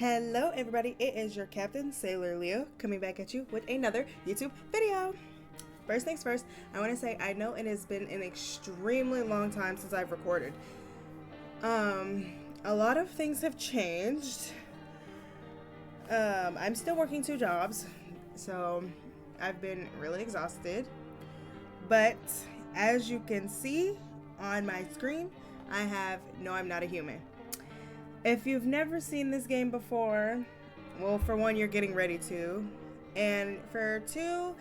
Hello everybody, it is your Captain Sailor Leo coming back at you with another YouTube video. First things first, I want to say I know it has been an extremely long time since I've recorded. A lot of things have changed. I'm still working two jobs, so I've been really exhausted. But as you can see on my screen, I have No, I'm Not a Human. If you've never seen this game before, well, for one, you're getting ready to. And for two,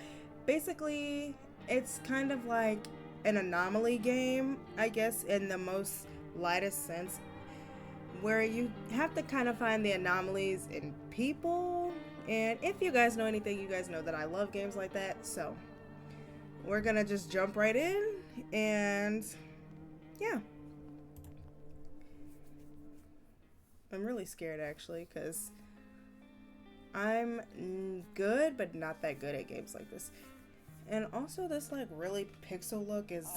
basically, it's kind of like an anomaly game, I guess, in the most lightest sense, where you have to kind of find the anomalies in people. And if you guys know anything, you guys know that I love games like that. So we're gonna just jump right in and yeah. I'm really scared actually because I'm good but not that good at games like this. And also this like really pixel look is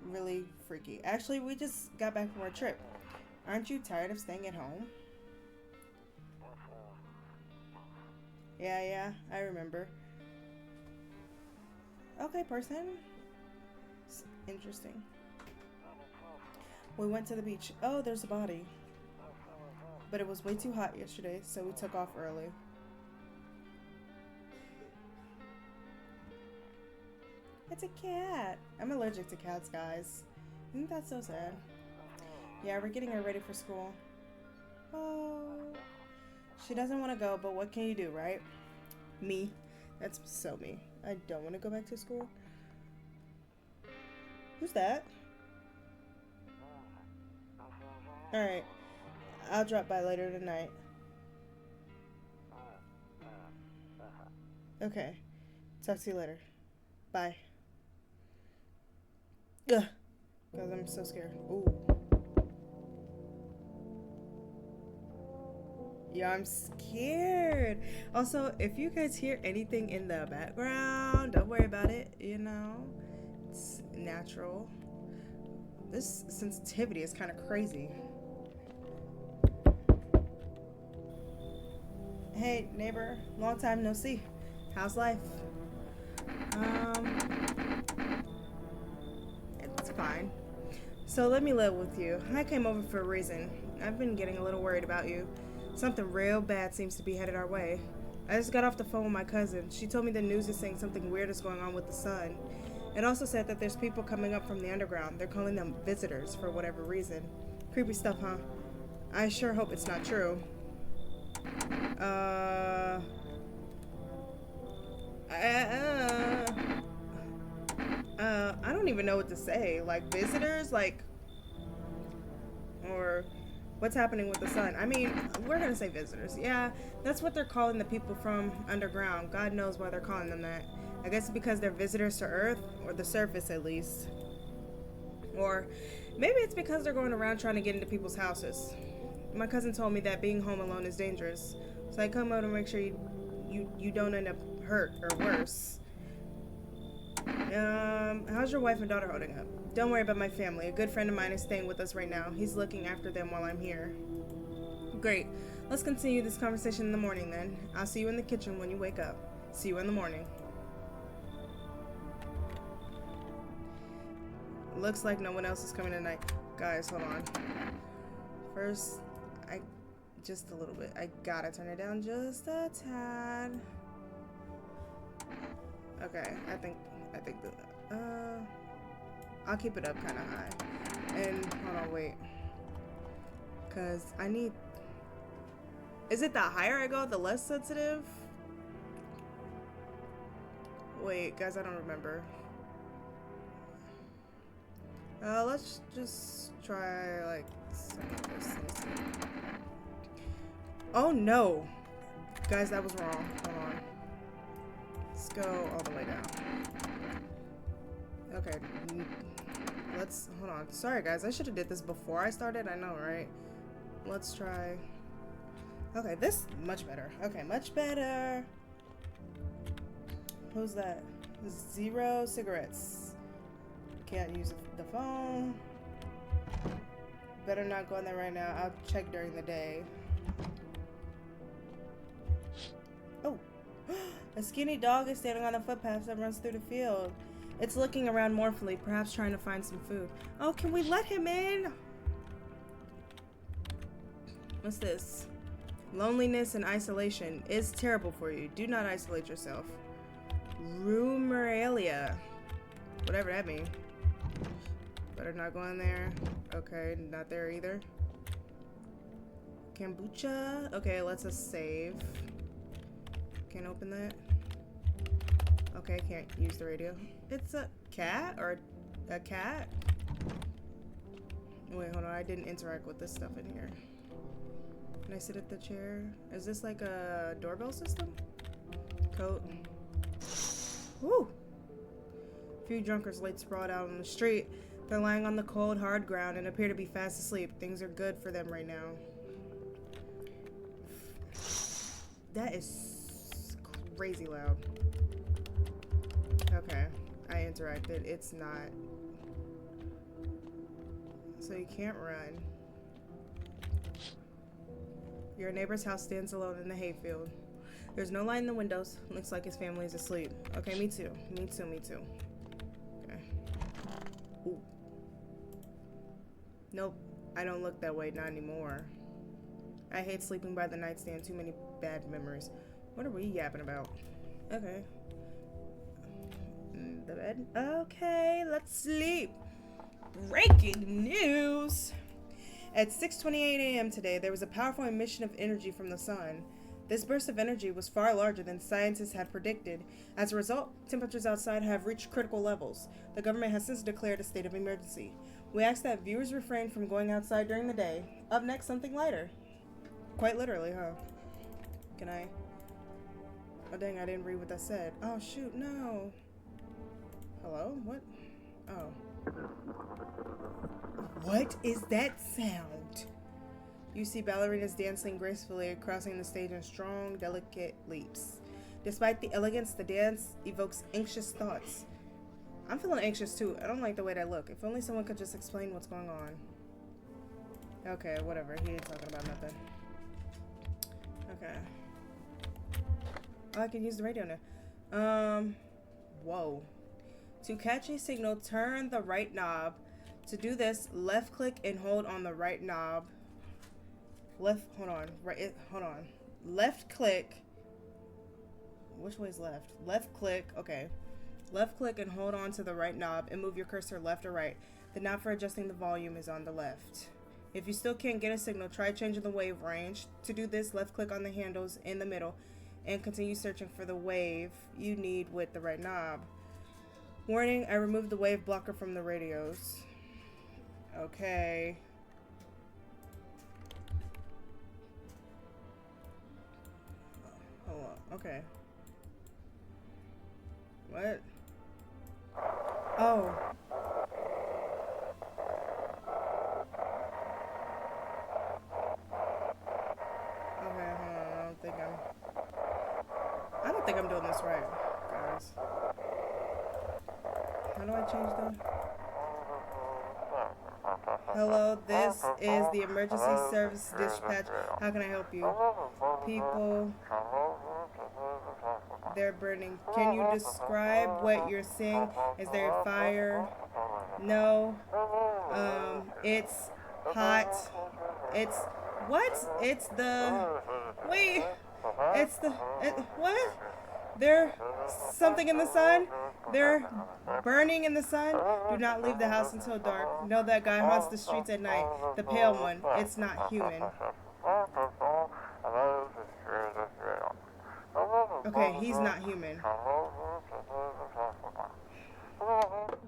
really freaky. Actually, we just got back from our trip. Aren't you tired of staying at home? Yeah, I remember. Okay, person. Interesting. We went to the beach. Oh, there's a body. But it was way too hot yesterday, so we took off early. It's a cat. I'm allergic to cats, guys. Isn't that so sad? Yeah, we're getting her ready for school. Oh. She doesn't want to go, but what can you do, right? Me. That's so me. I don't want to go back to school. Who's that? Alright. I'll drop by later tonight. Okay. Talk to you later. Bye. Ugh. Because I'm so scared. Ooh. Yeah, I'm scared. Also, if you guys hear anything in the background, don't worry about it. You know, it's natural. This sensitivity is kind of crazy. Hey, neighbor. Long time no see. How's life? It's fine. So let me live with you. I came over for a reason. I've been getting a little worried about you. Something real bad seems to be headed our way. I just got off the phone with my cousin. She told me the news is saying something weird is going on with the sun. It also said that there's people coming up from the underground. They're calling them visitors for whatever reason. Creepy stuff, huh? I sure hope it's not true. I don't even know what to say. Like, visitors? Like, or what's happening with the sun? I mean, we're gonna say visitors. Yeah, that's what they're calling the people from underground. God knows why they're calling them that. I guess it's because they're visitors to Earth, or the surface at least. Or maybe it's because they're going around trying to get into people's houses. My cousin told me that being home alone is dangerous. So I come out to make sure you don't end up hurt or worse. How's your wife and daughter holding up? Don't worry about my family. A good friend of mine is staying with us right now. He's looking after them while I'm here. Great. Let's continue this conversation in the morning then. I'll see you in the kitchen when you wake up. See you in the morning. Looks like no one else is coming tonight. Guys, hold on. First, just a little bit. I gotta turn it down just a tad. Okay, I think I'll keep it up kind of high. And hold on, wait, cause I need. Is it the higher I go, the less sensitive? Wait, guys, I don't remember. Let's just try like something like this. Oh no, guys, that was wrong. Hold on. Let's go all the way down. Okay, let's hold on. Sorry guys, I should have did this before I started. I know, right? Let's try. Okay, this much better. Okay, much better. Who's that? 0 cigarettes. Can't use the phone. Better not go in there right now. I'll check during the day. Oh. A skinny dog is standing on the footpath that runs through the field. It's looking around mournfully, perhaps trying to find some food. Oh, can we let him in? What's this? Loneliness and isolation is terrible for you. Do not isolate yourself. Rumeralia. Whatever that means. Better not go in there. Okay, not there either. Kombucha. Okay, let's just save. Can't open that. Okay, can't use the radio. It's a cat or a cat? Wait, hold on. I didn't interact with this stuff in here. Can I sit at the chair? Is this like a doorbell system? Coat. Woo! A few drunkards lay sprawled out on the street. They're lying on the cold, hard ground and appear to be fast asleep. Things are good for them right now. That is crazy loud. Okay, I interacted. It's not. So you can't run. Your neighbor's house stands alone in the hayfield. There's no light in the windows. Looks like his family is asleep. Okay, me too. Me too, me too. Okay. Ooh. Nope, I don't look that way, not anymore. I hate sleeping by the nightstand. Too many bad memories. What are we yapping about? Okay. The bed? Okay, let's sleep. Breaking news! At 6:28 a.m. today, there was a powerful emission of energy from the sun. This burst of energy was far larger than scientists had predicted. As a result, temperatures outside have reached critical levels. The government has since declared a state of emergency. We ask that viewers refrain from going outside during the day. Up next, something lighter. Quite literally, huh? Can I? Oh dang, I didn't read what that said. Oh shoot, no. Hello? What? Oh. What is that sound? You see ballerinas dancing gracefully, crossing the stage in strong, delicate leaps. Despite the elegance, the dance evokes anxious thoughts. I'm feeling anxious too. I don't like the way they look. If only someone could just explain what's going on. Okay, whatever. He ain't talking about nothing. Okay. Oh, I can use the radio now. Whoa. To catch a signal, turn the right knob. To do this, left click and hold on the right knob. Hold on. Left click. Which way is left? Left click, okay. Left click and hold on to the right knob and move your cursor left or right. The knob for adjusting the volume is on the left. If you still can't get a signal, try changing the wave range. To do this, left click on the handles in the middle and continue searching for the wave you need with the right knob. Warning, I removed the wave blocker from the radios. Okay. Hold on. Okay. What? Oh. Okay, hold on. I don't think I'm doing this right, guys. How do I change the... Hello, this is the emergency service dispatch. How can I help you? People, they're burning. Can you describe what you're seeing? Is there a fire? No. It's hot. It's what? It's the... Wait. It's the... what? There's something in the sun? They're burning in the sun? Do not leave the house until dark. Know that guy haunts the streets at night. The pale one. It's not human. Okay, he's not human.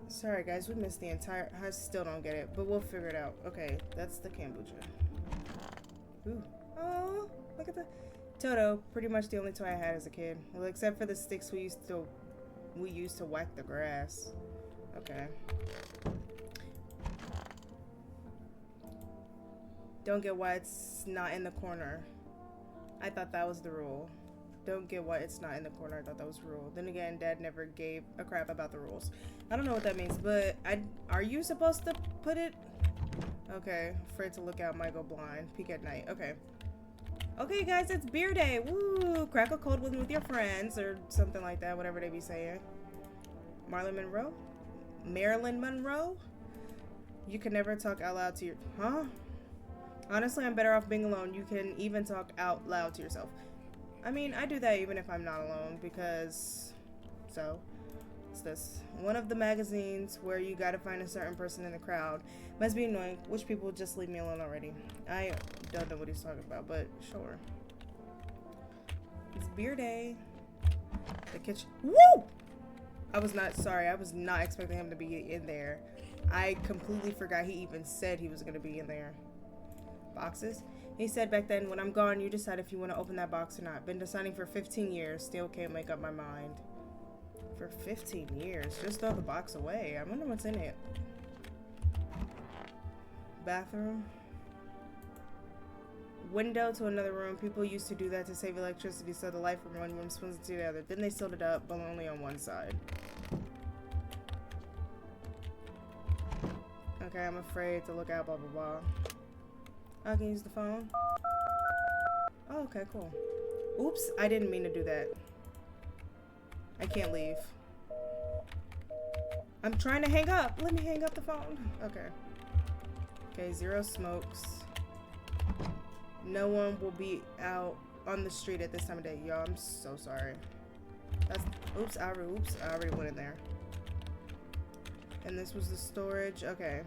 Sorry guys, we missed the entire... I still don't get it, but we'll figure it out. Okay, that's the kombucha. Ooh. Oh, look at the... Toto, pretty much the only toy I had as a kid. Well, except for the sticks we used to whack the grass. Okay. Don't get why it's not in the corner. I thought that was the rule. Don't get why it's not in the corner. I thought that was the rule. Then again, Dad never gave a crap about the rules. I don't know what that means, but are you supposed to put it? Okay. Afraid to look out, might go blind. Peek at night. Okay. Okay, guys, it's beer day. Woo! Crack a cold one with your friends or something like that, whatever they be saying. Marilyn Monroe? You can never talk out loud to your... Huh? Honestly, I'm better off being alone. You can even talk out loud to yourself. I mean, I do that even if I'm not alone because... So, what's this? One of the magazines where you gotta find a certain person in the crowd. Must be annoying. Which people just leave me alone already. I don't know what he's talking about, but sure. It's beer day. The kitchen. Woo! I was not expecting him to be in there. I completely forgot he even said he was gonna be in there. Boxes? He said back then, when I'm gone, you decide if you want to open that box or not. Been deciding for 15 years. Still can't make up my mind. For 15 years? Just throw the box away. I wonder what's in it. Bathroom. Window to another room. People used to do that to save electricity so the light from one room spins to the other. Then they sealed it up, but only on one side. Okay, I'm afraid to look out, blah, blah, blah. I can use the phone. Oh, okay, cool. Oops, I didn't mean to do that. I can't leave. I'm trying to hang up. Let me hang up the phone. Okay. Okay, 0 smokes. No one will be out on the street at this time of day. Y'all, I'm so sorry. That's... Oops, I already went in there. And this was the storage. Okay.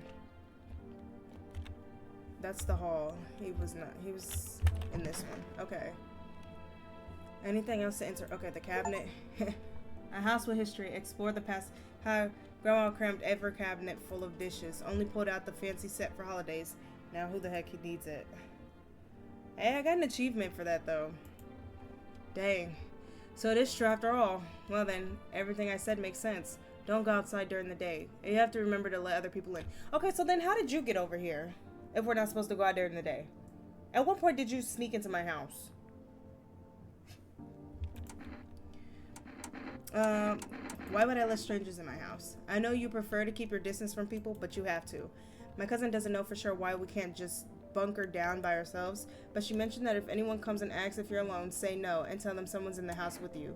That's the hall. He was in this one. Okay. Anything else to enter? Okay, the cabinet. A house with history. Explore the past. How Grandma crammed every cabinet full of dishes. Only pulled out the fancy set for holidays. Now who the heck needs it? Hey, I got an achievement for that though. Dang. So it is true after all. Well then, everything I said makes sense. Don't go outside during the day. You have to remember to let other people in. Okay, so then how did you get over here? If we're not supposed to go out during the day. At what point did you sneak into my house? Why would I let strangers in my house? I know you prefer to keep your distance from people, but you have to. My cousin doesn't know for sure why we can't just bunker down by ourselves, but she mentioned that if anyone comes and asks if you're alone, say no and tell them someone's in the house with you.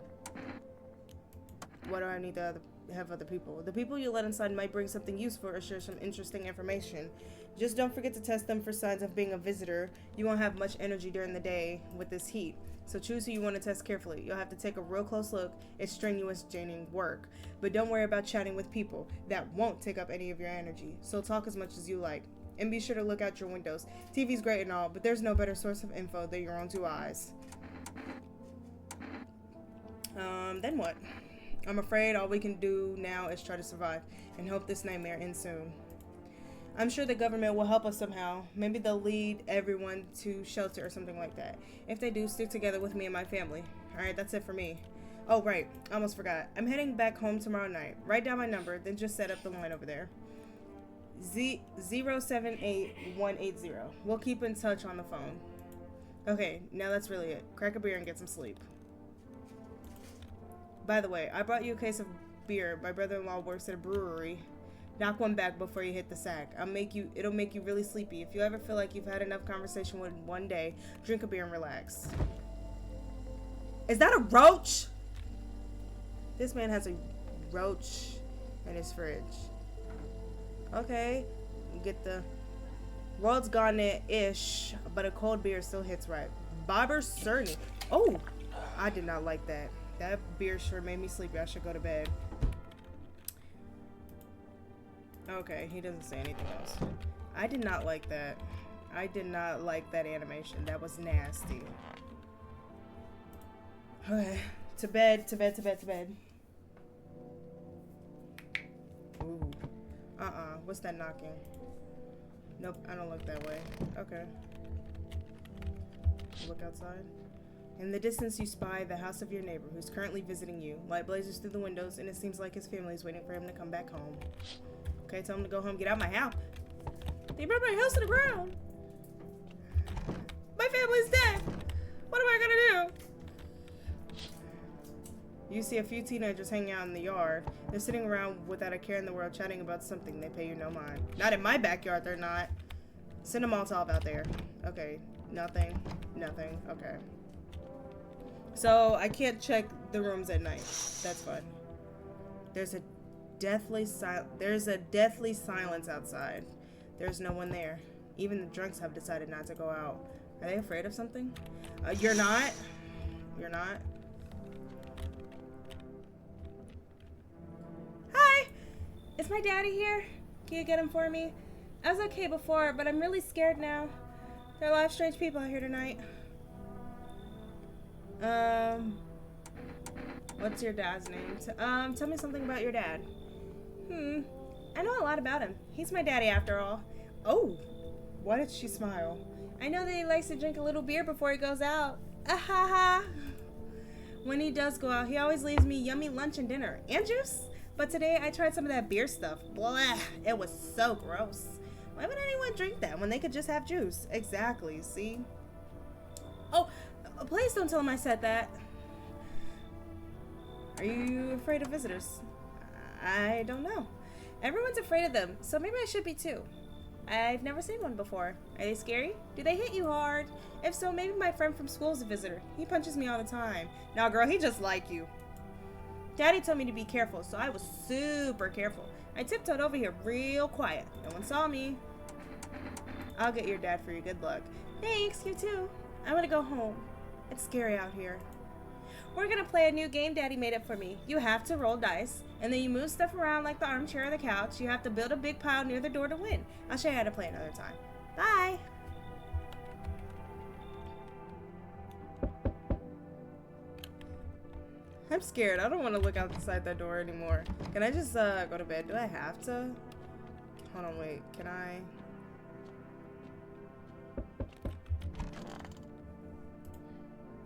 What do I need to have other people? The people you let inside might bring something useful or share some interesting information. Just don't forget to test them for signs of being a visitor. You won't have much energy during the day with this heat. So choose who you want to test carefully. You'll have to take a real close look. It's strenuous, draining work. But don't worry about chatting with people. That won't take up any of your energy. So talk as much as you like. And be sure to look out your windows. TV's great and all, but there's no better source of info than your own 2 eyes. Then what? I'm afraid all we can do now is try to survive and hope this nightmare ends soon. I'm sure the government will help us somehow. Maybe they'll lead everyone to shelter or something like that. If they do, stick together with me and my family. Alright, that's it for me. Oh, right. I almost forgot. I'm heading back home tomorrow night. Write down my number, then just set up the line over there. 078180. We'll keep in touch on the phone. Okay, now that's really it. Crack a beer and get some sleep. By the way, I brought you a case of beer. My brother-in-law works at a brewery. Knock one back before you hit the sack. It'll make you really sleepy. If you ever feel like you've had enough conversation with one day, drink a beer and relax. Is that a roach? This man has a roach in his fridge. Okay, you get the world's gone ish, but a cold beer still hits right. Bobber Cerny. Oh, I did not like that. That beer sure made me sleepy. I should go to bed. Okay, he doesn't say anything else. I did not like that. I did not like that animation. That was nasty. Okay, to bed, to bed, to bed, to bed. Ooh. What's that knocking? Nope, I don't look that way. Okay. Look outside. In the distance you spy the house of your neighbor who's currently visiting you. Light blazes through the windows and it seems like his family is waiting for him to come back home. Okay, tell him to go home. Get out of my house. They burned my house to the ground. My family's dead. What am I gonna do? You see a few teenagers hanging out in the yard. They're sitting around without a care in the world chatting about something. They pay you no mind. Not in my backyard, they're not. Send a Molotov out there. Okay. Nothing. Nothing. Okay. So I can't check the rooms at night. That's fun. There's a deathly silence outside. There's no one there. Even the drunks have decided not to go out. Are they afraid of something? You're not? You're not? Hi! Is my daddy here? Can you get him for me? I was okay before, but I'm really scared now. There are a lot of strange people out here tonight. What's your dad's name? Tell me something about your dad. I know a lot about him. He's my daddy after all. Oh, why did she smile? I know that he likes to drink a little beer before he goes out. Ahaha. When he does go out, he always leaves me yummy lunch and dinner. And juice. But today I tried some of that beer stuff. Blah. It was so gross. Why would anyone drink that when they could just have juice? Exactly, see? Oh, please don't tell him I said that. Are you afraid of visitors? I don't know. Everyone's afraid of them, so maybe I should be too. I've never seen one before. Are they scary? Do they hit you hard? If so, maybe my friend from school is a visitor. He punches me all the time. Nah, girl, he just like you. Daddy told me to be careful, so I was super careful. I tiptoed over here real quiet. No one saw me. I'll get your dad for you. Good luck. Thanks, you too. I want to go home. It's scary out here. We're going to play a new game Daddy made up for me. You have to roll dice, and then you move stuff around like the armchair or the couch. You have to build a big pile near the door to win. I'll show you how to play another time. Bye! I'm scared. I don't want to look outside that door anymore. Can I just go to bed? Do I have to? Hold on, wait. Can I?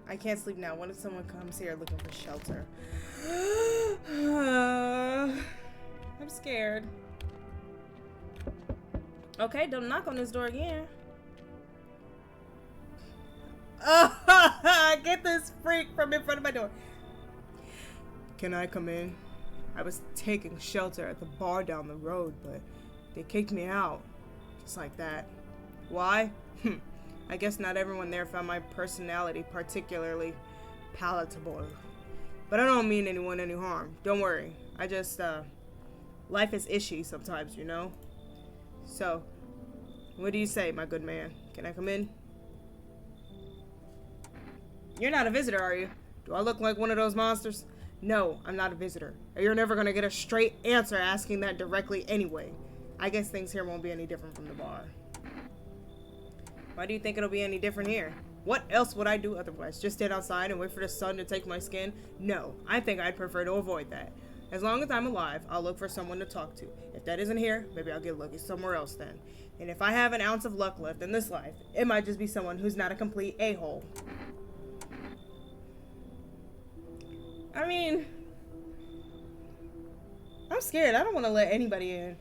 I can't sleep now. What if someone comes here looking for shelter? I'm scared. Okay, don't knock on this door again. Get this freak from in front of my door. Can I come in? I was taking shelter at the bar down the road, but they kicked me out. Just like that. Why? I guess not everyone there found my personality particularly palatable. But I don't mean anyone any harm. Don't worry. I just, life is ishy sometimes, you know? So, what do you say, my good man? Can I come in? You're not a visitor, are you? Do I look like one of those monsters? No, I'm not a visitor. You're never gonna get a straight answer asking that directly anyway. I guess things here won't be any different from the bar. Why do you think it'll be any different here? What else would I do otherwise? Just stand outside and wait for the sun to take my skin? No, I think I'd prefer to avoid that. As long as I'm alive, I'll look for someone to talk to. If that isn't here, maybe I'll get lucky somewhere else then. And if I have an ounce of luck left in this life, it might just be someone who's not a complete a-hole. I mean, I'm scared. I don't want to let anybody in.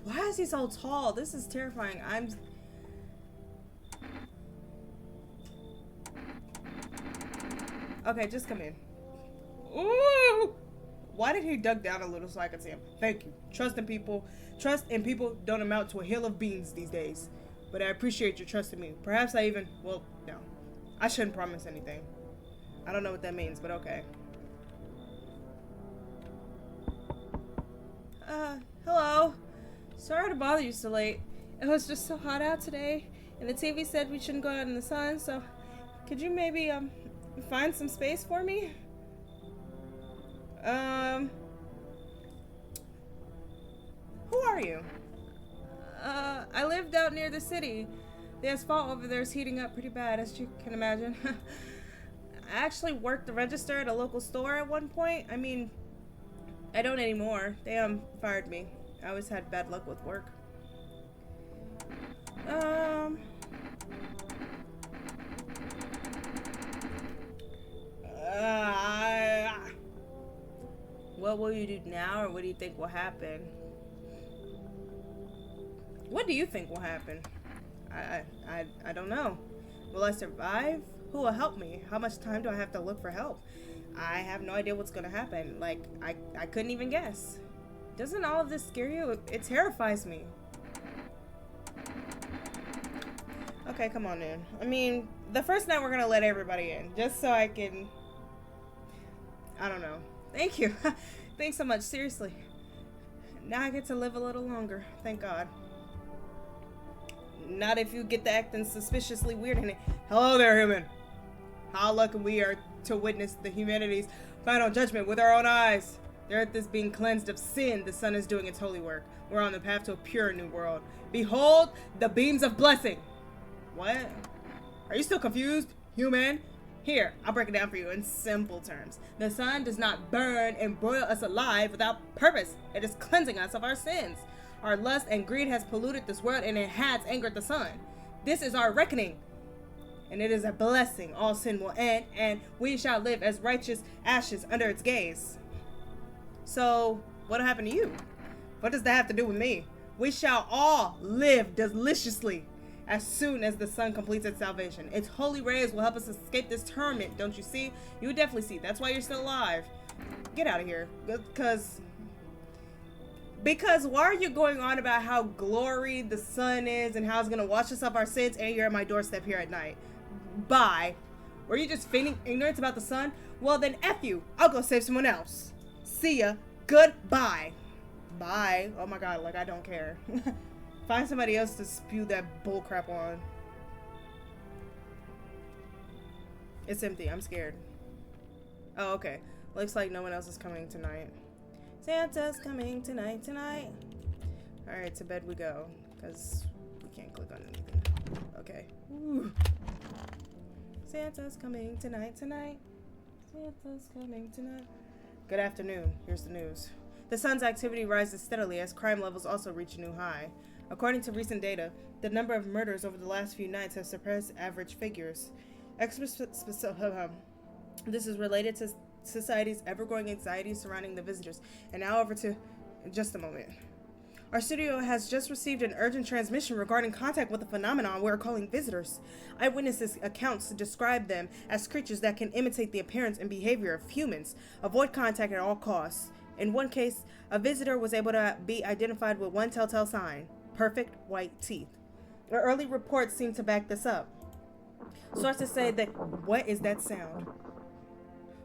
Why is he so tall? This is terrifying. Okay, just come in. Ooh! Why did he duck down a little so I could see him? Thank you. Trust in people don't amount to a hill of beans these days. But I appreciate your trust in me. Perhaps I even, well, no. I shouldn't promise anything. I don't know what that means, but okay. Hello. Sorry to bother you so late. It was just so hot out today, and the TV said we shouldn't go out in the sun, so could you maybe, find some space for me? Who are you? I lived out near the city. The asphalt over there is heating up pretty bad, as you can imagine. I actually worked the register at a local store at one point. I mean, I don't anymore. They, fired me. I always had bad luck with work. What will you do now, or what do you think will happen? What do you think will happen? I don't know. Will I survive? Who will help me? How much time do I have to look for help? I have no idea what's gonna happen. Like, I couldn't even guess. Doesn't all of this scare you? It terrifies me. Okay, come on in. I mean, the first night we're gonna let everybody in, just so I can... I don't know. Thank you. Thanks so much, seriously. Now I get to live a little longer, thank God. Not if you get to acting suspiciously weird in it. Hello there, human. How lucky we are to witness the humanity's final judgment with our own eyes. The earth is being cleansed of sin. The sun is doing its holy work. We're on the path to a pure new world. Behold the beams of blessing. What? Are you still confused, human? Here, I'll break it down for you in simple terms. The sun does not burn and broil us alive without purpose. It is cleansing us of our sins. Our lust and greed has polluted this world and it has angered the sun. This is our reckoning. And it is a blessing. All sin will end and we shall live as righteous ashes under its gaze. So, what'll happen to you? What does that have to do with me? We shall all live deliciously as soon as the sun completes its salvation. Its holy rays will help us escape this torment, don't you see? You definitely see. That's why you're still alive. Get out of here. Because why are you going on about how glory the sun is and how it's going to wash us off our sins and you're at my doorstep here at night? Bye. Were you just feigning ignorance about the sun? Well then F you. I'll go save someone else. See ya. Goodbye. Bye. Oh my god, like I don't care. Find somebody else to spew that bullcrap on. It's empty. I'm scared. Oh, okay. Looks like no one else is coming tonight. Santa's coming tonight. Alright, to bed we go. Because we can't click on anything. Okay. Ooh. Santa's coming tonight. Santa's coming tonight. Good afternoon. Here's the news. The sun's activity rises steadily as crime levels also reach a new high. According to recent data, the number of murders over the last few nights has surpassed average figures. This is related to society's ever-growing anxiety surrounding the visitors. And now over to just a moment. Our studio has just received an urgent transmission regarding contact with a phenomenon we're calling visitors. Eyewitnesses' accounts describe them as creatures that can imitate the appearance and behavior of humans. Avoid contact at all costs. In one case, a visitor was able to be identified with one telltale sign: perfect white teeth. The early reports seem to back this up. Sources say what is that sound?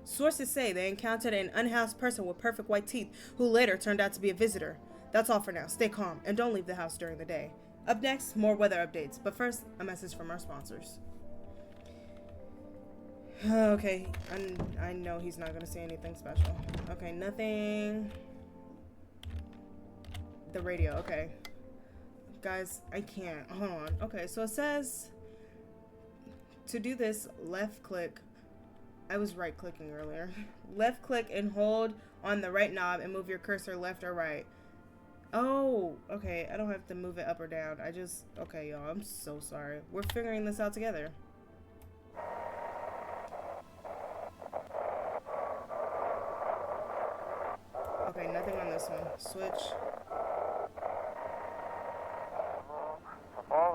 Sources say they encountered an unhoused person with perfect white teeth who later turned out to be a visitor. That's all for now. Stay calm and don't leave the house during the day. Up next, more weather updates. But first, a message from our sponsors. Okay, I know he's not going to say anything special. Okay, nothing. The radio, okay. Guys, I can't. Hold on. Okay, so it says to do this, left click. I was right clicking earlier. Left click and hold on the right knob and move your cursor left or right. Oh, okay. I don't have to move it up or down. Okay, y'all. I'm so sorry. We're figuring this out together. Okay, nothing on this one. Switch.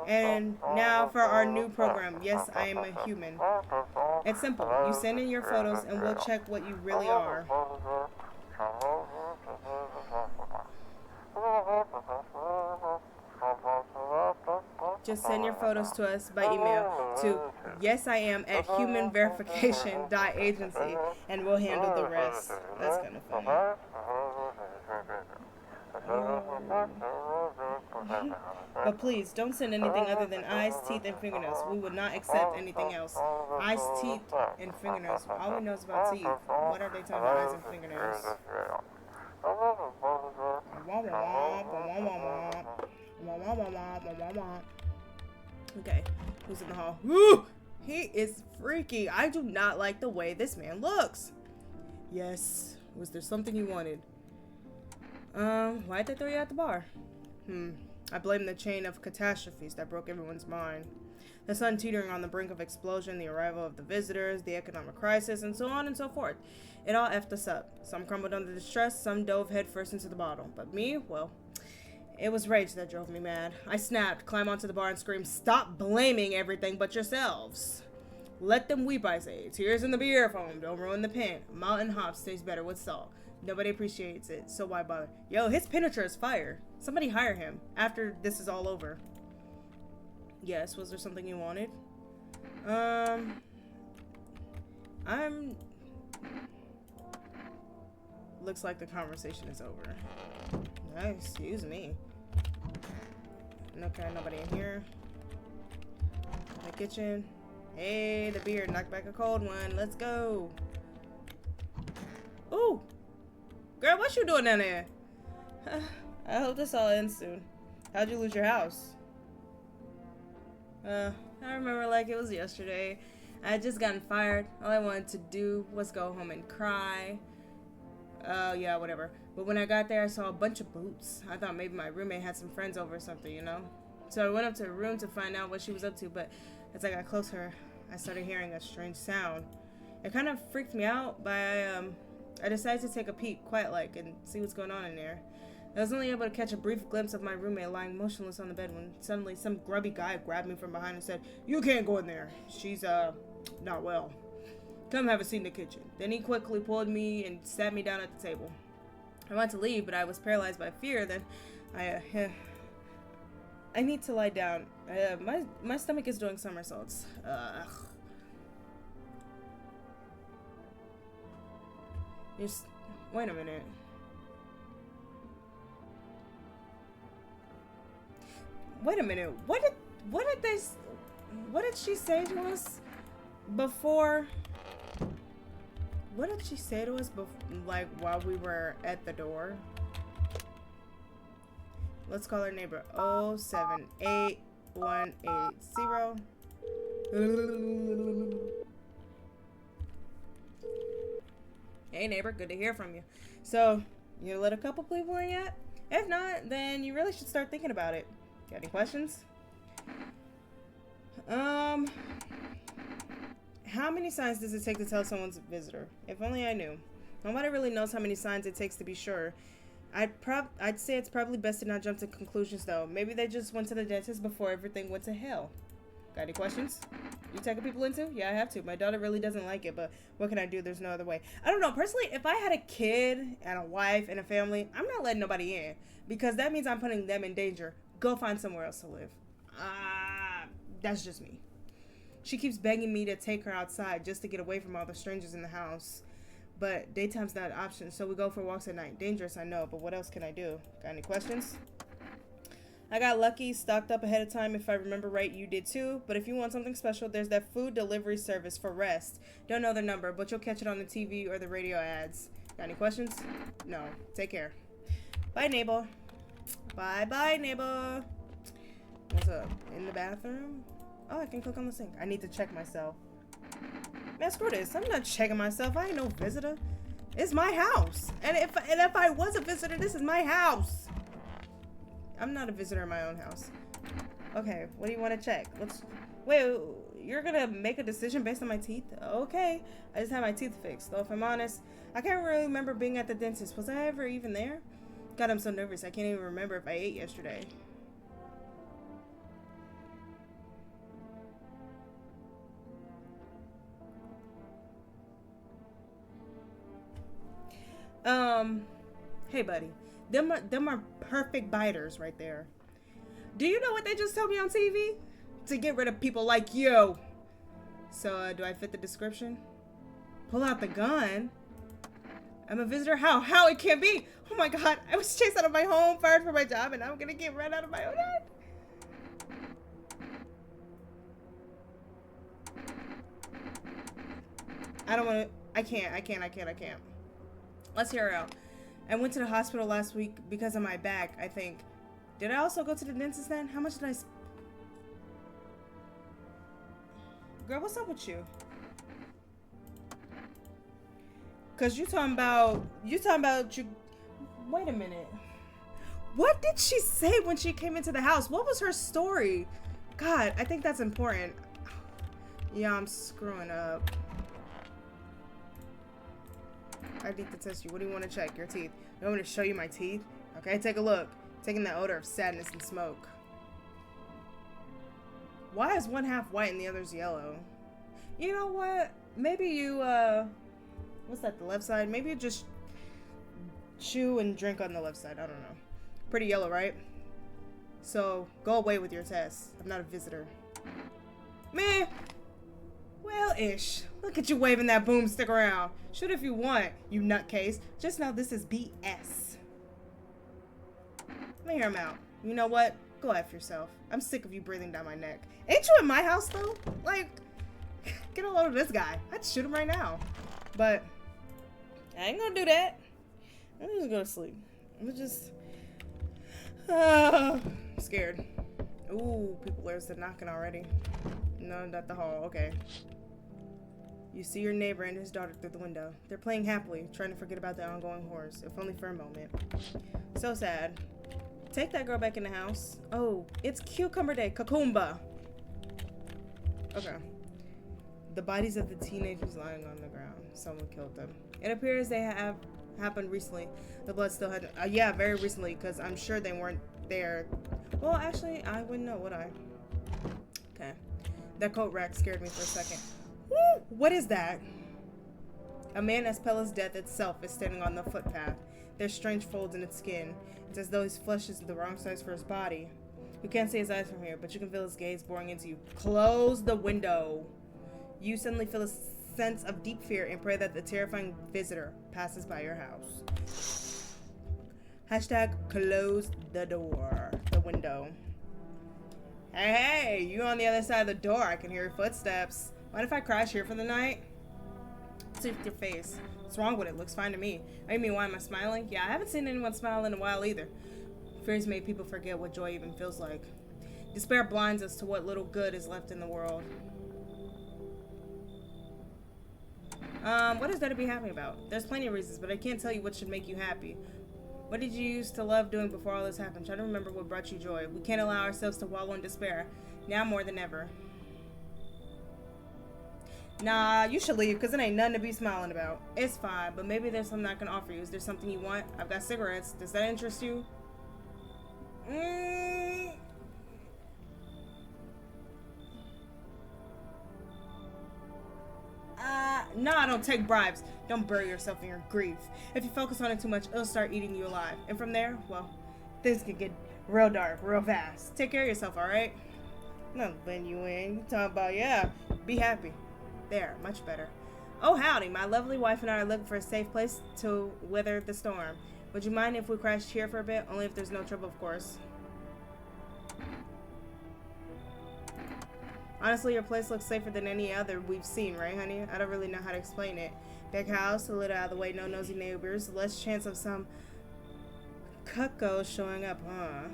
And now for our new program. Yes, I am a human. It's simple. You send in your photos and we'll check what you really are. Just send your photos to us by email to yesiam@humanverification.agency and we'll handle the rest. That's kind of funny. But please, don't send anything other than eyes, teeth, and fingernails. We would not accept anything else. Eyes, teeth, and fingernails. All we know is about teeth. What are they talking about, eyes and fingernails? Okay, who's in the hall? Woo! He is freaky. I do not like the way this man looks. Yes. Was there something you wanted? Why'd they throw you at the bar? I blame the chain of catastrophes that broke everyone's mind. The sun teetering on the brink of explosion, the arrival of the visitors, the economic crisis, and so on and so forth. It all effed us up. Some crumbled under the stress, some dove headfirst into the bottle. But me, well, it was rage that drove me mad. I snapped, climbed onto the bar, and screamed, "Stop blaming everything but yourselves!" Let them weep, I say. Tears in the beer foam, don't ruin the pen. Mountain hops taste better with salt. Nobody appreciates it, so why bother? Yo, his penetrator is fire. Somebody hire him after this is all over. Yes, was there something you wanted? Looks like the conversation is over. Excuse me. Okay, nobody in here. In the kitchen. Hey, the beer. Knock back a cold one. Let's go. Ooh. Girl, what you doing down there? I hope this all ends soon. How'd you lose your house? I remember like it was yesterday. I had just gotten fired. All I wanted to do was go home and cry. Yeah, whatever. But when I got there, I saw a bunch of boots. I thought maybe my roommate had some friends over or something, you know? So I went up to her room to find out what she was up to, but as I got closer, I started hearing a strange sound. It kind of freaked me out, but I decided to take a peek, quiet-like, and see what's going on in there. I was only able to catch a brief glimpse of my roommate lying motionless on the bed when suddenly some grubby guy grabbed me from behind and said, "You can't go in there. She's, not well. Come have a seat in the kitchen." Then he quickly pulled me and sat me down at the table. I wanted to leave, but I was paralyzed by fear. Then I need to lie down. My stomach is doing somersaults. Wait a minute. Wait a minute. What did she say to us before? What did she say to us like while we were at the door? Let's call her neighbor. 078180. Hey neighbor, good to hear from you. So, you let a couple people in yet? If not, then you really should start thinking about it. Got any questions? How many signs does it take to tell someone's a visitor? If only I knew. Nobody really knows how many signs it takes to be sure. I'd say it's probably best to not jump to conclusions though. Maybe they just went to the dentist before everything went to hell. Got any questions? You taking people into? Yeah, I have to. My daughter really doesn't like it, but what can I do? There's no other way. I don't know. Personally, if I had a kid and a wife and a family, I'm not letting nobody in because that means I'm putting them in danger. Go find somewhere else to live. That's just me. She keeps begging me to take her outside just to get away from all the strangers in the house. But daytime's not an option, so we go for walks at night. Dangerous, I know, but what else can I do? Got any questions? I got lucky, stocked up ahead of time. If I remember right, you did too. But if you want something special, there's that food delivery service for rest. Don't know the number, but you'll catch it on the TV or the radio ads. Got any questions? No. Take care. Bye, neighbor. Bye, neighbor. What's up? In the bathroom? Oh, I can click on the sink. I need to check myself. Man, screw this. I'm not checking myself. I ain't no visitor. It's my house. And if I was a visitor, this is my house. I'm not a visitor in my own house. Okay, what do you want to check? Wait, you're gonna make a decision based on my teeth? Okay. I just had my teeth fixed. Though if I'm honest, I can't really remember being at the dentist. Was I ever even there? God, I'm so nervous. I can't even remember if I ate yesterday. Hey buddy, them are perfect biters right there. Do you know what they just told me on TV? To get rid of people like you. So, do I fit the description? Pull out the gun? I'm a visitor? How? It can't be! Oh my god, I was chased out of my home, fired from my job, and I'm gonna get run out of my own head. I don't wanna, I can't. Let's hear her out. I went to the hospital last week because of my back, I think. Did I also go to the dentist then? How much did I Girl, what's up with you? Cause you talking about you. Wait a minute. What did she say when she came into the house? What was her story? God, I think that's important. Yeah, I'm screwing up. I need to test you. What do you want to check? Your teeth. You want me to show you my teeth? Okay, take a look. Taking the odor of sadness and smoke. Why is one half white and the other's yellow? You know what? Maybe you, what's that, the left side? Maybe you just chew and drink on the left side. I don't know. Pretty yellow, right? So, go away with your test. I'm not a visitor. Meh. Well, ish. Look at you waving that boomstick around. Shoot if you want, you nutcase. Just know this is BS. Let me hear him out. You know what? Go F yourself. I'm sick of you breathing down my neck. Ain't you in my house, though? Like, get a load of this guy. I'd shoot him right now. But, I ain't gonna do that. I'm just go to sleep. I'm just... I'm scared. Ooh, people are knocking already. No, not the hall. Okay. You see your neighbor and his daughter through the window. They're playing happily, trying to forget about the ongoing horrors, if only for a moment. So sad. Take that girl back in the house. Oh, it's Cucumber Day. Cucumba. Okay. The bodies of the teenagers lying on the ground. Someone killed them. It appears they have happened recently. The blood still had... yeah, very recently, because I'm sure they weren't there. Well, actually, I wouldn't know, would I? Okay. That coat rack scared me for a second. Woo! What is that? A man as pale as death itself is standing on the footpath. There's strange folds in its skin. It's as though his flesh is the wrong size for his body. You can't see his eyes from here, but you can feel his gaze boring into you. Close the window. You suddenly feel a sense of deep fear and pray that the terrifying visitor passes by your house. Hashtag close the door. The window. Hey, you on the other side of the door. I can hear your footsteps. Mind if I crash here for the night? See your face. What's wrong with it? Looks fine to me. I mean, why am I smiling? Yeah, I haven't seen anyone smile in a while either. Fears made people forget what joy even feels like. Despair blinds us to what little good is left in the world. What is there to be happy about? There's plenty of reasons, but I can't tell you what should make you happy. What did you used to love doing before all this happened? Try to remember what brought you joy. We can't allow ourselves to wallow in despair. Now more than ever. Nah, you should leave, because it ain't nothing to be smiling about. It's fine, but maybe there's something I can offer you. Is there something you want? I've got cigarettes. Does that interest you? No, I don't take bribes. Don't bury yourself in your grief. If you focus on it too much, it'll start eating you alive. And from there, well, things can get real dark, real fast. Take care of yourself, alright? No, letting you in. You talking about, yeah, be happy. There, much better. Oh, howdy. My lovely wife and I are looking for a safe place to weather the storm. Would you mind if we crashed here for a bit? Only if there's no trouble, of course. Honestly, your place looks safer than any other we've seen, right, honey? I don't really know how to explain it. Big house, a little out of the way, no nosy neighbors, less chance of some cuckoos showing up, huh?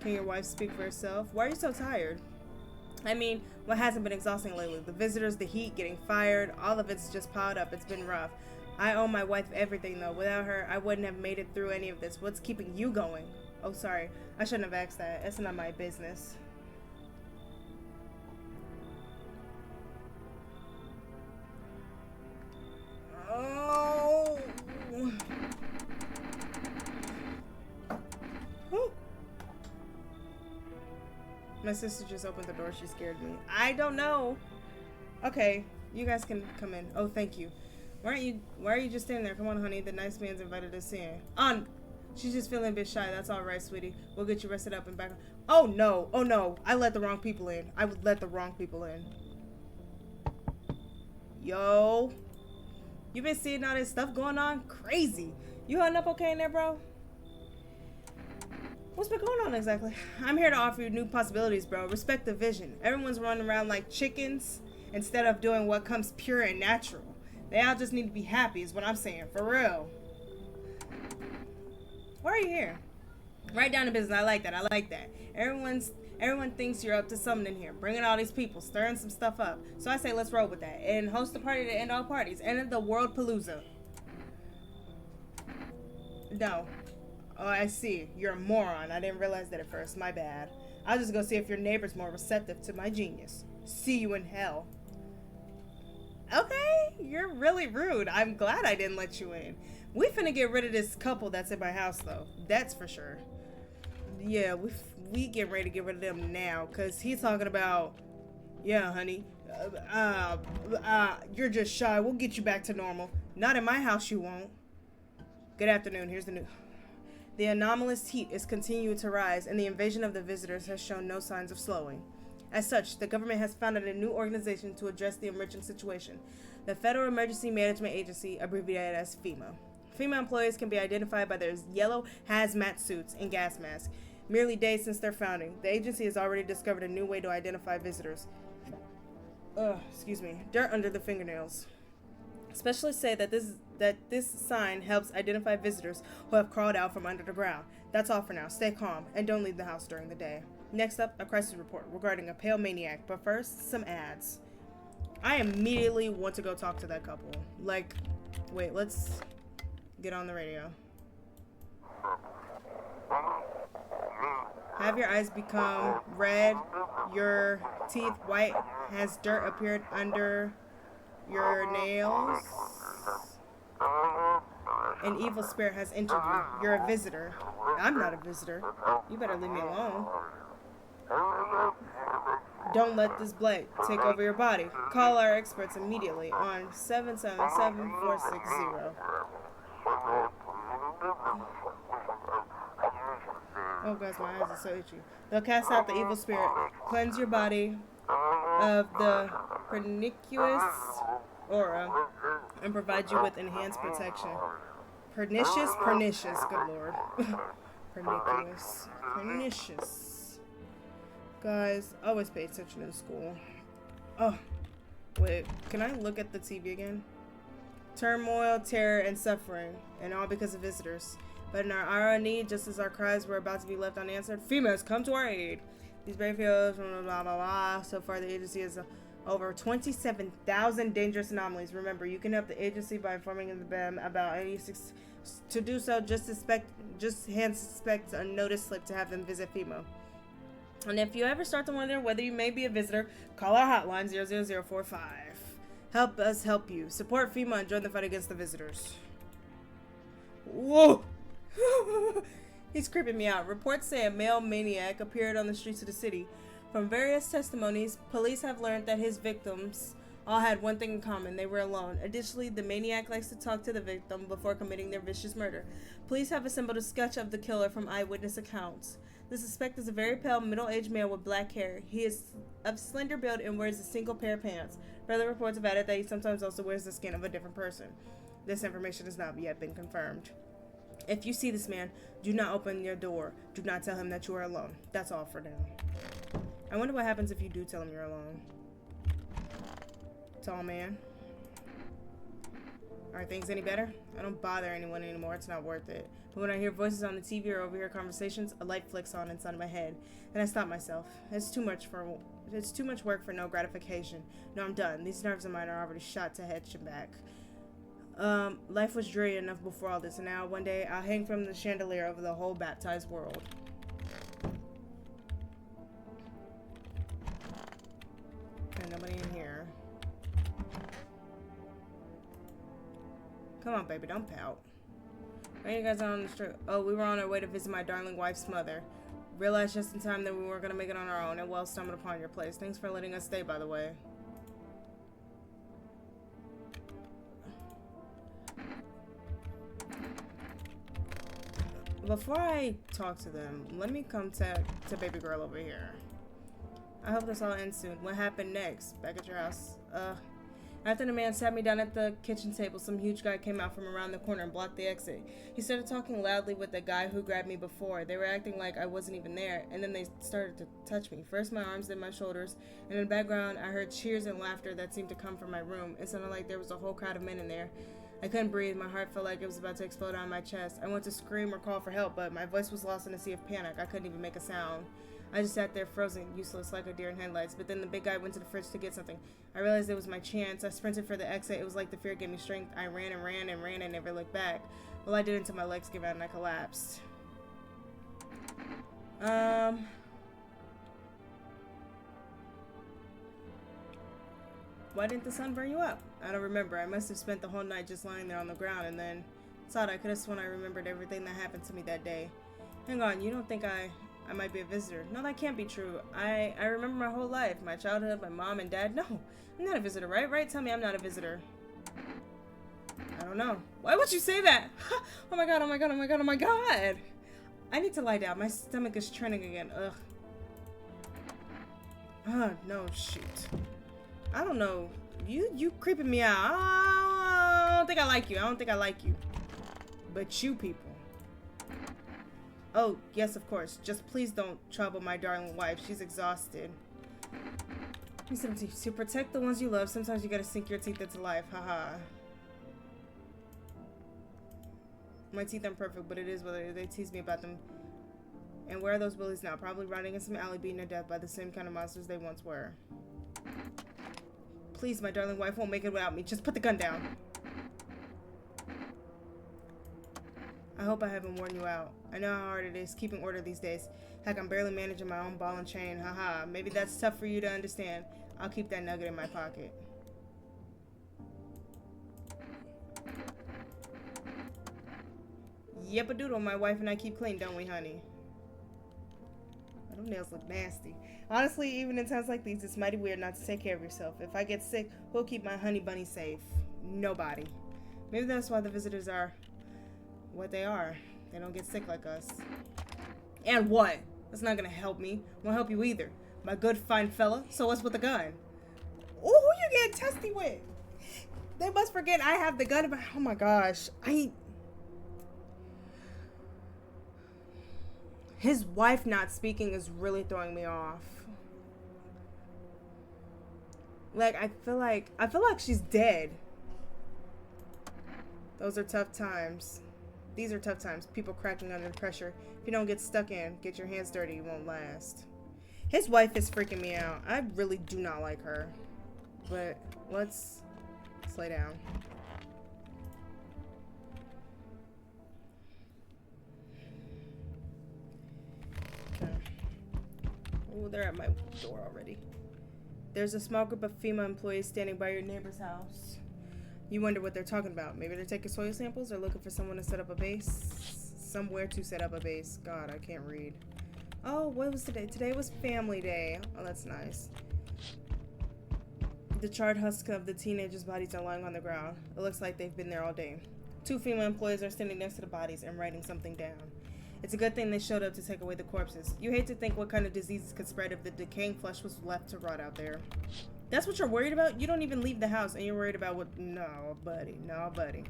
Can your wife speak for herself? Why are you so tired? I mean, what hasn't been exhausting lately? The visitors, the heat, getting fired, all of it's just piled up. It's been rough. I owe my wife everything, though. Without her, I wouldn't have made it through any of this. What's keeping you going? Oh, sorry. I shouldn't have asked that. It's not my business. Oh. My sister just opened the door. She scared me. I don't know. Okay, you guys can come in. Oh, thank you. Why are you just standing there? Come on, honey. The nice man's invited us in. On. She's just feeling a bit shy. That's all right, sweetie. We'll get you rested up and back. Oh, no. Oh, no. I let the wrong people in. I would let the wrong people in. Yo. You been seeing all this stuff going on? Crazy. You holding up okay in there, bro? What's been going on exactly? I'm here to offer you new possibilities, bro. Respect the vision. Everyone's running around like chickens instead of doing what comes pure and natural. They all just need to be happy is what I'm saying. For real. Why are you here? Right down to business. I like that. I like that. Everyone thinks you're up to something in here. Bringing all these people. Stirring some stuff up. So I say let's roll with that. And host a party to end all parties. End the world palooza. No. Oh, I see. You're a moron. I didn't realize that at first. My bad. I'll just go see if your neighbor's more receptive to my genius. See you in hell. Okay, you're really rude. I'm glad I didn't let you in. We finna get rid of this couple that's in my house, though. That's for sure. Yeah, we getting ready to get rid of them now, because he's talking about, yeah, honey, you're just shy. We'll get you back to normal. Not in my house, you won't. Good afternoon. Here's the news. The anomalous heat is continuing to rise, and the invasion of the visitors has shown no signs of slowing. As such, the government has founded a new organization to address the emerging situation, the Federal Emergency Management Agency, abbreviated as FEMA. FEMA employees can be identified by their yellow hazmat suits and gas masks. Merely days since their founding, the agency has already discovered a new way to identify visitors. Dirt under the fingernails. Specialists say that this sign helps identify visitors who have crawled out from under the ground. That's all for now. Stay calm and don't leave the house during the day. Next up, a crisis report regarding a pale maniac. But first, some ads. I immediately want to go talk to that couple. Like, wait, let's get on the radio. Have your eyes become red, your teeth white? Has dirt appeared under your nails? An evil spirit has entered you. You're a visitor. I'm not a visitor. You better leave me alone. Don't let this blight take over your body. Call our experts immediately on 777-460. Oh guys, my eyes are so itchy. They'll cast out the evil spirit, cleanse your body of the pernicious aura, and provide you with enhanced protection. Pernicious, good lord. Pernicious. Guys, always pay attention in school. Oh, wait, can I look at the TV again? Turmoil, terror, and suffering, and all because of visitors. But in our hour of need, just as our cries were about to be left unanswered, FEMA has come to our aid. These brave heroes, blah, blah, blah, blah. So far, the agency has over 27,000 dangerous anomalies. Remember, you can help the agency by informing them about any. To do so, just hand suspects a notice slip to have them visit FEMA. And if you ever start to wonder whether you may be a visitor, call our hotline 00045. Help us help you. Support FEMA and join the fight against the visitors. Whoa! He's creeping me out. Reports say a male maniac appeared on the streets of the city. From various testimonies, police have learned that his victims all had one thing in common: they were alone. Additionally, the maniac likes to talk to the victim before committing their vicious murder. Police have assembled a sketch of the killer from eyewitness accounts. The suspect is a very pale, middle-aged male with black hair. He is of slender build and wears a single pair of pants. Further reports have added that he sometimes also wears the skin of a different person. This information has not yet been confirmed. If you see this man, do not open your door. Do not tell him that you are alone. That's all for now. I wonder what happens if you do tell him you're alone. Tall man. Are things any better? I don't bother anyone anymore. It's not worth it. But when I hear voices on the TV or overhear conversations, a light flicks on inside my head, and I stop myself. It's too much work for no gratification. No, I'm done. These nerves of mine are already shot to head and back. Life was dreary enough before all this, and now one day I'll hang from the chandelier over the whole baptized world. Okay, nobody in here. Come on, baby, don't pout. Why are you guys on the street? Oh, we were on our way to visit my darling wife's mother. Realized just in time that we weren't gonna make it on our own, and well, stumbled upon your place. Thanks for letting us stay, by the way. Before I talk to them, let me come to baby girl over here. I hope this all ends soon. What happened next? Back at your house? After the man sat me down at the kitchen table, some huge guy came out from around the corner and blocked the exit. He started talking loudly with the guy who grabbed me before. They were acting like I wasn't even there, and then they started to touch me. First my arms, then my shoulders, and in the background I heard cheers and laughter that seemed to come from my room. It sounded like there was a whole crowd of men in there. I couldn't breathe. My heart felt like it was about to explode out of my chest. I went to scream or call for help, but my voice was lost in a sea of panic. I couldn't even make a sound. I just sat there frozen, useless, like a deer in headlights. But then the big guy went to the fridge to get something. I realized it was my chance. I sprinted for the exit. It was like the fear gave me strength. I ran and ran and ran and never looked back. Well, I did until my legs gave out and I collapsed. Why didn't the sun burn you up? I don't remember. I must have spent the whole night just lying there on the ground and then thought I could have sworn I remembered everything that happened to me that day. Hang on, you don't think I I might be a visitor. No, that can't be true. I remember my whole life. My childhood, my mom and dad. No, I'm not a visitor, right? Right? Tell me I'm not a visitor. I don't know. Why would you say that? Oh my god, oh my god, oh my god, oh my god! I need to lie down. My stomach is churning again. Ugh. No, shoot. I don't know. You creeping me out. I don't think I like you. I don't think I like you. But you people. Oh, yes, of course. Just please don't trouble my darling wife. She's exhausted. To protect the ones you love, sometimes you gotta sink your teeth into life. Haha. My teeth aren't perfect, but it is what it is. They tease me about them. And where are those bullies now? Probably rotting in some alley beaten to death by the same kind of monsters they once were. Please, my darling wife won't make it without me. Just put the gun down. I hope I haven't worn you out. I know how hard it is keeping order these days. Heck, I'm barely managing my own ball and chain. Haha. Maybe that's tough for you to understand. I'll keep that nugget in my pocket. Yep-a-doodle, my wife and I keep clean, don't we, honey? Those nails look nasty. Honestly, even in times like these, it's mighty weird not to take care of yourself. If I get sick, who'll keep my honey bunny safe? Nobody. Maybe that's why the visitors are what they are. They don't get sick like us. And what? That's not gonna help me. Won't help you either. My good fine fella. So what's with the gun? Oh, who you getting testy with? They must forget I have the gun. Oh my gosh. His wife not speaking is really throwing me off. Like, I feel like she's dead. Those are tough times. These are tough times. People cracking under pressure. If you don't get stuck in, get your hands dirty, it won't last. His wife is freaking me out. I really do not like her. But let's lay down. Oh, they're at my door already. There's a small group of FEMA employees standing by your neighbor's house. You wonder what they're talking about. Maybe they're taking soil samples or looking for someone to set up a base. Somewhere to set up a base. God, I can't read. Oh, what was today? Today was family day. Oh, that's nice. The charred husks of the teenagers' bodies are lying on the ground. It looks like they've been there all day. 2 FEMA employees are standing next to the bodies and writing something down. It's a good thing they showed up to take away the corpses. You hate to think what kind of diseases could spread if the decaying flesh was left to rot out there. That's what you're worried about? You don't even leave the house and you're worried about what? No, buddy. No, buddy.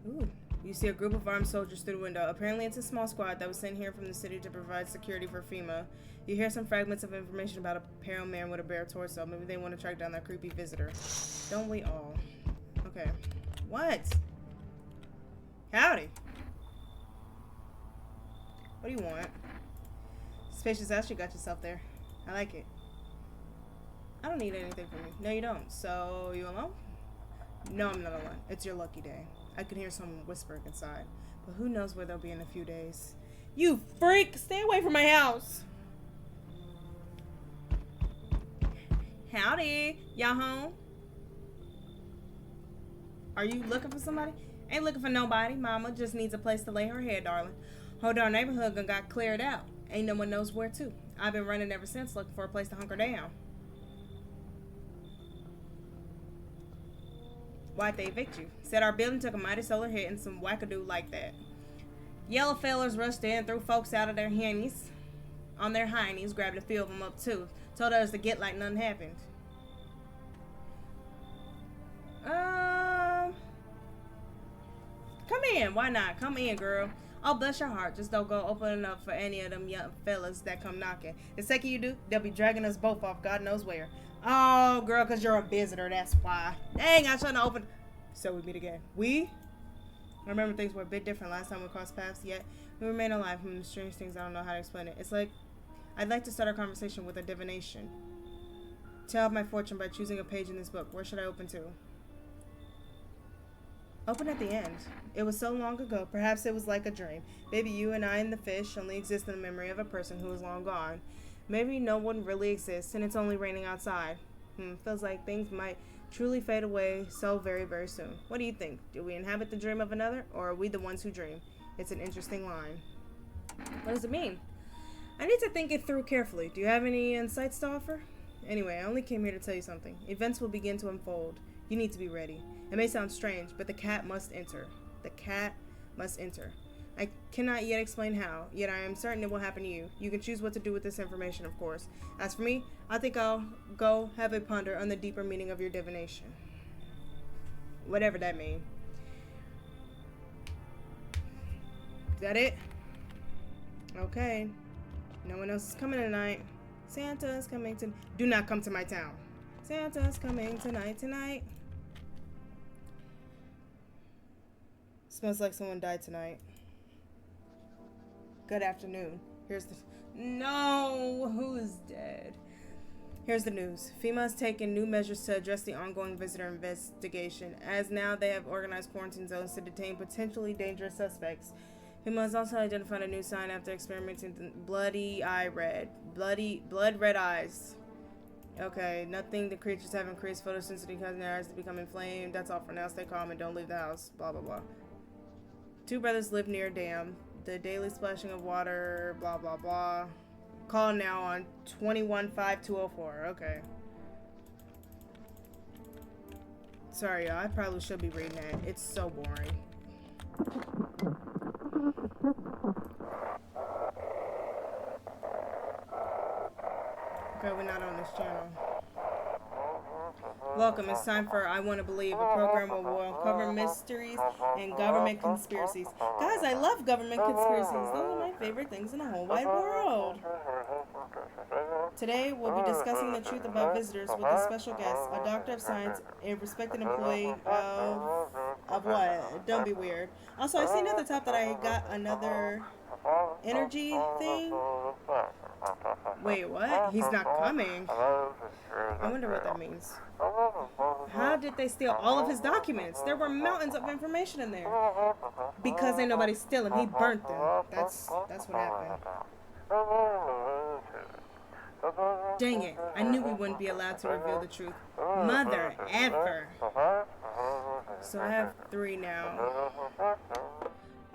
Ooh. You see a group of armed soldiers through the window. Apparently it's a small squad that was sent here from the city to provide security for FEMA. You hear some fragments of information about a pale man with a bare torso. Maybe they want to track down that creepy visitor. Don't we all? Okay. What? Howdy. What do you want? Spacious house you got yourself there. I like it. I don't need anything from you. No, you don't. So, you alone? No, I'm not alone. It's your lucky day. I can hear someone whispering inside. But who knows where they'll be in a few days. You freak! Stay away from my house! Howdy! Y'all home? Are you looking for somebody? Ain't looking for nobody. Mama just needs a place to lay her head, darling. Whole darn neighborhood got cleared out. Ain't no one knows where to. I've been running ever since looking for a place to hunker down. Why'd they evict you? Said our building took a mighty solar hit and some wackadoo like that. Yellow fellers rushed in, threw folks out of their hinnies. On their hindies, grabbed a few of them up too. Told us to get like nothing happened. Come in. Why not? Come in, girl. Oh, bless your heart. Just don't go opening up for any of them young fellas that come knocking. The second you do, they'll be dragging us both off God knows where. Oh, girl, because you're a visitor. That's why. Dang, I shouldn't have opened. So we meet again. I remember things were a bit different last time we crossed paths, yet we remain alive from the strange things I don't know how to explain it. It's like, I'd like to start our conversation with a divination. Tell my fortune by choosing a page in this book. Where should I open to? Open at the end. It was so long ago, perhaps it was like a dream. Maybe you and I and the fish only exist in the memory of a person who is long gone. Maybe no one really exists and it's only raining outside. Feels like things might truly fade away so very, very soon. What do you think? Do we inhabit the dream of another, or are we the ones who dream? It's an interesting line. What does it mean? I need to think it through carefully. Do you have any insights to offer? Anyway, I only came here to tell you something. Events will begin to unfold. You need to be ready. It may sound strange, but the cat must enter. The cat must enter. I cannot yet explain how, yet I am certain it will happen to you. You can choose what to do with this information, of course. As for me, I think I'll go have a ponder on the deeper meaning of your divination. Whatever that means. Is that it? Okay. No one else is coming tonight. Santa's coming to... Do not come to my town. Santa's coming tonight. Smells like someone died tonight. Good afternoon. Here's the... No! Who is dead? Here's the news. FEMA has taken new measures to address the ongoing visitor investigation, as now they have organized quarantine zones to detain potentially dangerous suspects. FEMA has also identified a new sign after experimenting with blood red eyes. Okay, nothing. The creatures have increased photosensitivity, causing their eyes to become inflamed. That's all for now. Stay calm and don't leave the house. Blah, blah, blah. Two brothers live near a dam. The daily splashing of water, blah, blah, blah. Call now on 215204. Okay. Sorry, y'all. I probably should be reading that. It's so boring. Okay, we're not on this channel. Welcome. It's time for I Want to Believe, a program where we'll uncover mysteries and government conspiracies. Guys, I love government conspiracies. Those are my favorite things in the whole wide world. Today, we'll be discussing the truth about visitors with a special guest, a doctor of science, a respected employee of what? Don't be weird. Also, I seen at the top that I got another energy thing. Wait, what? He's not coming. I wonder what that means. How did they steal all of his documents? There were mountains of information in there. Because ain't nobody stealing, he burnt them. That's what happened. Dang it, I knew we wouldn't be allowed to reveal the truth. Mother effer. So I have 3 now.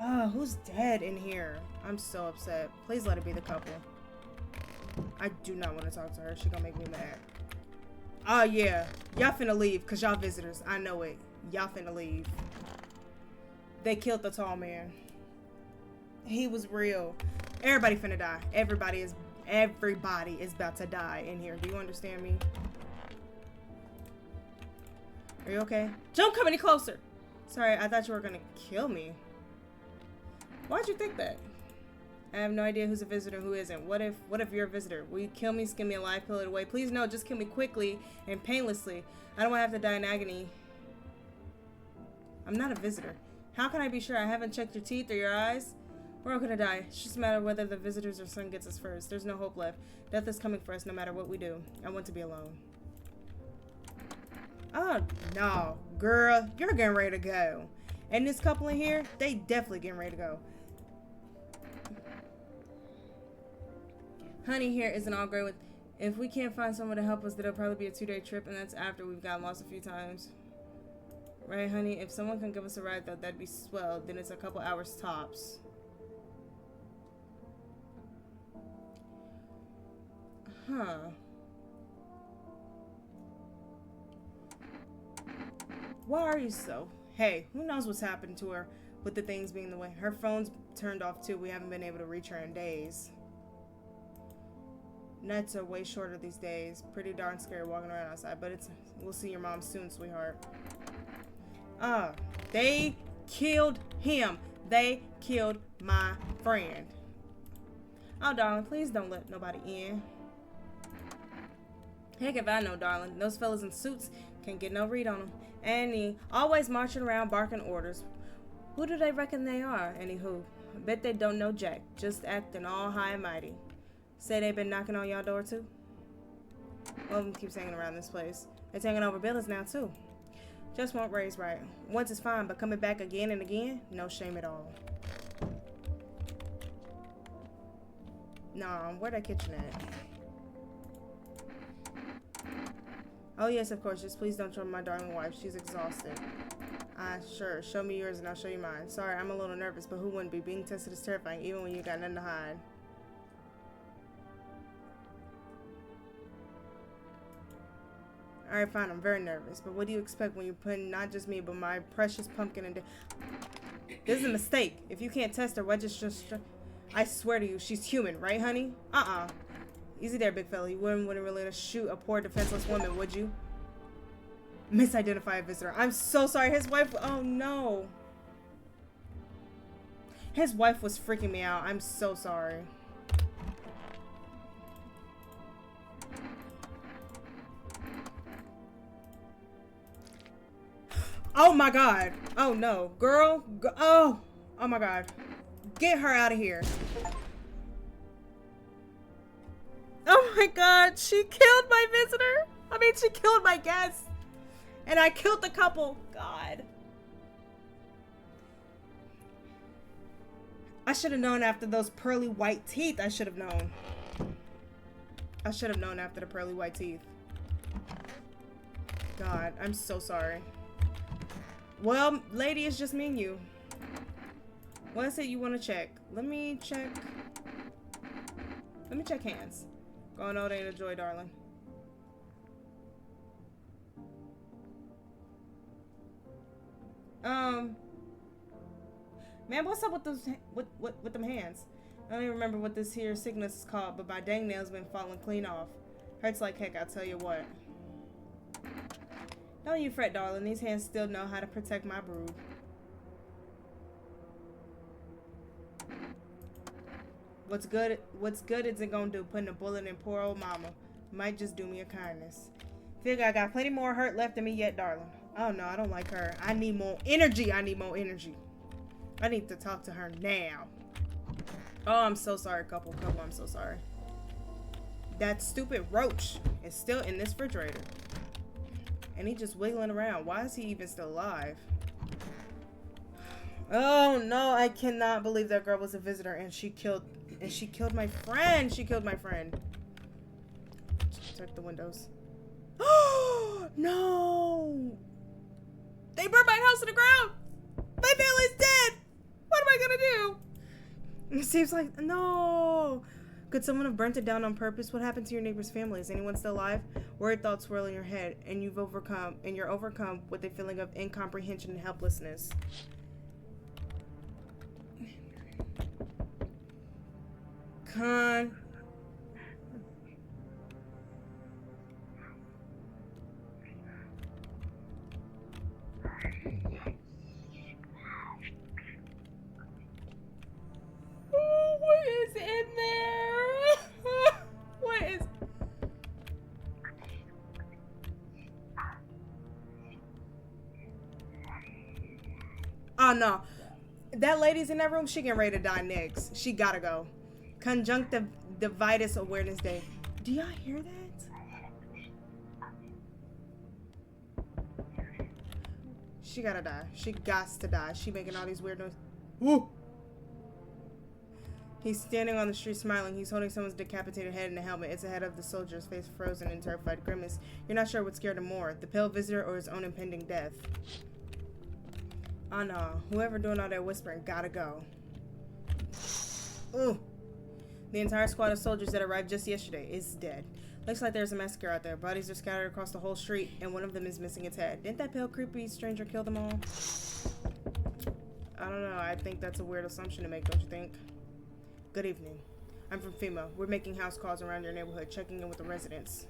Oh, who's dead in here? I'm so upset. Please let it be the couple. I do not want to talk to her. She gonna make me mad. Oh yeah, y'all finna leave cause y'all visitors. I know it. Y'all finna leave. They killed the tall man. He was real. Everybody finna die. Everybody is about to die in here. Do you understand me? Are you okay? Don't come any closer. Sorry, I thought you were gonna kill me. Why'd you think that? I have no idea who's a visitor and who isn't. What if you're a visitor? Will you kill me, skin me alive, peel it away? Please no, just kill me quickly and painlessly. I don't want to have to die in agony. I'm not a visitor. How can I be sure? I haven't checked your teeth or your eyes. We're all gonna die. It's just a matter of whether the visitors or son gets us first. There's no hope left. Death is coming for us no matter what we do. I want to be alone. Oh, no. Girl, you're getting ready to go. And this couple in here, they definitely getting ready to go. Honey here isn't all great with... If we can't find someone to help us, then it'll probably be a 2-day trip, and that's after we've gotten lost a few times. Right, honey? If someone can give us a ride, though, that'd be swell. Then it's a couple hours tops. Huh. Why are you so... Hey, who knows what's happened to her with the things being the way. Her phone's turned off, too. We haven't been able to reach her in days. Nights are way shorter these days. Pretty darn scary walking around outside, but we'll see your mom soon, sweetheart. They killed him. They killed my friend. Oh, darling, please don't let nobody in. Heck if I know, darling. Those fellas in suits can't get no read on them. And he always marching around barking orders. Who do they reckon they are, anywho? I bet they don't know jack. Just acting all high and mighty. Say they been knocking on y'all door too? One of them keeps hanging around this place. They're taking over buildings now too. Just won't raise right. Once is fine, but coming back again and again, no shame at all. Nah, where that kitchen at? Oh yes, of course. Just please don't trouble my darling wife. She's exhausted. Sure. Show me yours and I'll show you mine. Sorry, I'm a little nervous, but who wouldn't be? Being tested is terrifying, even when you got nothing to hide. Alright, fine, I'm very nervous. But what do you expect when you're putting not just me, but my precious pumpkin in this is a mistake. If you can't test her, why just I swear to you, she's human, right, honey? Easy there, big fella. You wouldn't really shoot a poor defenseless woman, would you? Misidentified visitor. I'm so sorry. His wife. Oh no. His wife was freaking me out. I'm so sorry. Oh my god. Oh no. Girl. Oh my god. Get her out of here. Oh my god. She killed my visitor. I mean, she killed my guest. And I killed the couple. God. I should have known after those pearly white teeth. I should have known. I should have known after the pearly white teeth. God, I'm so sorry. Well, lady, it's just me and you. What is it you want to check? Let me check. Let me check hands. Go on, it ain't a joy, darling. Man, what's up with those with them hands? I don't even remember what this here sickness is called, but my dang nails been falling clean off. Hurts like heck, I'll tell you what. Don't you fret, darling. These hands still know how to protect my brood. What's good is it gonna do? Putting a bullet in poor old mama. Might just do me a kindness. Figure I got plenty more hurt left in me yet, darling. Oh no, I don't like her. I need more energy. I need more energy. I need to talk to her now. Oh, I'm so sorry, couple, I'm so sorry. That stupid roach is still in this refrigerator. And he's just wiggling around. Why is he even still alive? Oh no, I cannot believe that girl was a visitor and she killed my friend. She killed my friend. Check the windows. Oh no! They burned my house to the ground! My family's dead! What am I gonna do? It seems like no. Could someone have burnt it down on purpose? What happened to your neighbor's family? Is anyone still alive? Worried thoughts swirl in your head, and you're overcome with a feeling of incomprehension and helplessness. What is in there? What is... Oh no. That lady's in that room, she getting ready to die next. She gotta go. Conjunctivitis Awareness Day. Do y'all hear that? She gotta die. She gots to die. She making all these weird noises. Woo! He's standing on the street smiling. He's holding someone's decapitated head in a helmet. It's the head of the soldier's face frozen in terrified grimace. You're not sure what scared him more, the pale visitor or his own impending death. Oh no. Whoever doing all that whispering gotta go. Ooh. The entire squad of soldiers that arrived just yesterday is dead. Looks like there's a massacre out there. Bodies are scattered across the whole street, and one of them is missing its head. Didn't that pale, creepy stranger kill them all? I don't know. I think that's a weird assumption to make, don't you think? Good evening. I'm from FEMA. We're making house calls around your neighborhood, checking in with the residents.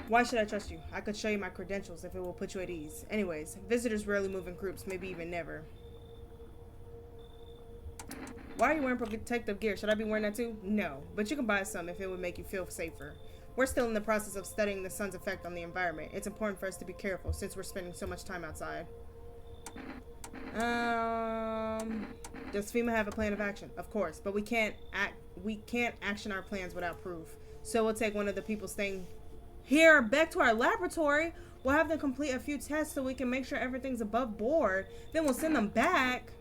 Why should I trust you? I could show you my credentials if it will put you at ease. Anyways, visitors rarely move in groups, maybe even never. Why are you wearing protective gear? Should I be wearing that too? No, but you can buy some if it would make you feel safer. We're still in the process of studying the sun's effect on the environment. It's important for us to be careful since we're spending so much time outside. Does FEMA have a plan of action? Of course, but we can't action our plans without proof. So we'll take one of the people staying here back to our laboratory. We'll have them complete a few tests so we can make sure everything's above board. Then we'll send them back.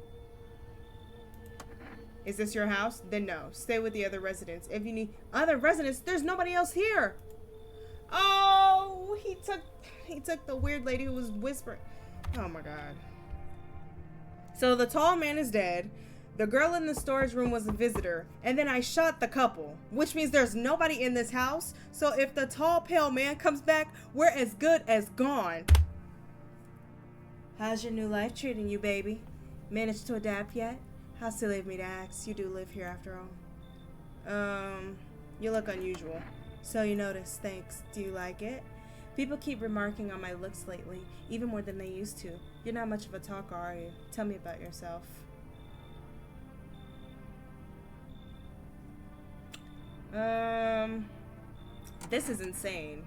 Is this your house? Then no. Stay with the other residents. If you need other residents, there's nobody else here. Oh, he took the weird lady who was whispering. Oh my god. So the tall man is dead. The girl in the storage room was a visitor. And then I shot the couple, which means there's nobody in this house. So if the tall, pale man comes back, we're as good as gone. How's your new life treating you, baby? Managed to adapt yet? How silly of me to ask. You do live here after all. You look unusual. So you notice. Thanks. Do you like it? People keep remarking on my looks lately, even more than they used to. You're not much of a talker, are you? Tell me about yourself. This is insane.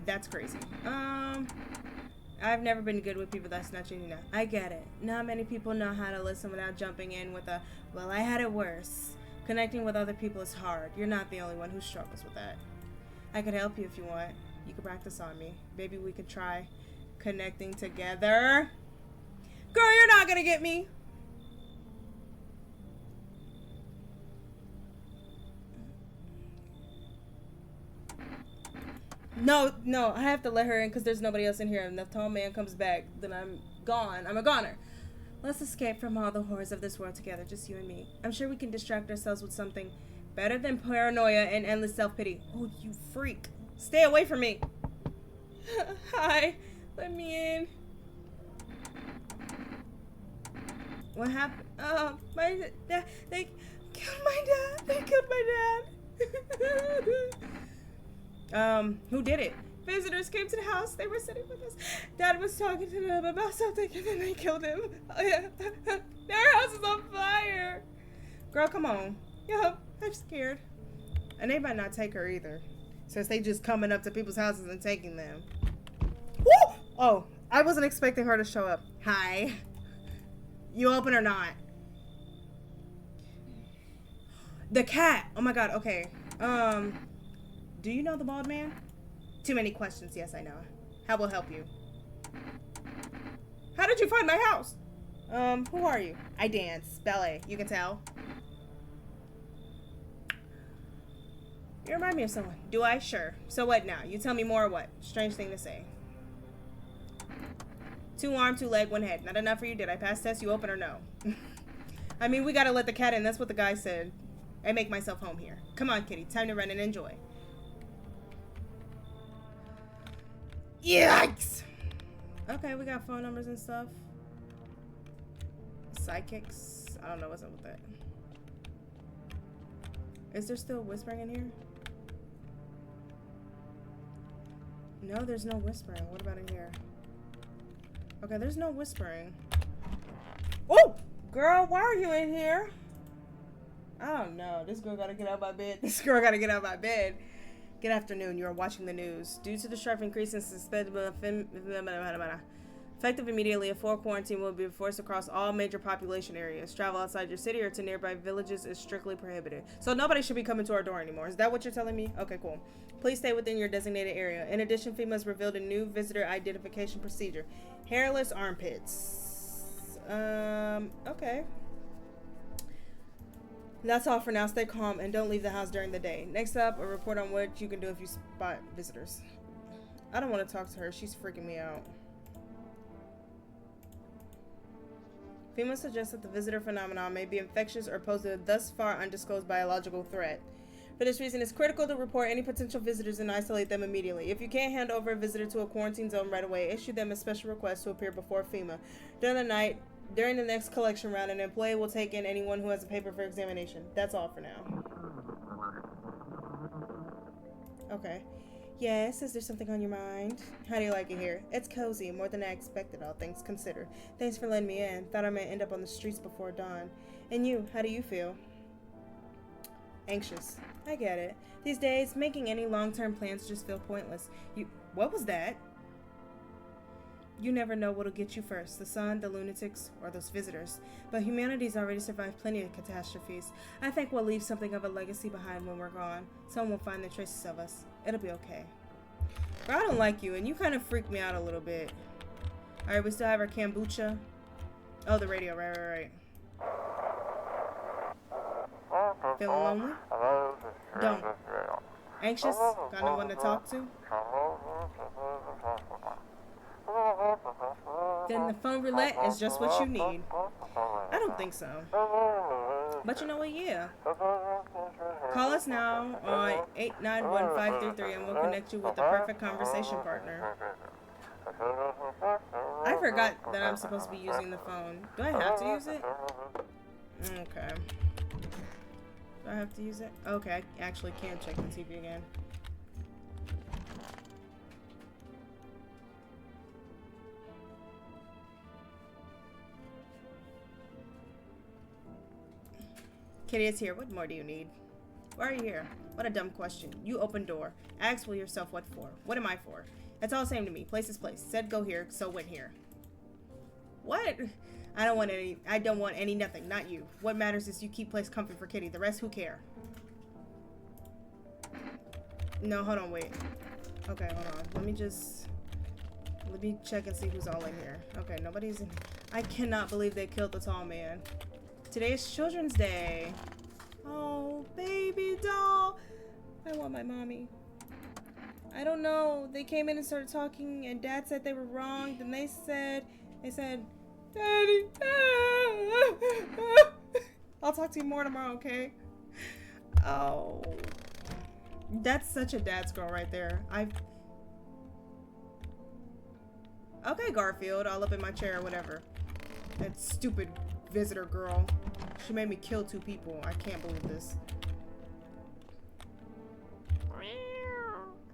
That's crazy. I've never been good with people that's not you know. I get it. Not many people know how to listen without jumping in with a, well, I had it worse. Connecting with other people is hard. You're not the only one who struggles with that. I could help you if you want. You can practice on me. Maybe we could try connecting together. Girl, you're not gonna get me. No, I have to let her in because there's nobody else in here. And if the tall man comes back, then I'm gone. I'm a goner. Let's escape from all the horrors of this world together, just you and me. I'm sure we can distract ourselves with something better than paranoia and endless self-pity. Oh, you freak. Stay away from me. Hi. Let me in. What happened? Oh, my dad. They killed my dad. They killed my dad. Who did it? Visitors came to the house. They were sitting with us. Dad was talking to them about something and then they killed him. Oh, yeah. Their house is on fire. Girl, come on. Yo, I'm scared. And they might not take her either, since they just coming up to people's houses and taking them. Woo! Oh, I wasn't expecting her to show up. Hi. You open or not? The cat. Oh my god, okay. Do you know the bald man? Too many questions. Yes, I know. How will help you? How did you find my house? Who are you? I dance. Ballet. You can tell. You remind me of someone. Do I? Sure. So what now? You tell me more or what? Strange thing to say. 2 arm, 2 leg, 1 head. Not enough for you? Did I pass test? You open or no? I mean, we gotta let the cat in. That's what the guy said. I make myself home here. Come on, kitty. Time to run and enjoy. Yikes! Okay, we got phone numbers and stuff. Sidekicks. I don't know what's up with that. Is there still whispering in here? No, there's no whispering. What about in here? Okay, there's no whispering. Oh! Girl, why are you in here? I don't know. This girl gotta get out of my bed. This girl gotta get out of my bed. Good afternoon. You are watching the news. Due to the sharp increase in suspected effective immediately, a full quarantine will be enforced across all major population areas. Travel outside your city or to nearby villages is strictly prohibited. So nobody should be coming to our door anymore. Is that what you're telling me? Okay, cool. Please stay within your designated area. In addition, FEMA has revealed a new visitor identification procedure. Hairless armpits. Okay. That's all for now. Stay calm and don't leave the house during the day. Next up, a report on what you can do if you spot visitors. I don't want to talk to her. She's freaking me out. FEMA suggests that the visitor phenomenon may be infectious or pose a thus far undisclosed biological threat. For this reason, it's critical to report any potential visitors and isolate them immediately. If you can't hand over a visitor to a quarantine zone right away, issue them a special request to appear before FEMA. During the next collection round, an employee will take in anyone who has a paper for examination. That's all for now. Okay. Yes, is there something on your mind? How do you like it here? It's cozy, more than I expected, all things considered. Thanks for letting me in. Thought I might end up on the streets before dawn. And you, how do you feel? Anxious. I get it. These days, making any long-term plans just feel pointless. What was that? You never know what'll get you first, the sun, the lunatics, or those visitors. But humanity's already survived plenty of catastrophes. I think we'll leave something of a legacy behind when we're gone. Someone will find the traces of us. It'll be okay. But I don't like you, and you kind of freak me out a little bit. Alright, we still have our kombucha. Oh, the radio, right. Feeling lonely? Don't. Anxious? Got no one to talk to? Then the phone roulette is just what you need. I don't think so. But you know what? Yeah. Call us now on 891-533 and we'll connect you with the perfect conversation partner. I forgot that I'm supposed to be using the phone. Do I have to use it? Okay. Do I have to use it? Okay, I actually can check the TV again. Kitty is here. What more do you need? Why are you here? What a dumb question. You open door. Ask for yourself what for. What am I for? It's all the same to me. Place is place. Said go here, so went here. What? I don't want any nothing. Not you. What matters is you keep place comfy for Kitty. The rest, who care? No, hold on, wait. Okay, hold on. Let me check and see who's all in here. Okay, nobody's in. I cannot believe they killed the tall man. Today is Children's Day. Oh, baby doll. I want my mommy. I don't know. They came in and started talking and Dad said they were wrong. Then they said, Daddy. I'll talk to you more tomorrow, okay? Oh. That's such a dad's girl right there. Okay, Garfield. All up in my chair or whatever. That stupid visitor girl. She made me kill 2 people. I can't believe this.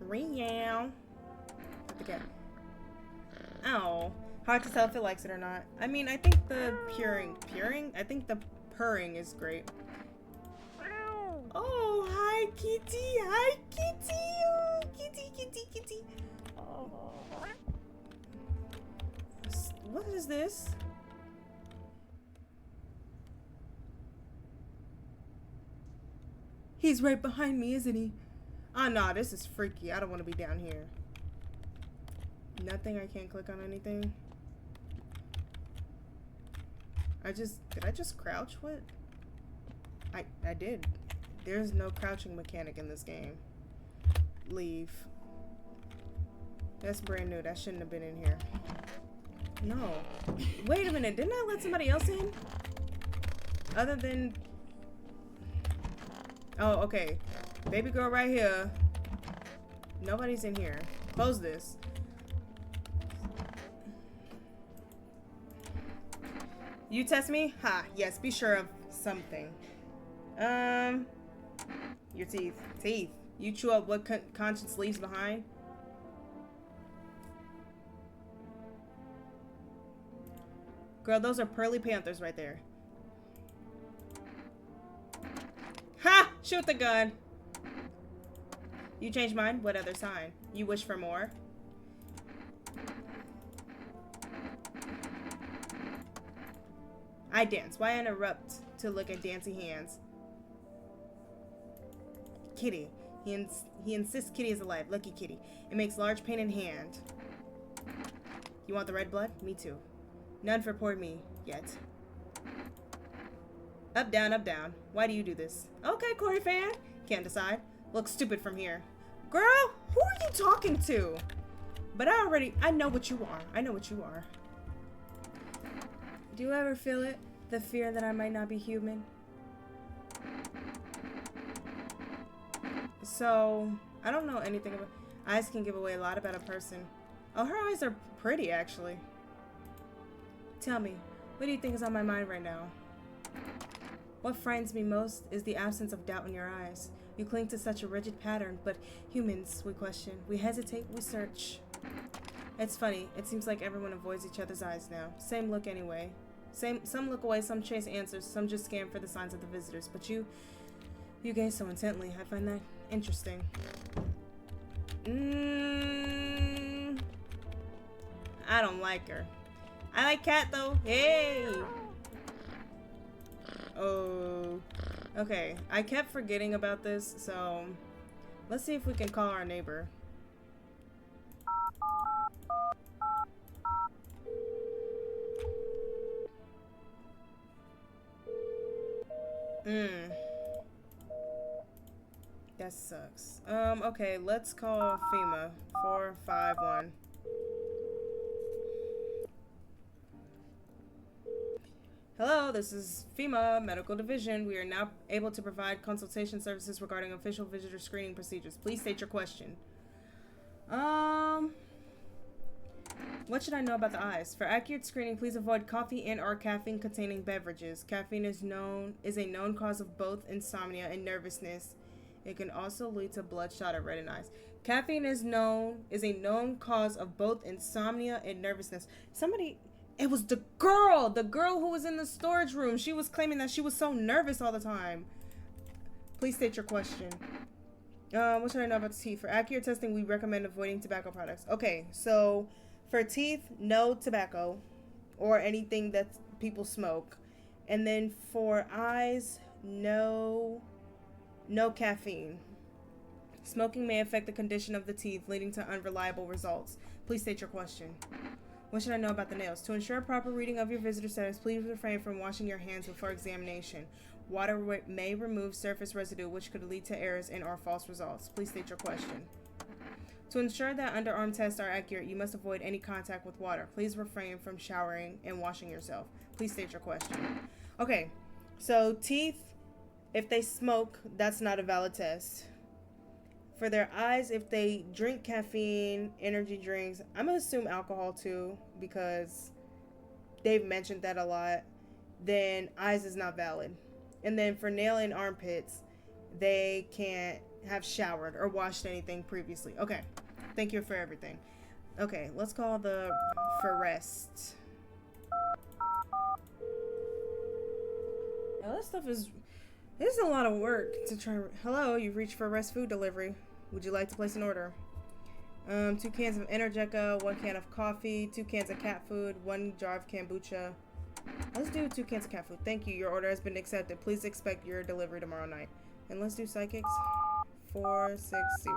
Meow. The cat. Oh. Hard to tell if it likes it or not. I mean, I think the I think the purring is great. Oh, hi, kitty. Hi, kitty. Oh, kitty. Oh. What is this? He's right behind me, isn't he? Oh, no, this is freaky. I don't want to be down here. Nothing. I can't click on anything. Did I just crouch? What? I did. There's no crouching mechanic in this game. Leave. That's brand new. That shouldn't have been in here. No. Wait a minute. Didn't I let somebody else in? Other than... Oh, okay. Baby girl right here. Nobody's in here. Close this. You test me? Ha, yes, be sure of something. Your teeth. Teeth. You chew up what conscience leaves behind? Girl, those are pearly panthers right there. Ha! Shoot the gun. You changed mine? What other sign? You wish for more? I dance. Why interrupt to look at dancing hands? Kitty. He insists Kitty is alive. Lucky Kitty. It makes large pain in hand. You want the red blood? Me too. None for poor me. Yet. Up, down, up, down. Why do you do this? Okay, Corey fan. Can't decide. Looks stupid from here. Girl, who are you talking to? But I know what you are. I know what you are. Do you ever feel it? The fear that I might not be human? So, I don't know anything about... Eyes can give away a lot about a person. Oh, her eyes are pretty, actually. Tell me, what do you think is on my mind right now? What frightens me most is the absence of doubt in your eyes. You cling to such a rigid pattern, but humans, we question. We hesitate, we search. It's funny. It seems like everyone avoids each other's eyes now. Same look anyway. Some look away, some chase answers, some just scan for the signs of the visitors. But you gaze so intently. I find that interesting. I don't like her. I like cat though. Hey. Oh. Okay. I kept forgetting about this, so let's see if we can call our neighbor. That sucks. Okay, let's call FEMA. 451. Hello, this is FEMA Medical Division. We are now able to provide consultation services regarding official visitor screening procedures. Please state your question. What should I know about the eyes? For accurate screening, please avoid coffee and/or caffeine-containing beverages. Caffeine is a known cause of both insomnia and nervousness. It can also lead to bloodshot or reddened eyes. Caffeine is a known cause of both insomnia and nervousness. It was the girl who was in the storage room. She was claiming that she was so nervous all the time. Please state your question. What should I know about the teeth? For accurate testing, we recommend avoiding tobacco products. Okay, so for teeth, no tobacco or anything that people smoke. And then for eyes, no caffeine. Smoking may affect the condition of the teeth, leading to unreliable results. Please state your question. What should I know about the nails? To ensure proper reading of your visitor status, please refrain from washing your hands before examination. Water may remove surface residue, which could lead to errors and/or false results. Please state your question. To ensure that underarm tests are accurate, you must avoid any contact with water. Please refrain from showering and washing yourself. Please state your question. Okay, so teeth, if they smoke, that's not a valid test. For their eyes, if they drink caffeine, energy drinks, I'm going to assume alcohol too, because they've mentioned that a lot, then eyes is not valid. And then for nail and armpits, they can't have showered or washed anything previously. Okay, thank you for everything. Okay, let's call for rest. Now this stuff is a lot of work to try. Hello, you've reached for rest food delivery. Would you like to place an order? 2 cans of Energica, 1 can of coffee, 2 cans of cat food, 1 jar of kombucha. Let's do 2 cans of cat food. Thank you. Your order has been accepted. Please expect your delivery tomorrow night. And let's do psychics. 460.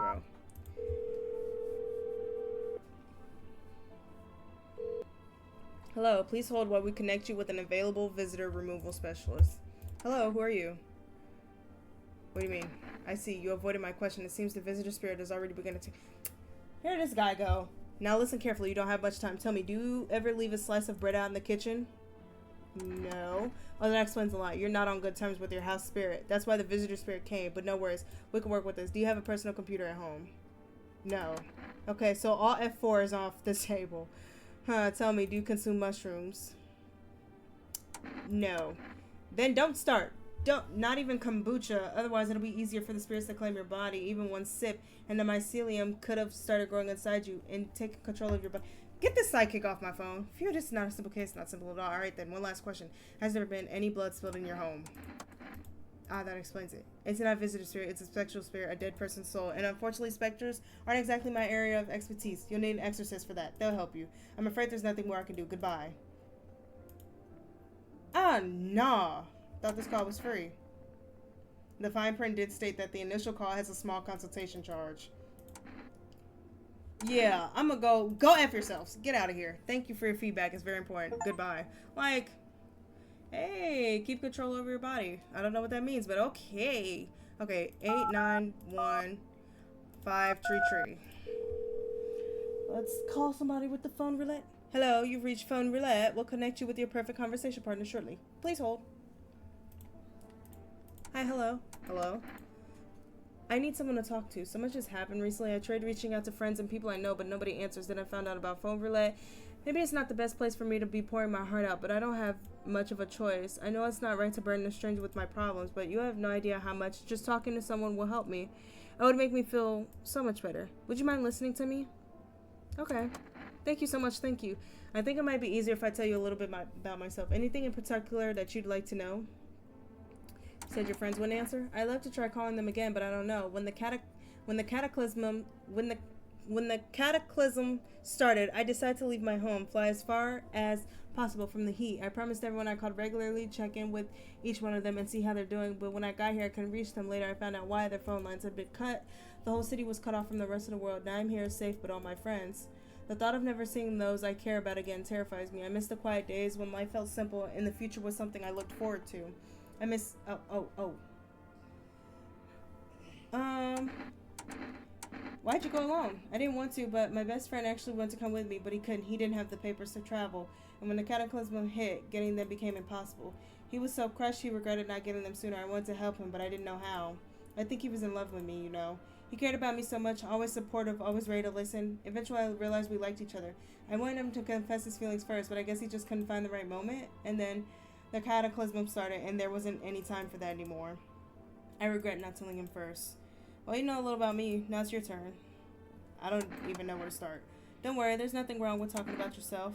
Hello, please hold while we connect you with an available visitor removal specialist. Hello, who are you? What do you mean? I see. You avoided my question. It seems the visitor spirit has already begun to... Here this guy go. Now listen carefully. You don't have much time. Tell me, do you ever leave a slice of bread out in the kitchen? No. Oh, that explains a lot. You're not on good terms with your house spirit. That's why the visitor spirit came. But no worries. We can work with this. Do you have a personal computer at home? No. Okay, so all F4 is off the table. Tell me, do you consume mushrooms? No. Then don't start. Not even kombucha, otherwise it'll be easier for the spirits to claim your body. Even 1 sip, and the mycelium could have started growing inside you and taking control of your body. Get this sidekick off my phone. Phew, this is not a simple case, not simple at all. Alright then, one last question. Has there been any blood spilled in your home? Ah, that explains it. It's not a visitor spirit, it's a spectral spirit, a dead person's soul. And unfortunately, specters aren't exactly my area of expertise. You'll need an exorcist for that. They'll help you. I'm afraid there's nothing more I can do. Goodbye. Ah, nah. Thought this call was free. The fine print did state that the initial call has a small consultation charge. Yeah, I'm gonna go F yourselves. Get out of here. Thank you for your feedback. It's very important. Goodbye. Like, hey, keep control over your body. I don't know what that means, but okay. Okay, 891533. Let's call somebody with the phone roulette. Hello, you've reached phone roulette. We'll connect you with your perfect conversation partner shortly. Please hold. Hi, hello. Hello. I need someone to talk to. So much has happened recently. I tried reaching out to friends and people I know, but nobody answers. Then I found out about phone roulette. Maybe it's not the best place for me to be pouring my heart out, but I don't have much of a choice. I know it's not right to burden a stranger with my problems, but you have no idea how much just talking to someone will help me. It would make me feel so much better. Would you mind listening to me? Okay. Thank you so much. Thank you. I think it might be easier if I tell you a little bit about myself. Anything in particular that you'd like to know? Said your friends wouldn't answer? I'd love to try calling them again, but I don't know. When the cataclysm started, I decided to leave my home, fly as far as possible from the heat. I promised everyone I called regularly, check in with each one of them and see how they're doing, but when I got here I couldn't reach them. Later I found out why. Their phone lines had been cut. The whole city was cut off from the rest of the world. Now I'm here safe, but all my friends. The thought of never seeing those I care about again terrifies me. I miss the quiet days when life felt simple and the future was something I looked forward to. I miss... Why'd you go alone? I didn't want to, but my best friend actually wanted to come with me, but he couldn't. He didn't have the papers to travel. And when the cataclysm hit, getting them became impossible. He was so crushed he regretted not getting them sooner. I wanted to help him, but I didn't know how. I think he was in love with me, you know. He cared about me so much, always supportive, always ready to listen. Eventually, I realized we liked each other. I wanted him to confess his feelings first, but I guess he just couldn't find the right moment. And then the cataclysm started, and there wasn't any time for that anymore. I regret not telling him first. Well, you know a little about me. Now it's your turn. I don't even know where to start. Don't worry, there's nothing wrong with talking about yourself.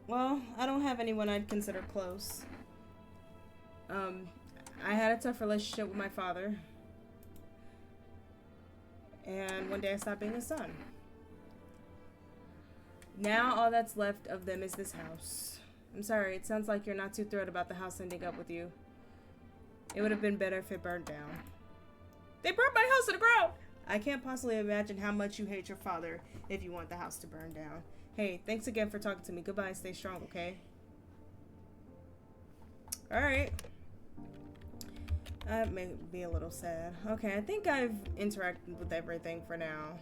Well, I don't have anyone I'd consider close. I had a tough relationship with my father. And one day I stopped being his son. Now all that's left of them is this house. I'm sorry, it sounds like you're not too thrilled about the house ending up with you. It would have been better if it burned down. They burned my house to the ground! I can't possibly imagine how much you hate your father if you want the house to burn down. Hey, thanks again for talking to me. Goodbye, stay strong, okay? Alright. That may be a little sad. Okay, I think I've interacted with everything for now.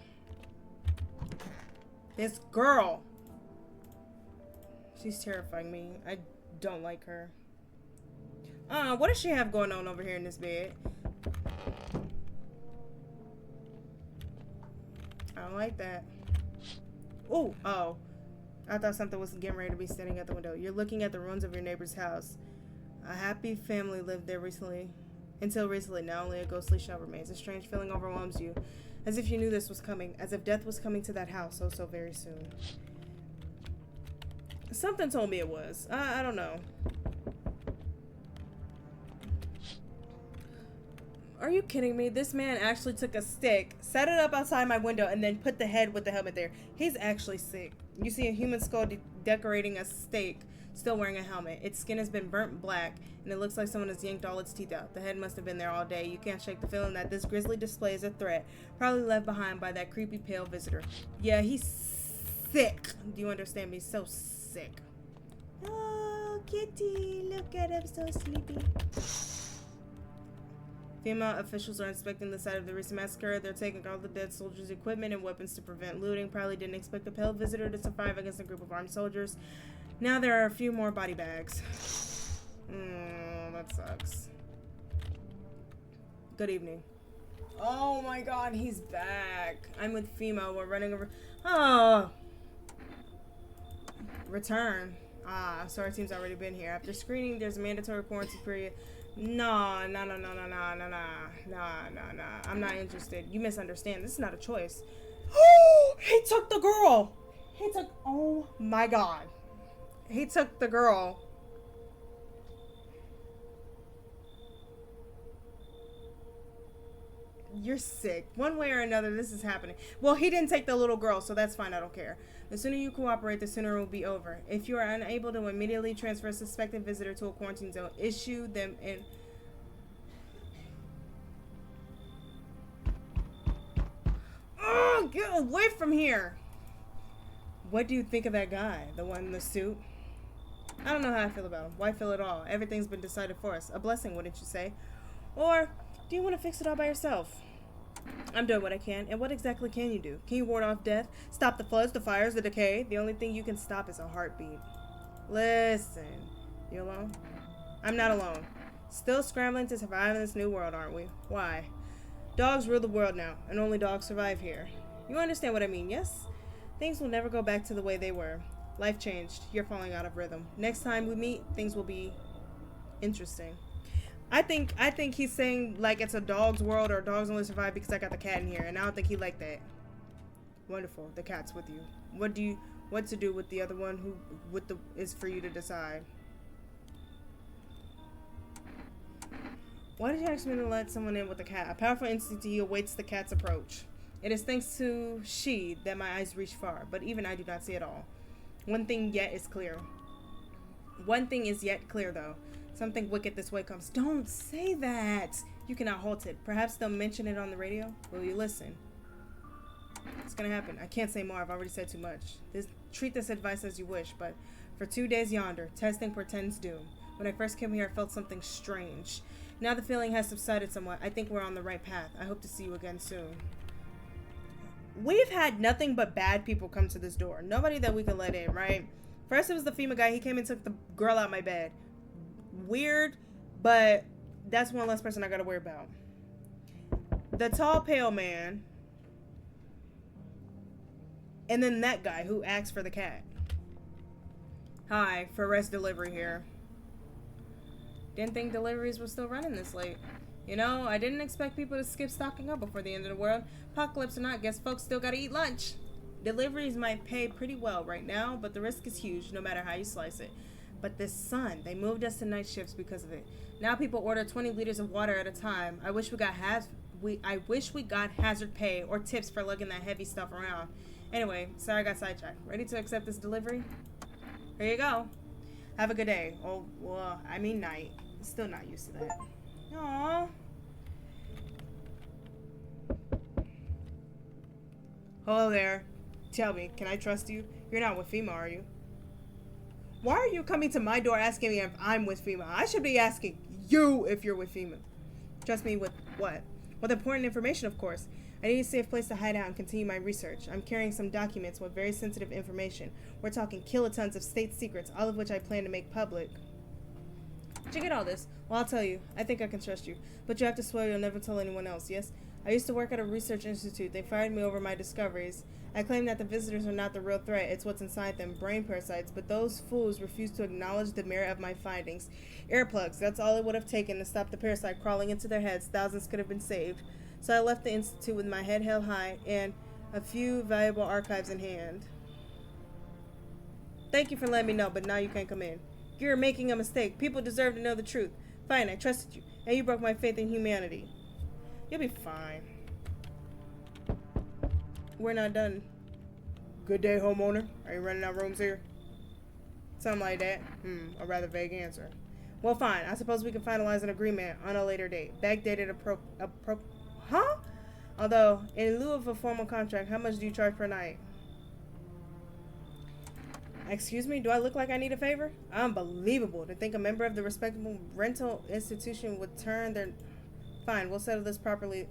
This girl! She's terrifying me. I don't like her. What does she have going on over here in this bed? I don't like that. Ooh, oh. I thought something was getting ready to be standing at the window. You're looking at the ruins of your neighbor's house. A happy family lived there recently. Until recently, now only a ghostly shell remains. A strange feeling overwhelms you. As if you knew this was coming. As if death was coming to that house so very soon. Something told me it was. I don't know. Are you kidding me? This man actually took a stick, set it up outside my window, and then put the head with the helmet there. He's actually sick. You see a human skull decorating a stake, still wearing a helmet. Its skin has been burnt black, and it looks like someone has yanked all its teeth out. The head must have been there all day. You can't shake the feeling that this grisly display is a threat, probably left behind by that creepy pale visitor. Yeah, he's sick. Do you understand me? So sick. Oh, kitty, look at him, so sleepy. FEMA officials are inspecting the site of the recent massacre. They're taking all the dead soldiers' equipment and weapons to prevent looting. Probably didn't expect the pale visitor to survive against a group of armed soldiers. Now there are a few more body bags. That sucks. Good evening. Oh my god, he's back. I'm with FEMA. We're running over. Oh! Return. So our team's already been here. After screening, there's a mandatory quarantine period. No. I'm not interested. You misunderstand. This is not a choice. Oh, he took the girl. Oh my god. He took the girl. You're sick. One way or another, this is happening. Well, he didn't take the little girl, so that's fine. I don't care. The sooner you cooperate, the sooner it will be over. If you are unable to immediately transfer a suspected visitor to a quarantine zone, issue them in... Oh, get away from here! What do you think of that guy? The one in the suit? I don't know how I feel about him. Why feel at all? Everything's been decided for us. A blessing, wouldn't you say? Or do you want to fix it all by yourself? I'm doing what I can. And what exactly can you do? Can you ward off death? Stop the floods, the fires, the decay? The only thing you can stop is a heartbeat. Listen. You alone? I'm not alone. Still scrambling to survive in this new world, aren't we? Why? Dogs rule the world now, and only dogs survive here. You understand what I mean, yes? Things will never go back to the way they were. Life changed. You're falling out of rhythm. Next time we meet, things will be interesting. I think he's saying like it's a dog's world or dogs only survive because I got the cat in here, and I don't think he like that. Wonderful, the cat's with you. What to do with the other one is for you to decide. Why did you ask me to let someone in with the cat? A powerful entity awaits the cat's approach. It is thanks to she that my eyes reach far, but even I do not see it all. One thing is yet clear though. Something wicked this way comes. Don't say that. You cannot halt it. Perhaps they'll mention it on the radio. Will you listen? It's gonna happen. I can't say more. I've already said too much. Treat this advice as you wish, but for 2 days yonder, testing portends doom. When I first came here, I felt something strange. Now the feeling has subsided somewhat. I think we're on the right path. I hope to see you again soon. We've had nothing but bad people come to this door. Nobody that we can let in, right? First, it was the FEMA guy. He came and took the girl out my bed. Weird, but that's one less person I gotta worry about. The tall, pale man. And then that guy who asked for the cat. Hi, for rest delivery here. Didn't think deliveries were still running this late. You know, I didn't expect people to skip stocking up before the end of the world. Apocalypse or not, guess folks still gotta eat lunch. Deliveries might pay pretty well right now, but the risk is huge no matter how you slice it. But this sun, they moved us to night shifts because of it. Now people order 20 liters of water at a time. I wish we got hazard pay or tips for lugging that heavy stuff around. Anyway, sorry I got sidetracked. Ready to accept this delivery? Here you go. Have a good day. Oh, well, I mean night. Still not used to that. Aww. Hello there. Tell me, can I trust you? You're not with FEMA, are you? Why are you coming to my door asking me if I'm with FEMA? I should be asking you if you're with FEMA. Trust me with what? With important information, of course. I need a safe place to hide out and continue my research. I'm carrying some documents with very sensitive information. We're talking kilotons of state secrets, all of which I plan to make public. Did you get all this? Well, I'll tell you. I think I can trust you. But you have to swear you'll never tell anyone else, yes? I used to work at a research institute. They fired me over my discoveries. I claim that the visitors are not the real threat. It's what's inside them, brain parasites. But those fools refuse to acknowledge the merit of my findings. Earplugs, that's all it would have taken to stop the parasite crawling into their heads. Thousands could have been saved. So I left the institute with my head held high and a few valuable archives in hand. Thank you for letting me know, but now you can't come in. You're making a mistake. People deserve to know the truth. Fine, I trusted you, and you broke my faith in humanity. You'll be fine. We're not done. Good day, homeowner. Are you running out of rooms here? Something like that. A rather vague answer. Well, fine. I suppose we can finalize an agreement on a later date. Backdated Huh? Although, in lieu of a formal contract, how much do you charge per night? Excuse me, do I look like I need a favor? Unbelievable to think a member of the respectable rental institution would turn their... Fine, we'll settle this properly.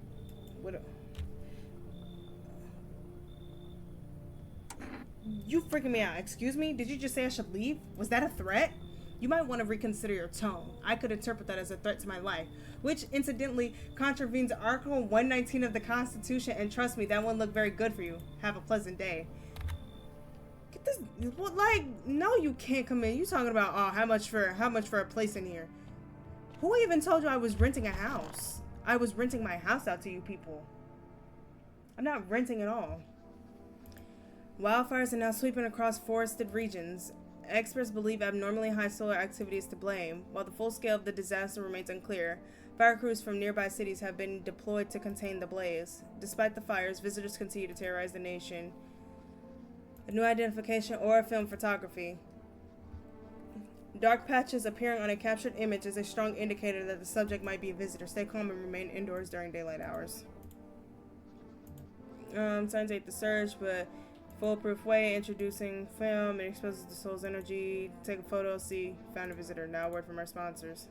You freaking me out. Excuse me? Did you just say I should leave? Was that a threat? You might want to reconsider your tone. I could interpret that as a threat to my life, which incidentally contravenes Article 119 of the Constitution, and trust me, that won't look very good for you. Have a pleasant day. Get this, like, no, you can't come in. You talking about, oh, how much for a place in here? Who even told you I was renting a house? I was renting my house out to you people. I'm not renting at all. Wildfires are now sweeping across forested regions. Experts believe abnormally high solar activity is to blame. While the full scale of the disaster remains unclear, fire crews from nearby cities have been deployed to contain the blaze. Despite the fires, visitors continue to terrorize the nation. A new identification or film photography. Dark patches appearing on a captured image is a strong indicator that the subject might be a visitor. Stay calm and remain indoors during daylight hours. Signs ate the surge, but foolproof way, introducing film, it exposes the soul's energy. Take a photo, see, found a visitor. Now word from our sponsors.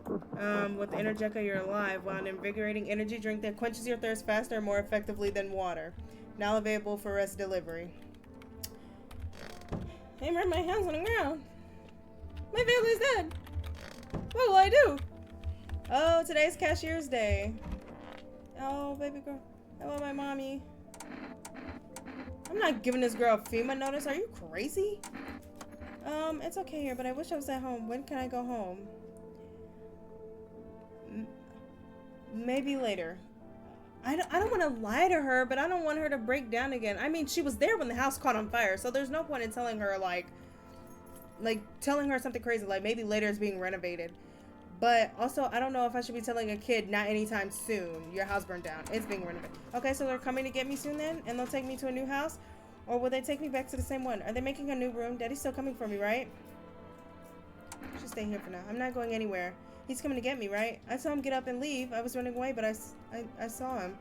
With the Energeca, you're alive. While an invigorating energy drink that quenches your thirst faster and more effectively than water. Now available for rest delivery. Hey, right, my hands on the ground. My family's dead. What will I do? Oh, today's cashier's day. Oh, baby girl. I love my mommy. I'm not giving this girl a FEMA notice. Are you crazy? It's okay here, but I wish I was at home. When can I go home? Maybe later. I don't want to lie to her, but I don't want her to break down again. I mean, she was there when the house caught on fire, so there's no point in telling her, like telling her something crazy, like maybe later it's being renovated. But also, I don't know if I should be telling a kid, not anytime soon. Your house burned down. It's being renovated. Okay, so they're coming to get me soon then? And they'll take me to a new house? Or will they take me back to the same one? Are they making a new room? Daddy's still coming for me, right? I should stay here for now. I'm not going anywhere. He's coming to get me, right? I saw him get up and leave. I was running away, but I saw him.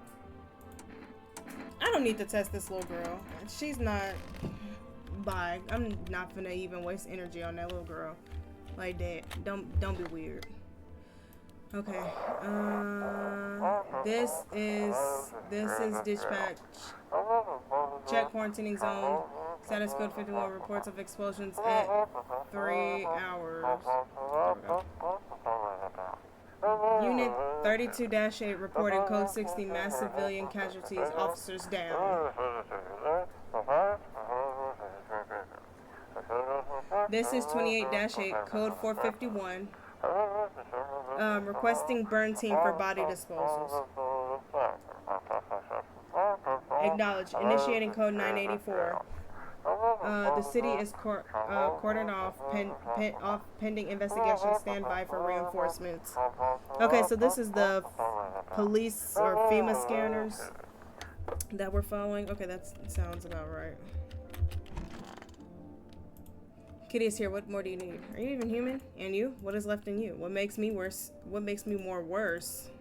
I don't need to test this little girl. She's not... Bye. I'm not finna even waste energy on that little girl. Like that. Don't be weird. Okay. This is dispatch. Check quarantining zone. Status code 51 reports of explosions at 3 hours. There we go. Unit 32-8 reporting code 60 mass civilian casualties, officers down. This is 28-8 code 451 requesting burn team for body disposals. Acknowledge. Initiating code 984. The city is cordoned off, pending investigation. Stand by for reinforcements. Okay, so this is the police or FEMA scanners that we're following. Okay, that sounds about right. Kitty is here. What more do you need? Are you even human? And you? What is left in you? What makes me worse? What makes me more worse?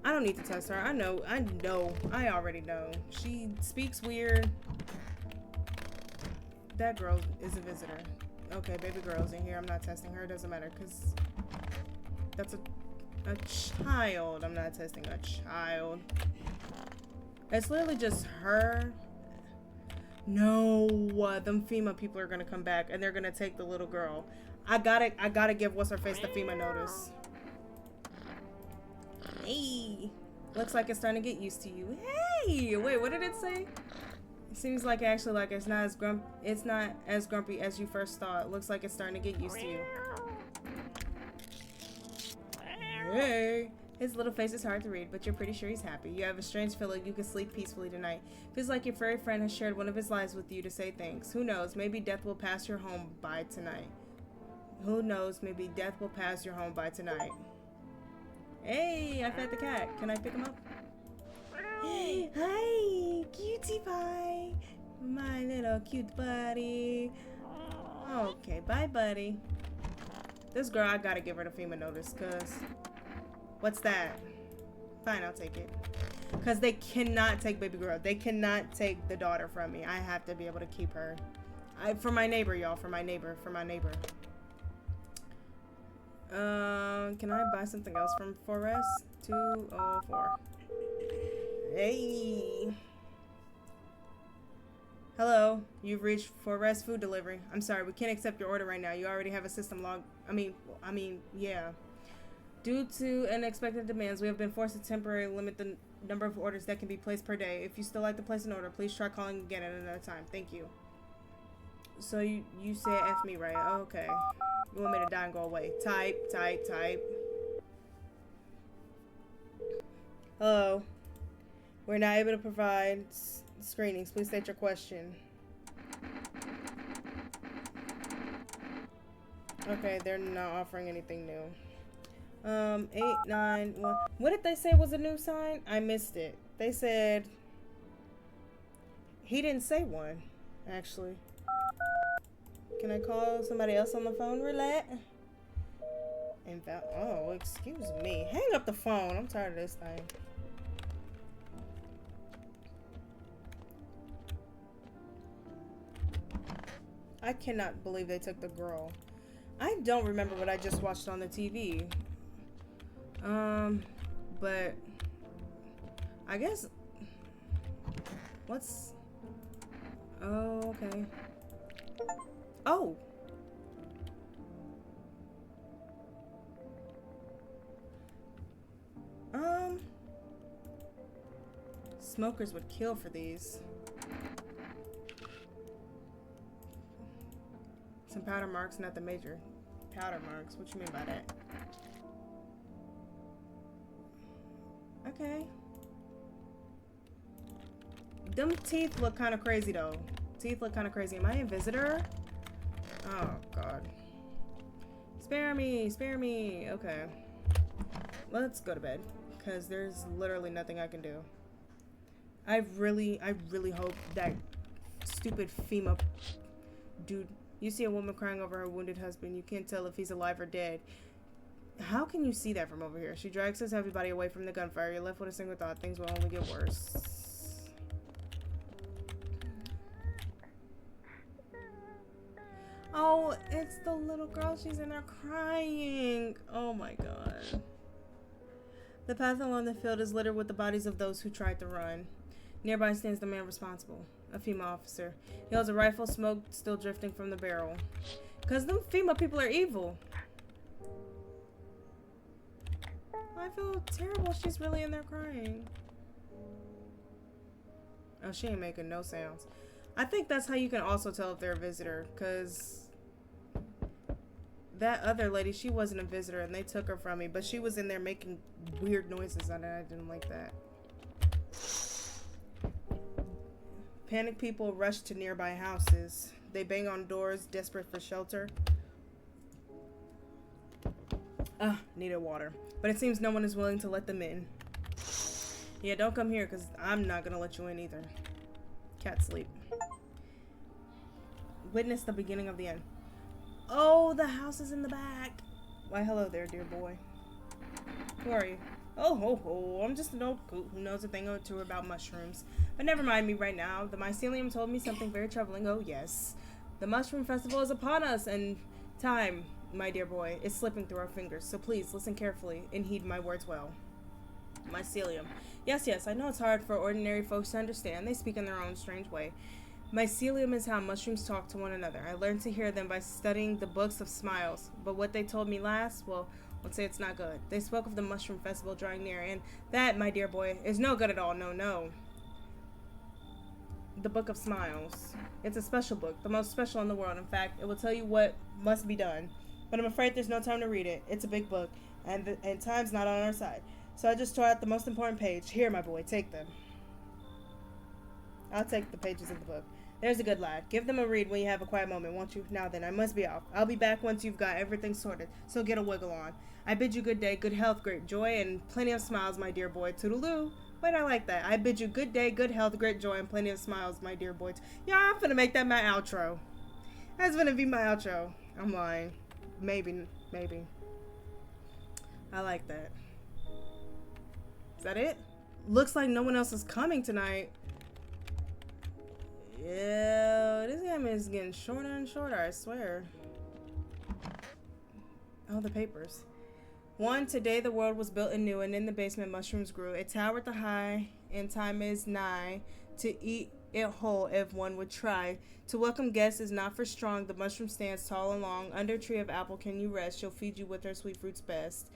I don't need to test her. I know. I already know. She speaks weird. That girl is a visitor. Okay, baby girl's in here. I'm not testing her. It doesn't matter because that's a child. I'm not testing a child. It's literally just her. No, them FEMA people are gonna come back and they're gonna take the little girl. I gotta give what's her face the FEMA notice. Hey, looks like it's starting to get used to you. Hey, wait, what did it say? It seems like actually like it's not as grumpy as you first thought. Looks like it's starting to get used to you. Hey. His little face is hard to read, but you're pretty sure he's happy. You have a strange feeling you can sleep peacefully tonight. Feels like your furry friend has shared one of his lives with you to say thanks. Who knows? Maybe death will pass your home by tonight. Who knows? Maybe death will pass your home by tonight. Hey, I fed the cat. Can I pick him up? Hi, cutie pie. My little cute buddy. Okay, bye, buddy. This girl, I gotta give her the FEMA notice, cause... What's that? Fine, I'll take it. Because they cannot take baby girl. They cannot take the daughter from me. I have to be able to keep her. For my neighbor, y'all. For my neighbor. Can I buy something else from Forest? 204. Hey. Hello. You've reached Forest Food Delivery. I'm sorry, we can't accept your order right now. You already have a system log. I mean, yeah. Due to unexpected demands, we have been forced to temporarily limit the number of orders that can be placed per day. If you still like to place an order, please try calling again at another time. Thank you. So you said F me, right? Oh, okay. You want me to die and go away. Type. Hello. We're not able to provide screenings. Please state your question. Okay, they're not offering anything new. 891. What did they say was a new sign? I missed it. They said he didn't say one, actually. Can I call somebody else on the phone? Roulette? Oh, excuse me. Hang up the phone. I'm tired of this thing. I cannot believe they took the girl. I don't remember what I just watched on the TV. But I guess what's okay. Oh. Smokers would kill for these. Some powder marks, not the major powder marks. What you mean by that? Okay. Them teeth look kind of crazy though. Teeth look kind of crazy. Am I a visitor? Oh god. Spare me, spare me. Okay. Let's go to bed because there's literally nothing I can do. I really hope that stupid FEMA dude. You see a woman crying over her wounded husband. You can't tell if he's alive or dead. How can you see that from over here? She drags his heavy body away from the gunfire. You're left with a single thought. Things will only get worse. Oh, it's the little girl. She's in there crying. Oh my god. The path along the field is littered with the bodies of those who tried to run. Nearby stands the man responsible. A FEMA officer. He holds a rifle, smoke still drifting from the barrel. Because them FEMA people are evil. I feel terrible. She's really in there crying. Oh, she ain't making no sounds. I think that's how you can also tell if they're a visitor. Because that other lady, she wasn't a visitor and they took her from me. But she was in there making weird noises and I didn't like that. Panicked people rush to nearby houses. They bang on doors, desperate for shelter. Needed water. But it seems no one is willing to let them in. Yeah, don't come here because I'm not going to let you in either. Cat sleep. Witness the beginning of the end. Oh, the house is in the back. Why, hello there, dear boy. Who are you? Oh, ho, ho. I'm just an old coot who knows a thing or two about mushrooms. But never mind me right now. The mycelium told me something very troubling. Oh, yes. The mushroom festival is upon us, and time, my dear boy, is slipping through our fingers. So please, listen carefully and heed my words well. Mycelium. Yes, yes, I know it's hard for ordinary folks to understand. They speak in their own strange way. Mycelium is how mushrooms talk to one another. I learned to hear them by studying the books of smiles. But what they told me last, well, let's say it's not good. They spoke of the mushroom festival drawing near, and that, my dear boy, is no good at all. No, no. The Book of Smiles. It's a special book, the most special in the world. In fact, it will tell you what must be done. But I'm afraid there's no time to read it. It's a big book, and time's not on our side. So I just tore out the most important page. Here, my boy, take them. I'll take the pages of the book. There's a good lad. Give them a read when you have a quiet moment, won't you? Now then, I must be off. I'll be back once you've got everything sorted, so get a wiggle on. I bid you good day, good health, great joy, and plenty of smiles, my dear boy. Toodaloo. Wait, I like that. I bid you good day, good health, great joy, and plenty of smiles, my dear boy. Yeah, I'm finna make that my outro. That's gonna be my outro. I'm lying. Maybe. I like that. Is that it? Looks like no one else is coming tonight. Yeah, this game is getting shorter and shorter, I swear. Oh, the papers. 1. Today the world was built anew, and in the basement mushrooms grew. It towered the high, and time is nigh to eat it whole if one would try. To welcome guests is not for strong. The mushroom stands tall and long. Under a tree of apple can you rest. She'll feed you with her sweet fruits best.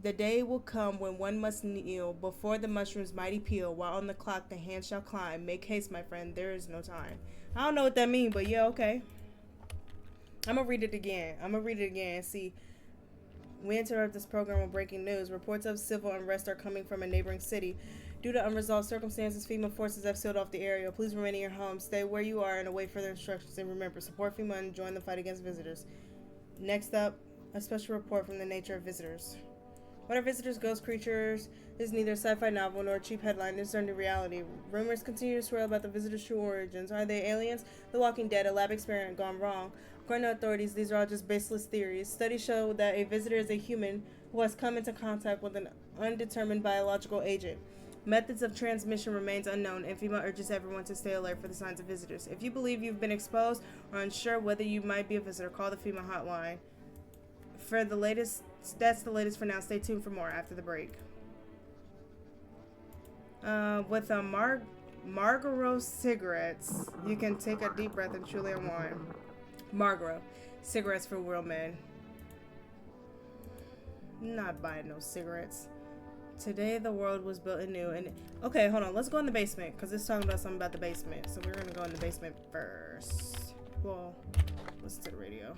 The day will come when one must kneel before the mushroom's mighty peel, while on the clock the hand shall climb. Make haste, my friend, there is no time. I don't know what that means, but yeah, okay. I'm gonna read it again and see. We interrupt this program with breaking news. Reports of civil unrest are coming from a neighboring city. Due to unresolved circumstances, FEMA forces have sealed off the area. Please remain in your home, stay where you are, and await further instructions. And remember, support FEMA and join the fight against visitors. Next up, a special report from the nature of visitors. What are visitors, ghost creatures? This is neither a sci-fi novel nor a cheap headline. This is our new reality. Rumors continue to swirl about the visitors' true origins. Are they aliens? The Walking Dead, a lab experiment gone wrong. According to authorities, these are all just baseless theories. Studies show that a visitor is a human who has come into contact with an undetermined biological agent. Methods of transmission remains unknown, and FEMA urges everyone to stay alert for the signs of visitors. If you believe you've been exposed or unsure whether you might be a visitor, call the FEMA hotline. For the latest, that's the latest for now. Stay tuned for more after the break. With a Marlboro cigarettes, you can take a deep breath and truly unwind. Marlboro cigarettes for real men. Not buying no cigarettes. Today the world was built anew, and okay, hold on. Let's go in the basement because it's talking about something about the basement. So we're gonna go in the basement first. Well, listen to the radio.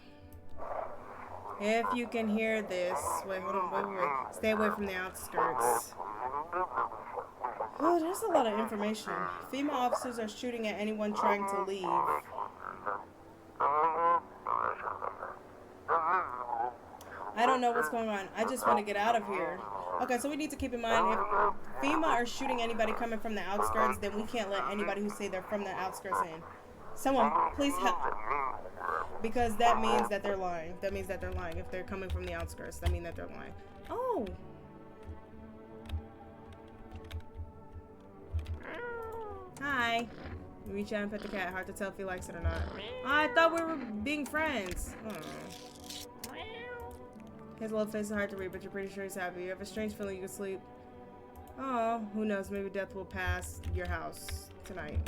If you can hear this, wait, hold on, wait. Stay away from the outskirts. Oh, there's a lot of information. FEMA officers are shooting at anyone trying to leave. I don't know what's going on. I just want to get out of here. Okay, so we need to keep in mind, if FEMA are shooting anybody coming from the outskirts, then we can't let anybody who say they're from the outskirts in. Someone, please help. Because that means that they're lying. That means that they're lying. If they're coming from the outskirts, that means that they're lying. Oh. Hi. You reach out and pet the cat. Hard to tell if he likes it or not. Oh, I thought we were being friends. Oh. His little face is hard to read, but you're pretty sure he's happy. You have a strange feeling you can sleep. Oh, who knows? Maybe death will pass your house tonight.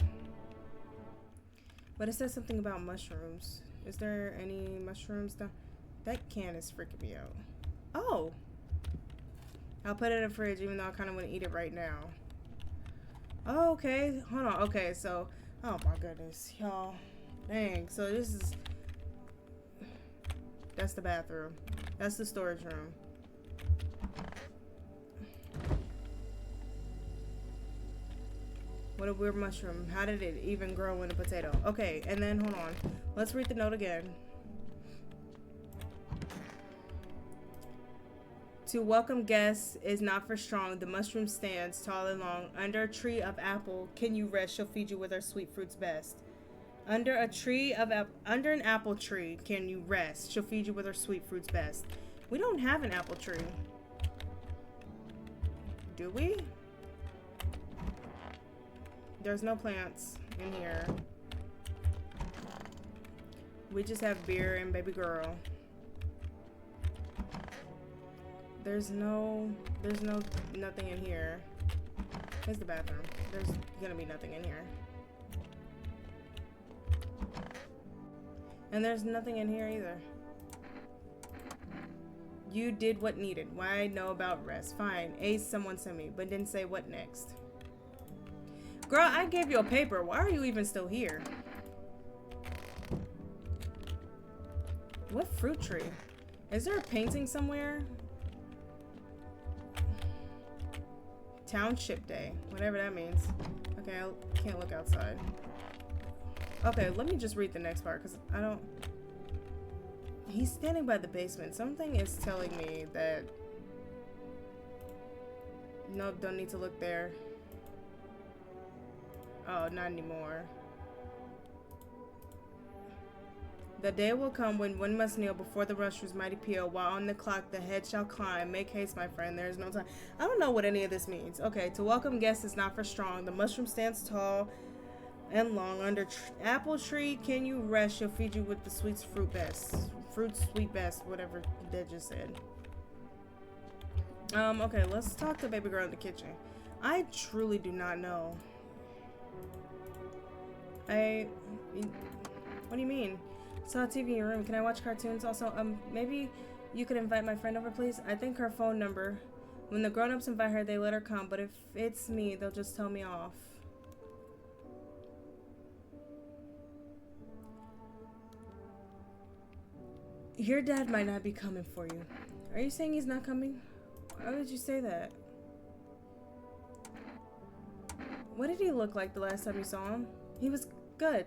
But it says something about mushrooms. Is there any mushrooms down? That can is freaking me out. Oh! I'll put it in the fridge even though I kind of want to eat it right now. Oh, okay. Hold on. Okay, so... Oh my goodness. Y'all. Dang. So this is... That's the bathroom. That's the storage room. What a weird mushroom. How did it even grow in a potato? Okay, and then hold on. Let's read the note again. To welcome guests is not for strong. The mushroom stands tall and long. Under a tree of apple, can you rest? She'll feed you with her sweet fruits best. Under an apple tree, can you rest? She'll feed you with her sweet fruits best. We don't have an apple tree. Do we? There's no plants in here. We just have beer and baby girl. There's nothing in here. Here's the bathroom. There's gonna be nothing in here. And there's nothing in here either. You did what needed. Why know about rest? Fine. Ace someone sent me, but didn't say what next. Girl, I gave you a paper. Why are you even still here? What fruit tree? Is there a painting somewhere? Township Day. Whatever that means. Okay, I can't look outside. Okay, let me just read the next part because I don't... He's standing by the basement. Something is telling me that... Nope, don't need to look there. Oh, not anymore. The day will come when one must kneel before the rusher's mighty peal, while on the clock the head shall climb. Make haste, my friend, there is no time. I don't know what any of this means. Okay, to welcome guests is not for strong. The mushroom stands tall and long. Under apple tree, can you rest? She'll feed you with the sweet fruit best. Fruit sweet best, whatever they just said. Okay, let's talk to baby girl in the kitchen. I truly do not know. What do you mean? Saw TV in your room. Can I watch cartoons also? Maybe you could invite my friend over, please? I think her phone number. When the grown-ups invite her, they let her come. But if it's me, they'll just tell me off. Your dad might not be coming for you. Are you saying he's not coming? Why would you say that? What did he look like the last time you saw him? He was good.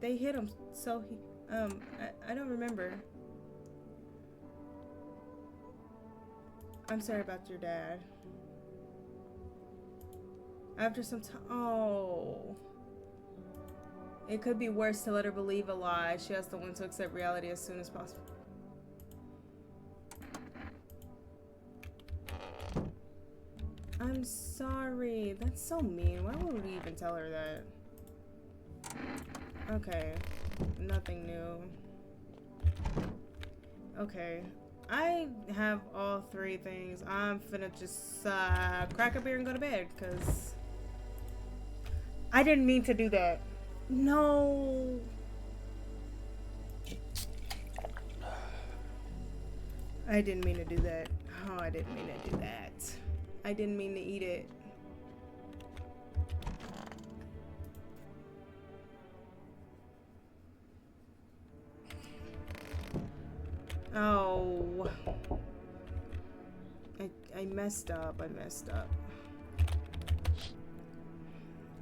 They hit him, so he... I don't remember. I'm sorry about your dad. After some time... Oh. It could be worse to let her believe a lie. She has to want to accept reality as soon as possible. I'm sorry. That's so mean. Why would we even tell her that? Okay. Nothing new. Okay. I have all three things. I'm finna just crack a beer and go to bed because I didn't mean to do that. No. I didn't mean to do that. Oh, I didn't mean to do that. I didn't mean to eat it. Oh. I messed up. I messed up.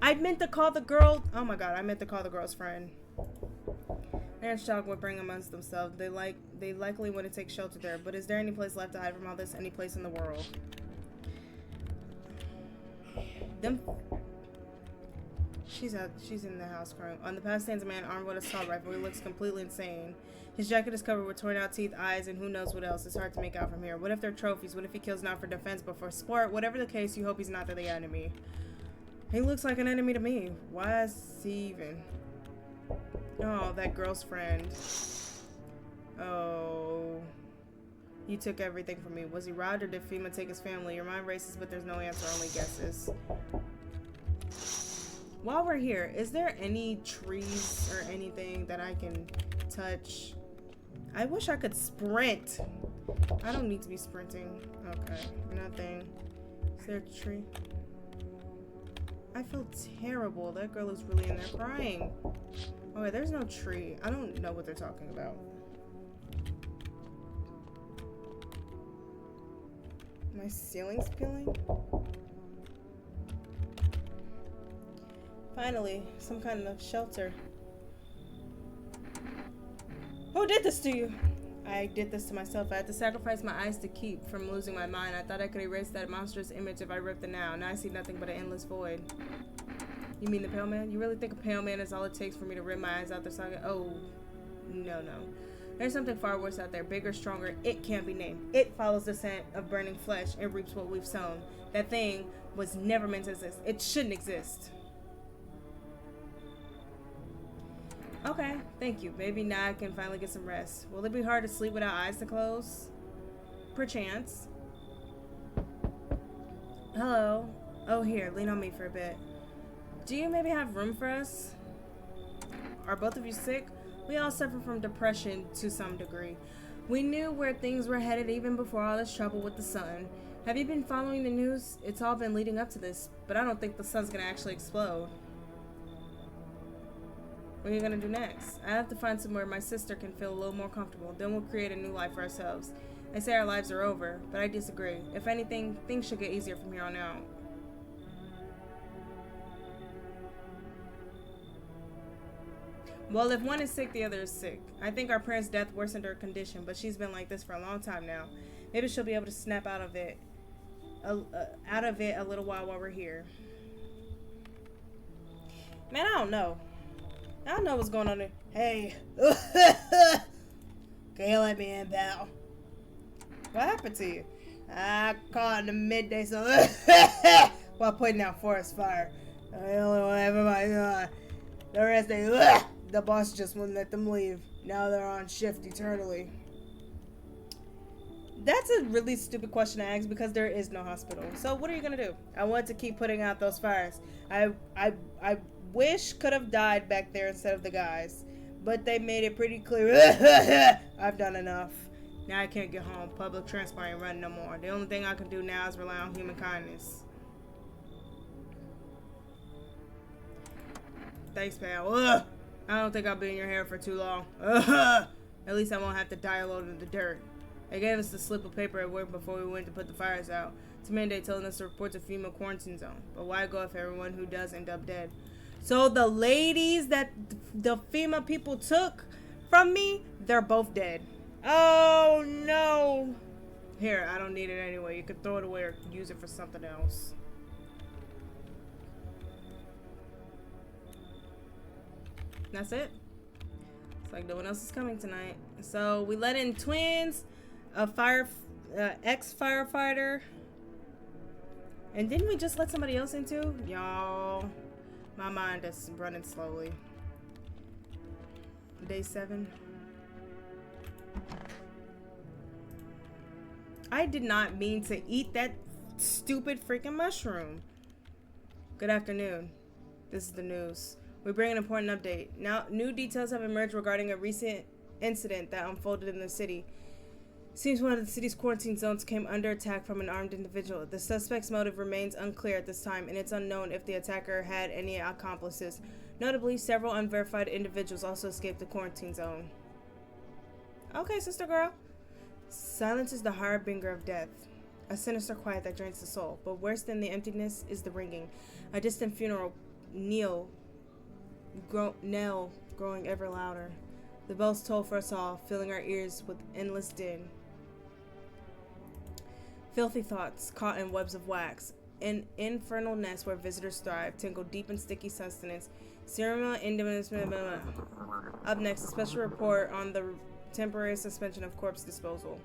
I meant to call the girl. Oh my god, I meant to call the girl's friend. Parents talk would bring amongst themselves. They likely want to take shelter there. But is there any place left to hide from all this? Any place in the world? She's in the house crying. On the path stands a man armed with a assault rifle. He looks completely insane. His jacket is covered with torn out teeth, eyes, and who knows what else. It's hard to make out from here. What if they're trophies? What if he kills not for defense but for sport? Whatever the case, you hope he's not the enemy. He looks like an enemy to me. Why is he even? Oh, that girl's friend. Oh. You took everything from me. Was he robbed or did FEMA take his family? Your mind races, but there's no answer, only guesses. while we're here, is there any trees or anything that I can touch? I wish I could sprint. I don't need to be sprinting. Okay, nothing. Is there a tree? I feel terrible. That girl is really in there crying. Okay, there's no tree. I don't know what they're talking about. My ceiling's peeling? Finally, some kind of shelter. Who did this to you? I did this to myself. I had to sacrifice my eyes to keep from losing my mind. I thought I could erase that monstrous image if I ripped it now. Now I see nothing but an endless void. You mean the pale man? You really think a pale man is all it takes for me to rip my eyes out the socket? Oh, no. There's something far worse out there, bigger, stronger. It can't be named. It follows the scent of burning flesh and reaps what we've sown. That thing was never meant to exist. It shouldn't exist. Okay, thank you. Maybe now I can finally get some rest. Will it be hard to sleep without eyes to close? Perchance. Hello. Oh, here, lean on me for a bit. Do you maybe have room for us? Are both of you sick? We all suffer from depression to some degree. We knew where things were headed even before all this trouble with the sun. Have you been following the news? It's all been leading up to this, but I don't think the sun's gonna actually explode. What are you gonna do next? I have to find somewhere my sister can feel a little more comfortable. Then we'll create a new life for ourselves. They say our lives are over, but I disagree. If anything, things should get easier from here on out. Well, if one is sick, the other is sick. I think our parents' death worsened her condition, but she's been like this for a long time now. Maybe she'll be able to snap out of it a little while we're here. Man, I don't know. I don't know what's going on there. Hey. Can you let me in, pal? What happened to you? I caught in the midday sun while putting out forest fire. I only want everybody. The rest the boss just wouldn't let them leave. Now they're on shift eternally. That's a really stupid question to ask because there is no hospital. So what are you gonna do? I want to keep putting out those fires. I wish could have died back there instead of the guys, but they made it pretty clear. I've done enough. Now I can't get home. Public transport ain't running no more. The only thing I can do now is rely on human kindness. Thanks, pal. Ugh. I don't think I'll be in your hair for too long. Ugh. At least I won't have to die alone in the dirt. They gave us the slip of paper at work before we went to put the fires out. It's a mandate telling us to report to FEMA quarantine zone. But why go if everyone who does end up dead? So the ladies that the FEMA people took from me, they're both dead. Oh no. Here, I don't need it anyway. You could throw it away or use it for something else. That's it. It's like no one else is coming tonight. So we let in twins, a ex-firefighter. And didn't we just let somebody else in too? Y'all, my mind is running slowly. Day 7. I did not mean to eat that stupid freaking mushroom. Good afternoon. This is the news. We bring an important update. Now, new details have emerged regarding a recent incident that unfolded in the city. Seems one of the city's quarantine zones came under attack from an armed individual. The suspect's motive remains unclear at this time, and it's unknown if the attacker had any accomplices. Notably, several unverified individuals also escaped the quarantine zone. Okay, sister girl. Silence is the harbinger of death. A sinister quiet that drains the soul. But worse than the emptiness is the ringing. A distant funeral knell growing ever louder. The bells toll for us all, filling our ears with endless din. Filthy thoughts caught in webs of wax. An infernal nest where visitors thrive, tingle deep in sticky sustenance. Up next, a special report on the temporary suspension of corpse disposal.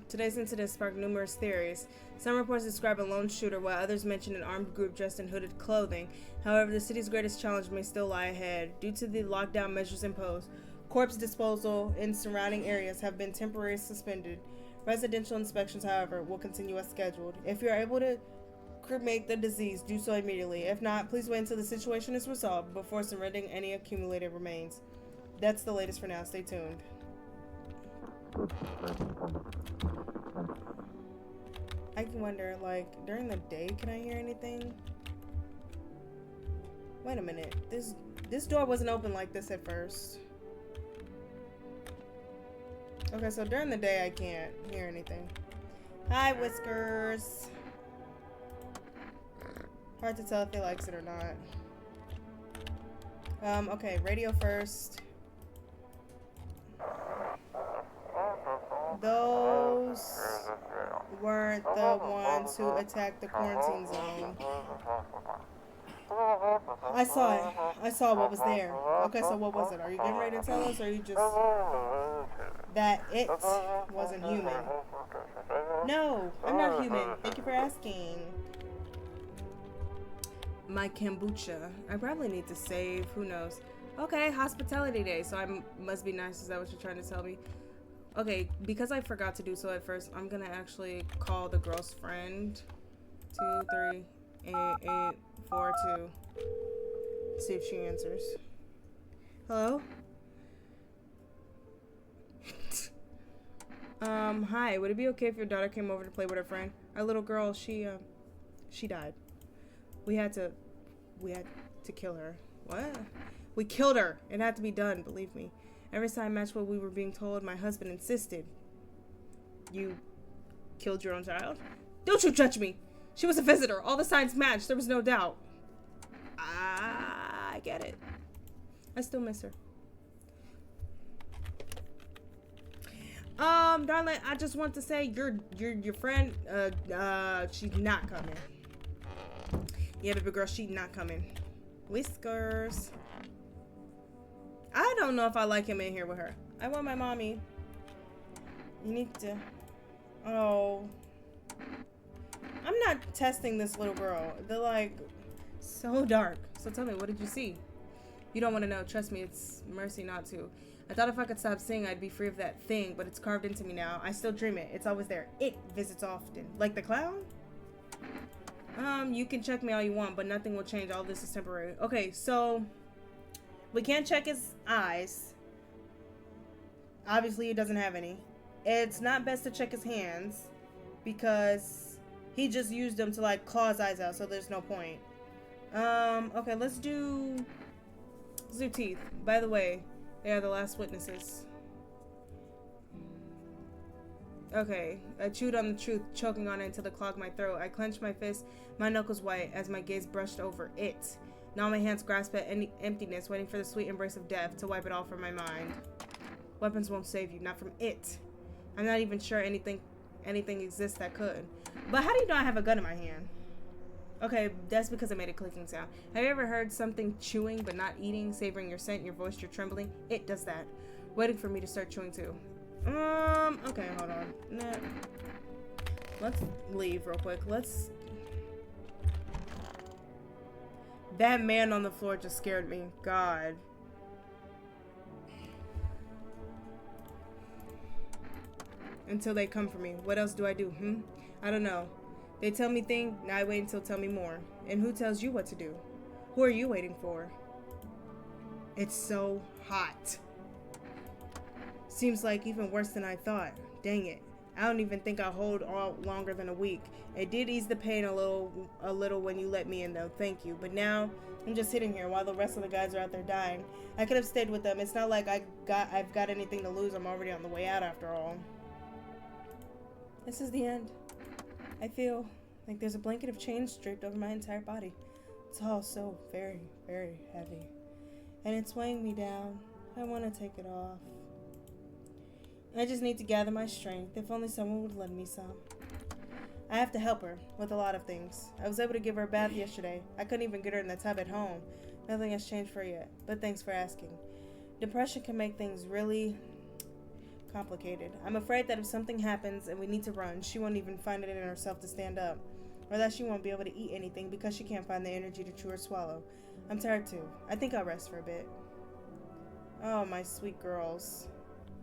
Today's incident sparked numerous theories. Some reports describe a lone shooter, while others mention an armed group dressed in hooded clothing. However, the city's greatest challenge may still lie ahead. Due to the lockdown measures imposed, corpse disposal in surrounding areas have been temporarily suspended. Residential inspections, however, will continue as scheduled. If you're able to cremate the deceased, do so immediately. If not, please wait until the situation is resolved before surrendering any accumulated remains. That's the latest for now. Stay tuned. I can wonder, like, during the day, can I hear anything? Wait a minute. This door wasn't open like this at first. Okay, so during the day, I can't hear anything. Hi, Whiskers. Hard to tell if he likes it or not. Okay, radio first. Those weren't the ones who attacked the quarantine zone. I saw it. I saw what was there. Okay, so what was it? Are you getting ready to tell us, or are you just... That it wasn't human? No, I'm not human. Thank you for asking. My kombucha. I probably need to save. Who knows? Okay, hospitality day. So I must be nice. Is that what you're trying to tell me? Okay, because I forgot to do so at first, I'm gonna actually call the girl's friend. 2 3 8 8 4 2. See if she answers. Hello? Hi. Would it be okay if your daughter came over to play with her friend? Our little girl, she died. We had to kill her. What? We killed her. It had to be done, believe me. Every sign matched what we were being told. My husband insisted. You killed your own child? Don't you judge me. She was a visitor. All the signs matched. There was no doubt. I get it. I still miss her. Darling, I just want to say your friend, she's not coming. Yeah, baby girl, she's not coming. Whiskers. I don't know if I like him in here with her. I want my mommy. You need to... Oh. I'm not testing this little girl. They're like so dark. So tell me, what did you see? You don't want to know. Trust me, it's mercy not to. I thought if I could stop seeing, I'd be free of that thing, but it's carved into me now. I still dream it. It's always there. It visits often. Like the clown? You can check me all you want, but nothing will change. All this is temporary. Okay, so we can't check his eyes. Obviously, he doesn't have any. It's not best to check his hands because he just used them to like claw his eyes out, so there's no point. Okay, let's do teeth. By the way, they are the last witnesses. Okay, I chewed on the truth, choking on it until it clogged my throat. I clenched my fist, my knuckles white, as my gaze brushed over it. Now my hands grasp at any emptiness, waiting for the sweet embrace of death to wipe it all from my mind. Weapons won't save you, not from it. I'm not even sure anything exists that could. But how do you know I have a gun in my hand? Okay, that's because I made a clicking sound. Have you ever heard something chewing but not eating, savoring your scent, your voice, your trembling? It does that. Waiting for me to start chewing too. Okay, hold on. Nah. Let's leave real quick. That man on the floor just scared me. God. Until they come for me. What else do I do? I don't know. They tell me things, now I wait until tell me more. And who tells you what to do? Who are you waiting for? It's so hot. Seems like even worse than I thought. Dang it. I don't even think I'll hold out longer than a week. It did ease the pain a little when you let me in though, thank you. But now, I'm just sitting here while the rest of the guys are out there dying. I could have stayed with them. It's not like I've got anything to lose. I'm already on the way out after all. This is the end. I feel like there's a blanket of chains draped over my entire body. It's all so very, very heavy. And it's weighing me down. I want to take it off. I just need to gather my strength. If only someone would lend me some. I have to help her with a lot of things. I was able to give her a bath yesterday. I couldn't even get her in the tub at home. Nothing has changed for her yet, but thanks for asking. Depression can make things really complicated. I'm afraid that if something happens and we need to run, she won't even find it in herself to stand up. Or that she won't be able to eat anything because she can't find the energy to chew or swallow. I'm tired too. I think I'll rest for a bit. Oh, my sweet girls.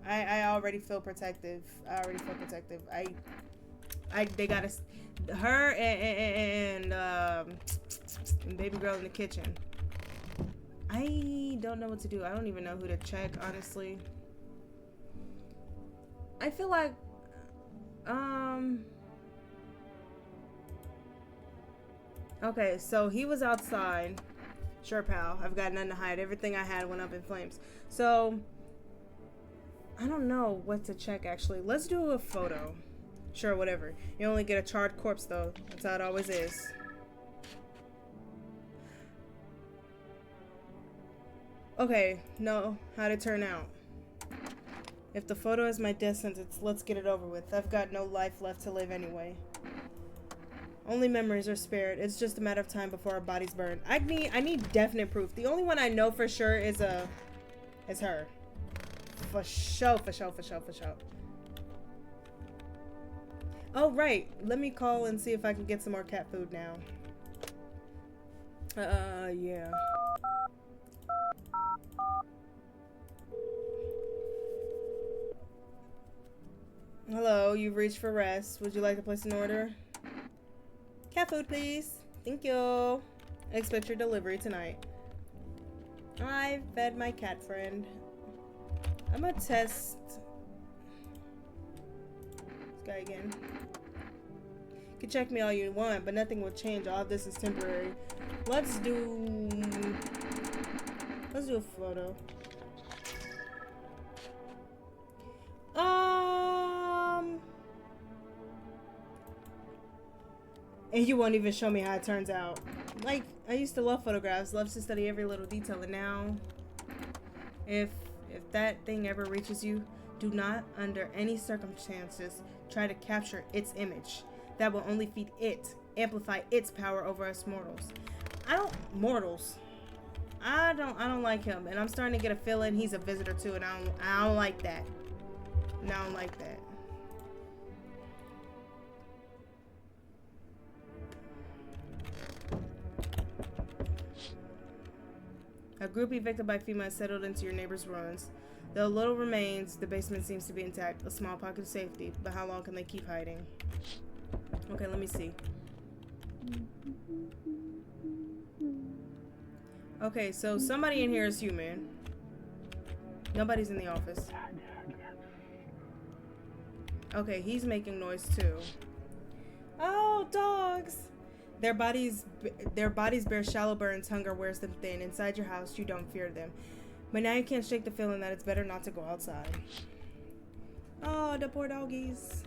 I already feel protective. They got her and baby girl in the kitchen. I don't know what to do. I don't even know who to check, honestly. I feel like, okay, so he was outside. Sure, pal. I've got nothing to hide. Everything I had went up in flames. So, I don't know what to check, actually. Let's do a photo. Sure, whatever. You only get a charred corpse, though. That's how it always is. Okay, no. How'd it turn out? If the photo is my death sentence, let's get it over with. I've got no life left to live anyway. Only memories are spared. It's just a matter of time before our bodies burn. I need definite proof. The only one I know for sure is her. For sure. Oh, right. Let me call and see if I can get some more cat food now. Yeah. Hello, you've reached for rest. Would you like to place an order? Cat food, please. Thank you. I expect your delivery tonight. I fed my cat friend. I'm gonna test this guy again. You can check me all you want, but nothing will change. All of this is temporary. Let's do a photo. And you won't even show me how it turns out. Like, I used to love photographs, loved to study every little detail, and now, if that thing ever reaches you, do not, under any circumstances, try to capture its image. That will only feed it, amplify its power over us mortals. I don't like him, and I'm starting to get a feeling he's a visitor too, and I don't like that. And I don't like that. A group evicted by FEMA has settled into your neighbor's ruins. Though little remains, the basement seems to be intact, a small pocket of safety. But how long can they keep hiding? Okay, let me see. Okay, so somebody in here is human. Nobody's in the office. Okay, he's making noise too. Oh, dogs! Their bodies bear shallow burns. Hunger wears them thin. Inside your house, you don't fear them. But now you can't shake the feeling that it's better not to go outside. Oh, the poor doggies.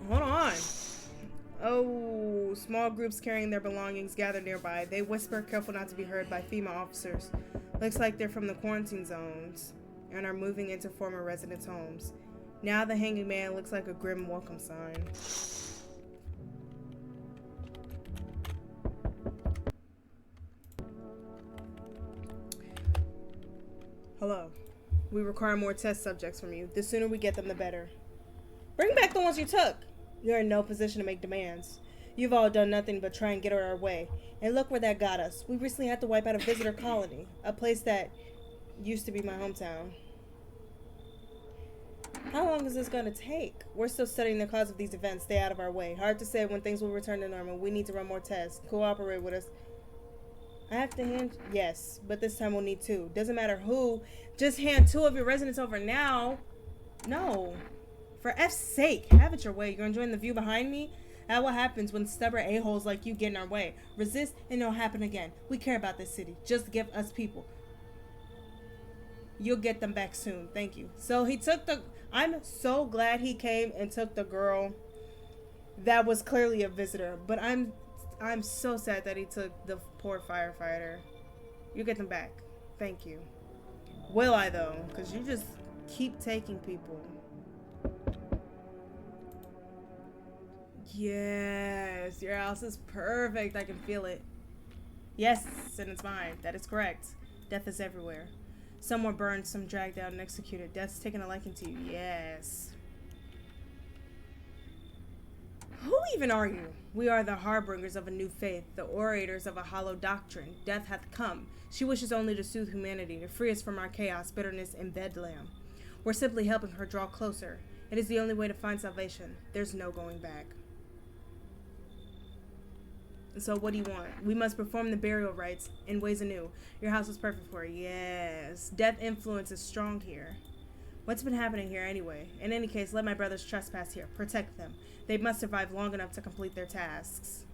Hold on. Oh, small groups carrying their belongings gather nearby. They whisper, careful not to be heard by FEMA officers. Looks like they're from the quarantine zones and are moving into former residents' homes. Now the hanging man looks like a grim welcome sign. Hello. We require more test subjects from you. The sooner we get them, the better. Bring back the ones you took. You're in no position to make demands. You've all done nothing but try and get our way. And look where that got us. We recently had to wipe out a visitor colony. A place that used to be my hometown. How long is this going to take? We're still studying the cause of these events. Stay out of our way. Hard to say when things will return to normal. We need to run more tests. Cooperate with us. I have to hand... Yes, but this time we'll need 2. Doesn't matter who. Just hand 2 of your residents over now. No. For F's sake, have it your way. You're enjoying the view behind me? That's what happens when stubborn a-holes like you get in our way. Resist and it'll happen again. We care about this city. Just give us people. You'll get them back soon. Thank you. So he took the... I'm so glad he came and took the girl that was clearly a visitor. But I'm so sad that he took the poor firefighter. You get them back. Thank you. Will I, though? Because you just keep taking people. Yes, your house is perfect. I can feel it. Yes, and it's mine. That is correct. Death is everywhere. Some were burned, some dragged out and executed. Death's taken a liking to you. Yes. Who even are you? We are the harbingers of a new faith, the orators of a hollow doctrine. Death hath come. She wishes only to soothe humanity, to free us from our chaos, bitterness, and bedlam. We're simply helping her draw closer. It is the only way to find salvation. There's no going back. So what do you want? We must perform the burial rites in ways anew. Your house was perfect for it. Yes. Death influence is strong here. What's been happening here anyway? In any case, let my brothers trespass here. Protect them. They must survive long enough to complete their tasks.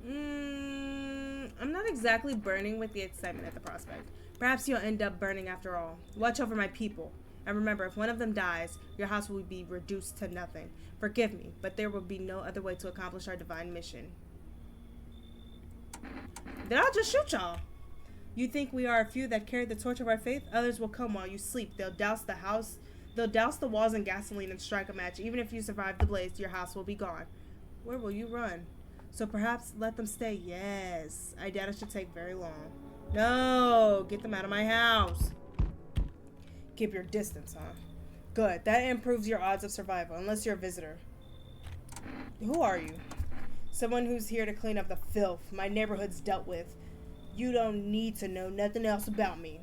I'm not exactly burning with the excitement at the prospect. Perhaps you'll end up burning after all. Watch over my people. And remember, if one of them dies, your house will be reduced to nothing. Forgive me, but there will be no other way to accomplish our divine mission. Then I'll just shoot y'all. You think we are a few that carry the torch of our faith? Others will come while you sleep. They'll douse the house. They'll douse the walls in gasoline and strike a match. Even if you survive the blaze, your house will be gone. Where will you run? So perhaps let them stay. Yes. I doubt it should take very long. No. Get them out of my house. Keep your distance, huh? Good. That improves your odds of survival, unless you're a visitor. Who are you? Someone who's here to clean up the filth my neighborhood's dealt with. You don't need to know nothing else about me.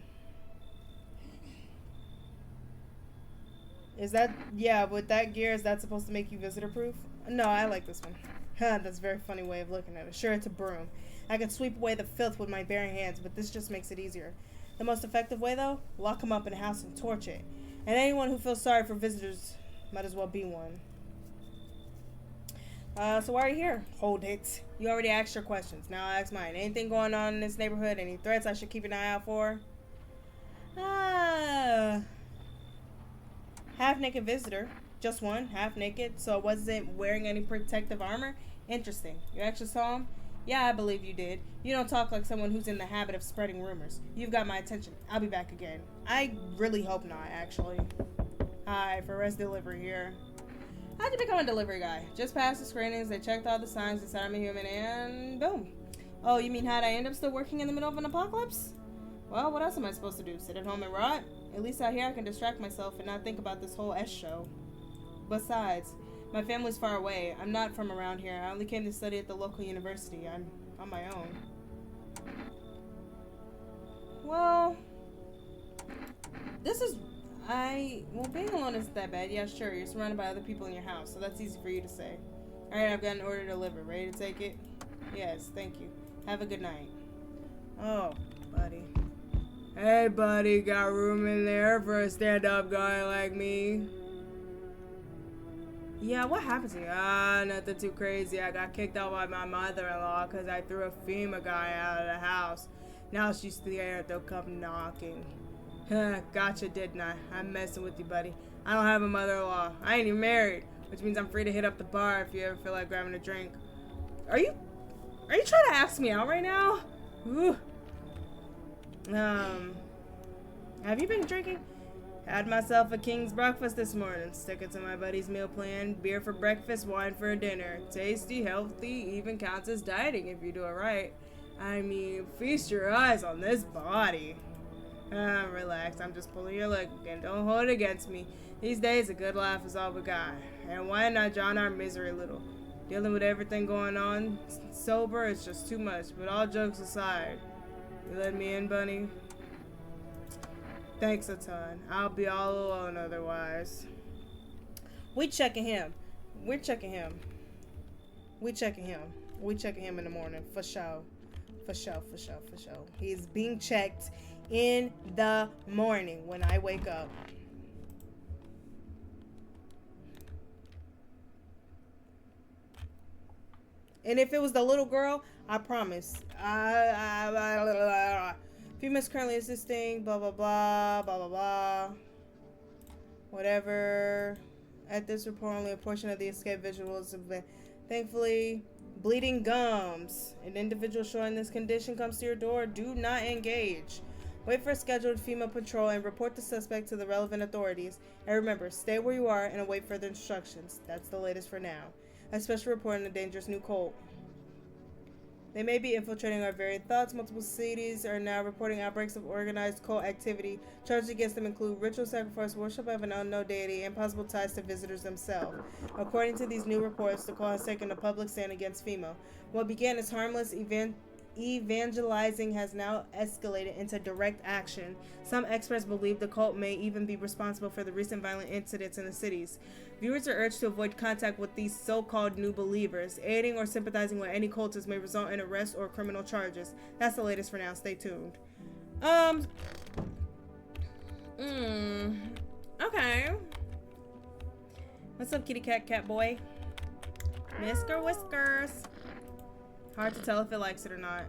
Is that, yeah, with that gear, is that supposed to make you visitor proof? No, I like this one. That's a very funny way of looking at it. Sure, it's a broom. I can sweep away the filth with my bare hands, but this just makes it easier. The most effective way, though? Lock them up in a house and torch it. And anyone who feels sorry for visitors might as well be one. So why are you here? Hold it. You already asked your questions. Now I'll ask mine. Anything going on in this neighborhood? Any threats I should keep an eye out for? Half-naked visitor. Just one. Half-naked. So it wasn't wearing any protective armor? Interesting. You actually saw him? Yeah, I believe you did. You don't talk like someone who's in the habit of spreading rumors. You've got my attention. I'll be back again. I really hope not, actually. Hi, for rest delivery here. How'd you become a delivery guy? Just passed the screenings, they checked all the signs, decided I'm a human, and boom. Oh, you mean how'd I end up still working in the middle of an apocalypse? Well, what else am I supposed to do? Sit at home and rot? At least out here I can distract myself and not think about this whole S show. Besides, my family's far away. I'm not from around here. I only came to study at the local university. I'm on my own. Well, well, being alone isn't that bad. Yeah, sure, you're surrounded by other people in your house, so that's easy for you to say. Alright, I've got an order delivered. Ready to take it? Yes, thank you. Have a good night. Oh, buddy. Hey, buddy, got room in there for a stand-up guy like me? Yeah, what happened to you? Nothing too crazy. I got kicked out by my mother-in-law because I threw a FEMA guy out of the house. Now she's scared they'll come knocking. Gotcha, didn't I? I'm messing with you, buddy. I don't have a mother-in-law. I ain't even married, which means I'm free to hit up the bar if you ever feel like grabbing a drink. Are you trying to ask me out right now? Ooh. Have you been drinking? Had myself a king's breakfast this morning. Stick it to my buddy's meal plan. Beer for breakfast, wine for dinner. Tasty, healthy, even counts as dieting if you do it right. I mean, feast your eyes on this body. Relax, I'm just pulling your leg again. Don't hold it against me. These days, a good laugh is all we got. And why not drown our misery a little? Dealing with everything going on sober is just too much. But all jokes aside, you let me in, bunny? Thanks a ton. I'll be all alone otherwise. We checking him. We're checking him. We checking him. We checking him in the morning. For sure. For sure, for sure, for sure. He's being checked in the morning when I wake up. And if it was the little girl, I promise. FEMA's currently assisting, blah, blah, blah, blah, blah, blah. Whatever. At this report, only a portion of the escape visuals have been. Thankfully, bleeding gums. An individual showing this condition comes to your door. Do not engage. Wait for a scheduled FEMA patrol and report the suspect to the relevant authorities. And remember, stay where you are and await further instructions. That's the latest for now. A special report on a dangerous new cult. They may be infiltrating our very thoughts. Multiple cities are now reporting outbreaks of organized cult activity. Charges against them include ritual sacrifice, worship of an unknown deity, and possible ties to visitors themselves. According to these new reports, the cult has taken a public stand against FEMA. What began as harmless evangelizing has now escalated into direct action. Some experts believe the cult may even be responsible for the recent violent incidents in the cities. Viewers are urged to avoid contact with these so-called new believers. Aiding or sympathizing with any cultists may result in arrest or criminal charges. That's the latest for now. Stay tuned. Okay. What's up, kitty cat boy? Mr. Whiskers. Hard to tell if it likes it or not.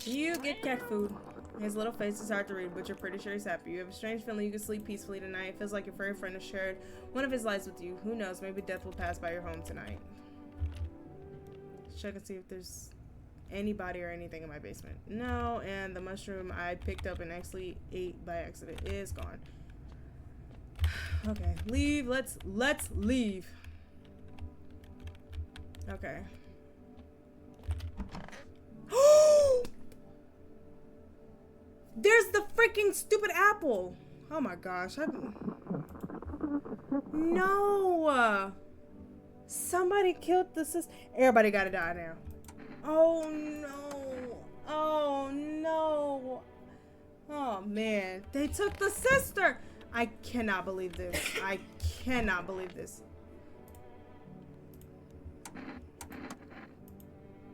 You get cat food. His little face is hard to read, but you're pretty sure he's happy. You have a strange feeling you can sleep peacefully tonight. It feels like your furry friend has shared one of his lives with you. Who knows? Maybe death will pass by your home tonight. Check and see if there's anybody or anything in my basement. No, and the mushroom I picked up and actually ate by accident is gone. Okay, leave. Let's leave. Okay. There's the freaking stupid apple. Oh my gosh. No. Somebody killed the sister. Everybody gotta die now. Oh no. Oh no. Oh man. They took the sister. I cannot believe this. I cannot believe this.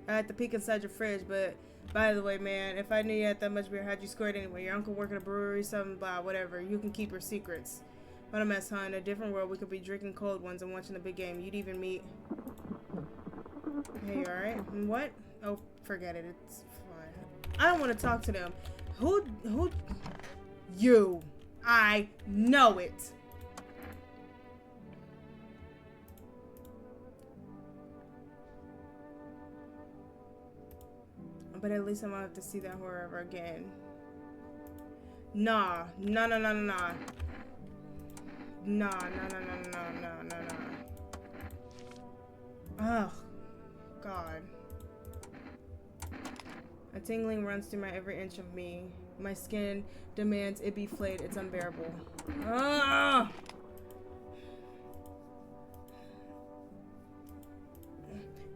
I had to peek inside your fridge, but by the way, man, if I knew you had that much beer, how'd you score it anyway? Your uncle worked at a brewery, something, blah, whatever. You can keep your secrets. What a mess, huh? In a different world, we could be drinking cold ones and watching the big game. You'd even meet... Hey, you alright? What? Oh, forget it. It's fine. I don't want to talk to them. Who... You. I know it. But at least I won't have to see that horror ever again. Nah. Nah. Oh, God. A tingling runs through my every inch of me. My skin demands it be flayed. It's unbearable. Ah!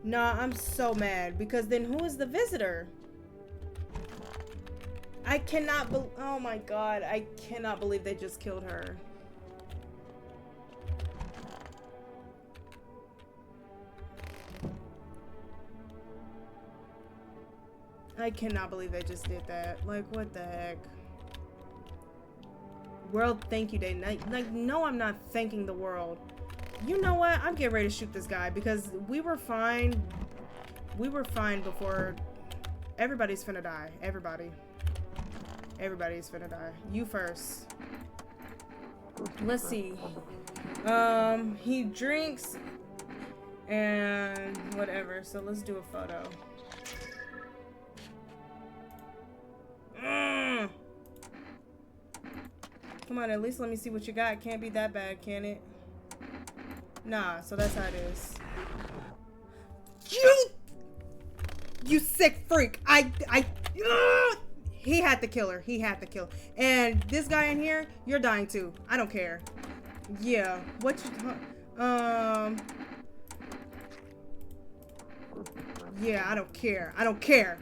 Nah, I'm so mad because then who is the visitor? I cannot oh my God, I cannot believe they just killed her. I cannot believe they just did that. Like, what the heck? World Thank You Day. Like, no, I'm not thanking the world. You know what? I'm getting ready to shoot this guy because we were fine. We were fine before. Everybody's finna die. Everybody's finna die. You first. Let's see. He drinks and whatever. So let's do a photo. Come on, at least let me see what you got. Can't be that bad, can it? Nah, so that's how it is. You sick freak. He had to kill her. He had to kill. And this guy in here, you're dying too. I don't care. Yeah. What you... Yeah, I don't care. I don't care.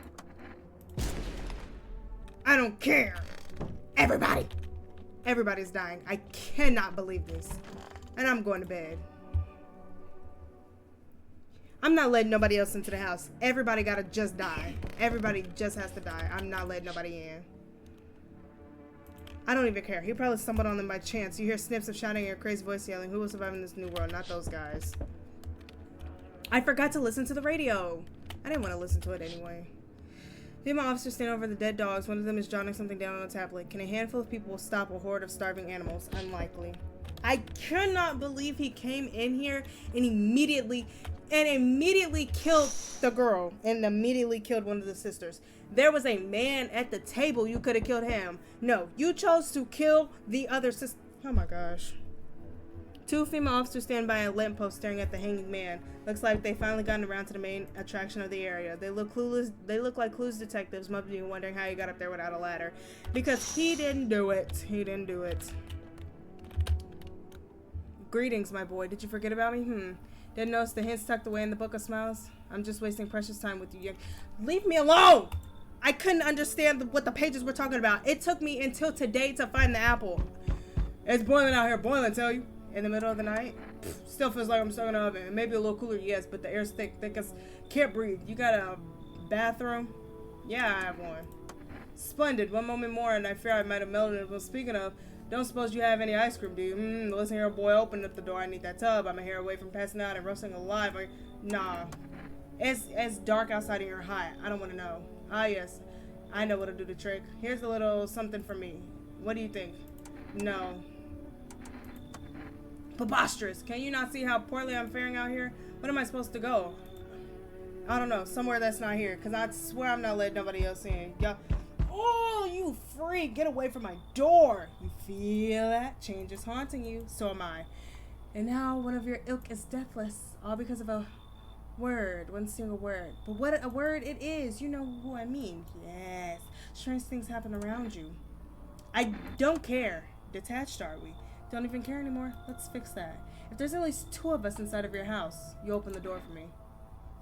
I don't care. Everybody's dying. I cannot believe this. And I'm going to bed. I'm not letting nobody else into the house. Everybody gotta just die. Everybody just has to die. I'm not letting nobody in. I don't even care. He probably stumbled on them by chance. You hear snips of shouting and your crazy voice yelling. Who will survive in this new world? Not those guys. I forgot to listen to the radio. I didn't want to listen to it anyway. FEMA officers stand over the dead dogs. One of them is jotting something down on a tablet. Can a handful of people stop a horde of starving animals? Unlikely. I cannot believe he came in here and immediately killed the girl and immediately killed one of the sisters. There was a man at the table. You could have killed him. No, you chose to kill the other sister. Oh my gosh. Two FEMA officers stand by a lamppost staring at the hanging man. Looks like they finally gotten around to the main attraction of the area. They look clueless. They look like clues detectives, must be wondering how he got up there without a ladder. Because he didn't do it. He didn't do it. Greetings, my boy. Did you forget about me? Didn't notice the hints tucked away in the Book of Smiles? I'm just wasting precious time with you. Leave me alone! I couldn't understand what the pages were talking about. It took me until today to find the apple. It's boiling out here. Boiling, tell you. In the middle of the night. Still feels like I'm stuck in an oven. Maybe a little cooler, yes, but the air's thick as can't breathe. You got a bathroom? Yeah, I have one. Splendid. One moment more and I fear I might have melted. Well, speaking of, don't suppose you have any ice cream, do you? Listen here, boy, open up the door. I need that tub. I'm a hair away from passing out and roasting alive. Nah. It's dark outside and you're hot. I don't want to know. Ah, yes. I know what'll do the trick. Here's a little something for me. What do you think? No. Preposterous. Can you not see how poorly I'm faring out here? When am I supposed to go? I don't know. Somewhere that's not here. Because I swear I'm not letting nobody else in. Y'all. Oh, you freak. Get away from my door. You feel that? Change is haunting you. So am I. And now one of your ilk is deathless. All because of a word. One single word. But what a word it is. You know who I mean. Yes. Strange things happen around you. I don't care. Detached are we? Don't even care anymore. Let's fix that. If there's at least 2 of us inside of your house, you open the door for me.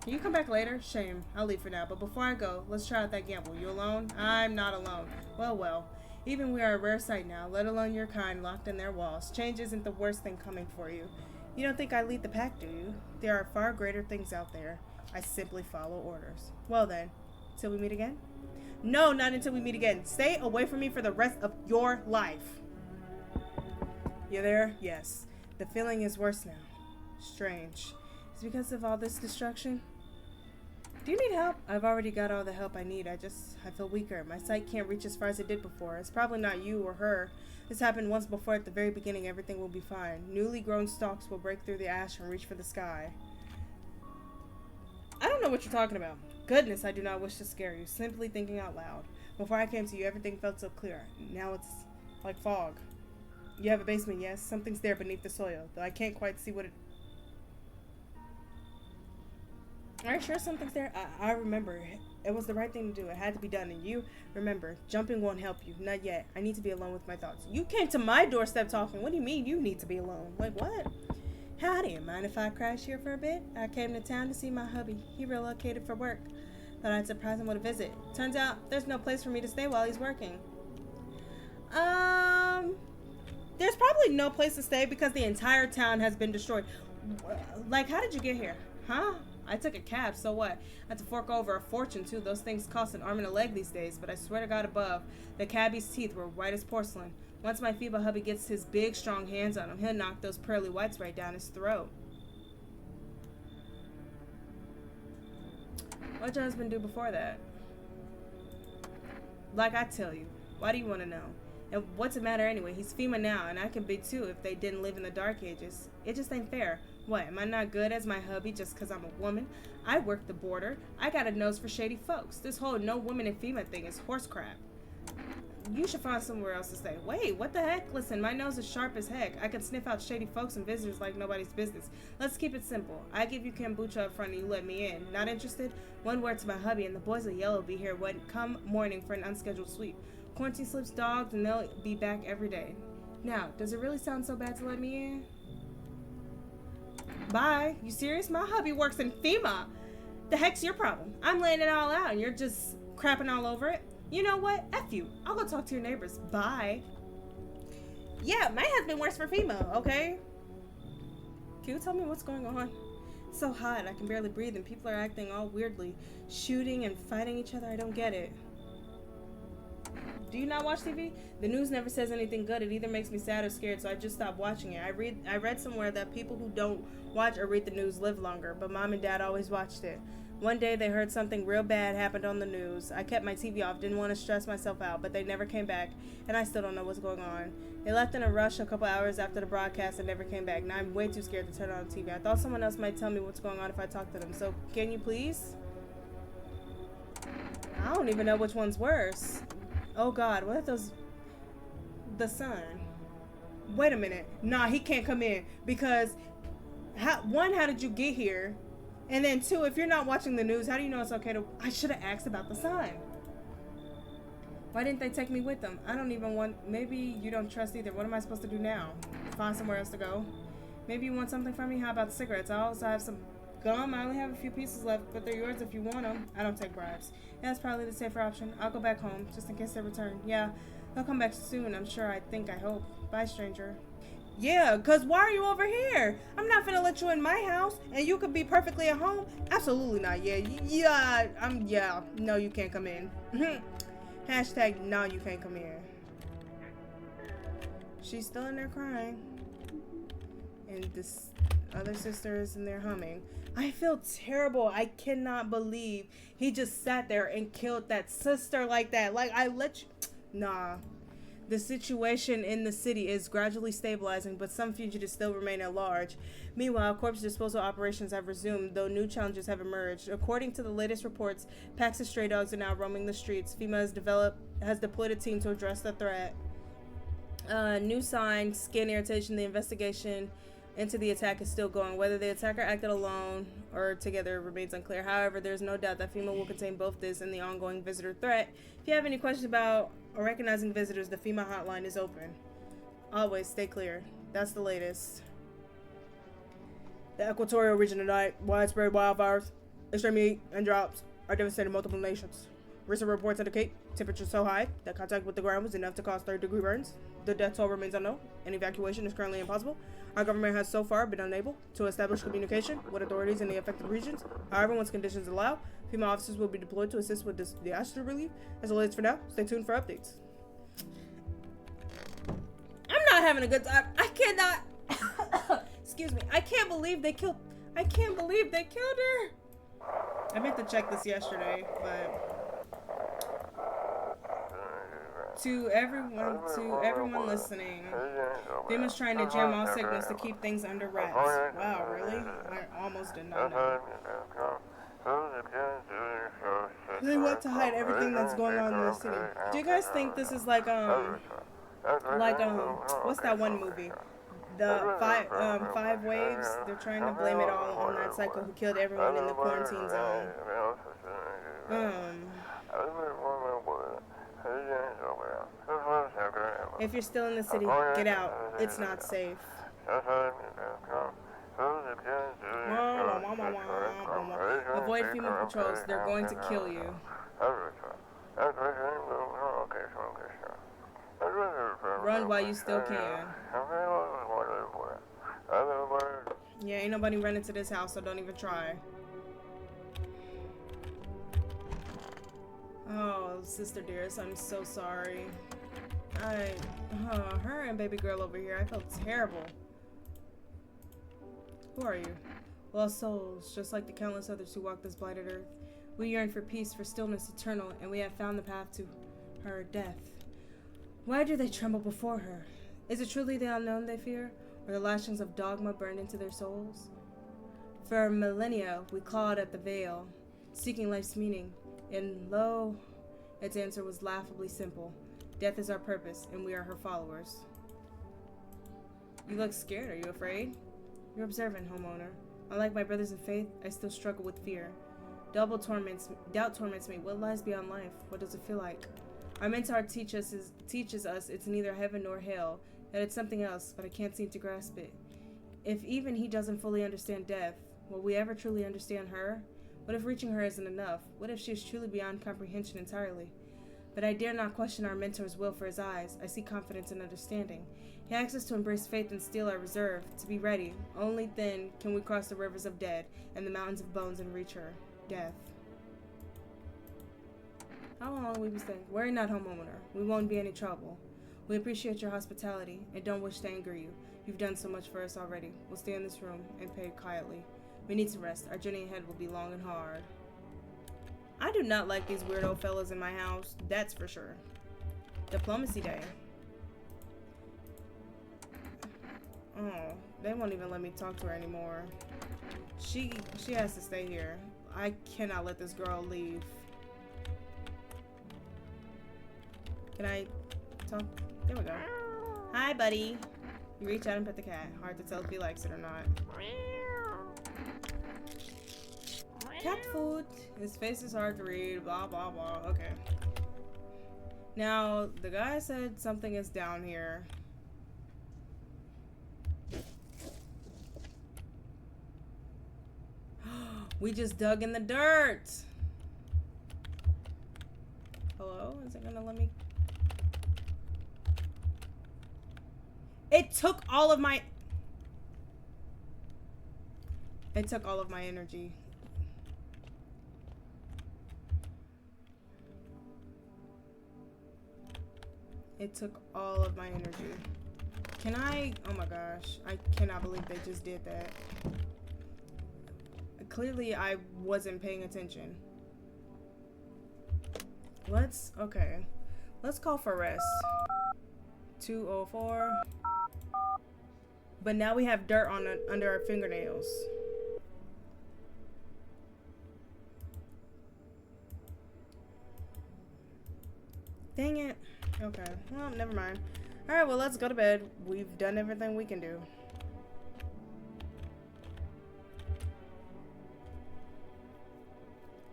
Can you come back later? Shame. I'll leave for now. But before I go, let's try out that gamble. You alone? I'm not alone. Well, well. Even we are a rare sight now, let alone your kind locked in their walls. Change isn't the worst thing coming for you. You don't think I lead the pack, do you? There are far greater things out there. I simply follow orders. Well then, till we meet again? No, not until we meet again. Stay away from me for the rest of your life. You there? Yes. The feeling is worse now. Strange. Is it because of all this destruction? Do you need help? I've already got all the help I need. I feel weaker. My sight can't reach as far as it did before. It's probably not you or her. This happened once before at the very beginning. Everything will be fine. Newly grown stalks will break through the ash and reach for the sky. I don't know what you're talking about. Goodness, I do not wish to scare you. Simply thinking out loud. Before I came to you, everything felt so clear. Now it's like fog. You have a basement, yes? Something's there beneath the soil, though I can't quite see what it... Are you sure something's there? I remember. It was the right thing to do. It had to be done. And you, remember, jumping won't help you. Not yet. I need to be alone with my thoughts. You came to my doorstep talking. What do you mean you need to be alone? Like, what? Howdy, mind if I crash here for a bit? I came to town to see my hubby. He relocated for work. Thought I'd surprise him with a visit. Turns out, there's no place for me to stay while he's working. There's probably no place to stay because the entire town has been destroyed. Like, how did you get here? Huh? I took a cab, so what? I had to fork over a fortune, too. Those things cost an arm and a leg these days, but I swear to God above, the cabbie's teeth were white as porcelain. Once my feeble hubby gets his big, strong hands on him, he'll knock those pearly whites right down his throat. What'd your husband do before that? Like I tell you, why do you want to know? And what's the matter anyway? He's FEMA now, and I can be too if they didn't live in the dark ages. It just ain't fair. What, am I not good as my hubby just because I'm a woman? I work the border. I got a nose for shady folks. This whole no woman in FEMA thing is horse crap. You should find somewhere else to stay. Wait, what the heck? Listen, my nose is sharp as heck. I can sniff out shady folks and visitors like nobody's business. Let's keep it simple. I give you kombucha up front and you let me in. Not interested? One word to my hubby and the boys of Yellow will be here come morning for an unscheduled sweep. Quarantine slips dogged and they'll be back every day. Now, does it really sound so bad to let me in? Bye. You serious? My hubby works in FEMA. The heck's your problem? I'm laying it all out and you're just crapping all over it. You know what? F you. I'll go talk to your neighbors. Bye. Yeah, my husband works for FEMA, okay? Can you tell me what's going on? It's so hot. I can barely breathe and people are acting all weirdly. Shooting and fighting each other. I don't get it. Do you not watch TV? The news never says anything good. It either makes me sad or scared, so I just stopped watching it. I read somewhere that people who don't watch or read the news live longer, but Mom and Dad always watched it. One day they heard something real bad happened on the news. I kept my TV off, didn't want to stress myself out, but they never came back, and I still don't know what's going on. They left in a rush a couple hours after the broadcast and never came back. Now I'm way too scared to turn on TV. I thought someone else might tell me what's going on if I talk to them, so can you please? I don't even know which one's worse. Oh God, what are those? The sun. Wait a minute. Nah, he can't come in because how did you get here? And then 2, if you're not watching the news, how do you know it's okay to... I should have asked about the sun. Why didn't they take me with them? I don't even want... Maybe you don't trust either. What am I supposed to do now? Find somewhere else to go? Maybe you want something from me? How about cigarettes? I also have some gum. I only have a few pieces left, but they're yours if you want them. I don't take bribes. Yeah, that's probably the safer option. I'll go back home, just in case they return. Yeah, they'll come back soon, I'm sure. I hope. Bye, stranger. Yeah, because why are you over here? I'm not gonna let you in my house, and you could be perfectly at home. Absolutely not. Yeah. No, you can't come in. Hashtag, no, you can't come in. She's still in there crying. And this other sister is in there humming. I feel terrible. I cannot believe he just sat there and killed that sister like that. Like, I let you... Nah. The situation in the city is gradually stabilizing, but some fugitives still remain at large. Meanwhile, corpse disposal operations have resumed, though new challenges have emerged. According to the latest reports, packs of stray dogs are now roaming the streets. FEMA has deployed a team to address the threat. New signs, skin irritation. The investigation into the attack is still going. Whether the attacker acted alone or together remains unclear. However, there's no doubt that FEMA will contain both this and the ongoing visitor threat. If you have any questions about or recognizing visitors, the FEMA hotline is open. Always stay clear. That's the latest. The equatorial region tonight, widespread wildfires, extreme heat, and droughts are devastating multiple nations. Recent reports indicate temperatures so high that contact with the ground was enough to cause third-degree burns. The death toll remains unknown, and evacuation is currently impossible. Our government has so far been unable to establish communication with authorities in the affected regions. However, once conditions allow, FEMA officers will be deployed to assist with disaster relief. As it is for now, stay tuned for updates. I'm not having a good time. I cannot. Excuse me. I can't believe they killed her. I meant to check this yesterday, but to everyone listening, FEMA's trying to jam all signals to keep things under wraps. Wow, really? I almost did not know. They want to hide everything that's going on in the city. Do you guys think this is like what's that one movie? The five waves? They're trying to blame it all on that psycho who killed everyone in the quarantine zone. If you're still in the city, get out. It's not safe. Avoid FEMA patrols. They're going to kill you. Run while you still can. Yeah, ain't nobody running to this house, so don't even try. Oh, sister dearest, I'm so sorry. Her and baby girl over here, I felt terrible. Who are you? Lost souls, just like the countless others who walk this blighted earth. We yearn for peace, for stillness eternal, and we have found the path to her death. Why do they tremble before her? Is it truly the unknown they fear, or the lashings of dogma burned into their souls? For millennia, we clawed at the veil, seeking life's meaning, and lo, its answer was laughably simple. Death is our purpose, and we are her followers. You look scared. Are you afraid? You're observant, homeowner. Unlike my brothers in faith, I still struggle with fear. Doubt torments me. What lies beyond life? What does it feel like? Our mentor teaches us it's neither heaven nor hell, that it's something else, but I can't seem to grasp it. If even he doesn't fully understand death, will we ever truly understand her? What if reaching her isn't enough? What if she is truly beyond comprehension entirely? But I dare not question our mentor's will for his eyes. I see confidence and understanding. He asks us to embrace faith and steel our reserve, to be ready. Only then can we cross the rivers of dead and the mountains of bones and reach her. Death. How long will we be staying? Worry not, homeowner. We won't be any trouble. We appreciate your hospitality and don't wish to anger you. You've done so much for us already. We'll stay in this room and pay quietly. We need to rest. Our journey ahead will be long and hard. I do not like these weirdo fellas in my house. That's for sure. Diplomacy day. Oh, they won't even let me talk to her anymore. She has to stay here. I cannot let this girl leave. Can I talk? There we go. Hi, buddy. You reach out and pet the cat. Hard to tell if he likes it or not. Cat food. His face is hard to read. Blah, blah, blah. Okay. Now, the guy said something is down here. We just dug in the dirt. Hello? Is it gonna let me? It took all of my... It took all of my energy. It took all of my energy. Can I... Oh my gosh. I cannot believe they just did that. Clearly, I wasn't paying attention. Okay. Let's call for rest. 204. But now we have dirt on under our fingernails. Dang it. Okay. Well, never mind. Alright, well, let's go to bed. We've done everything we can do.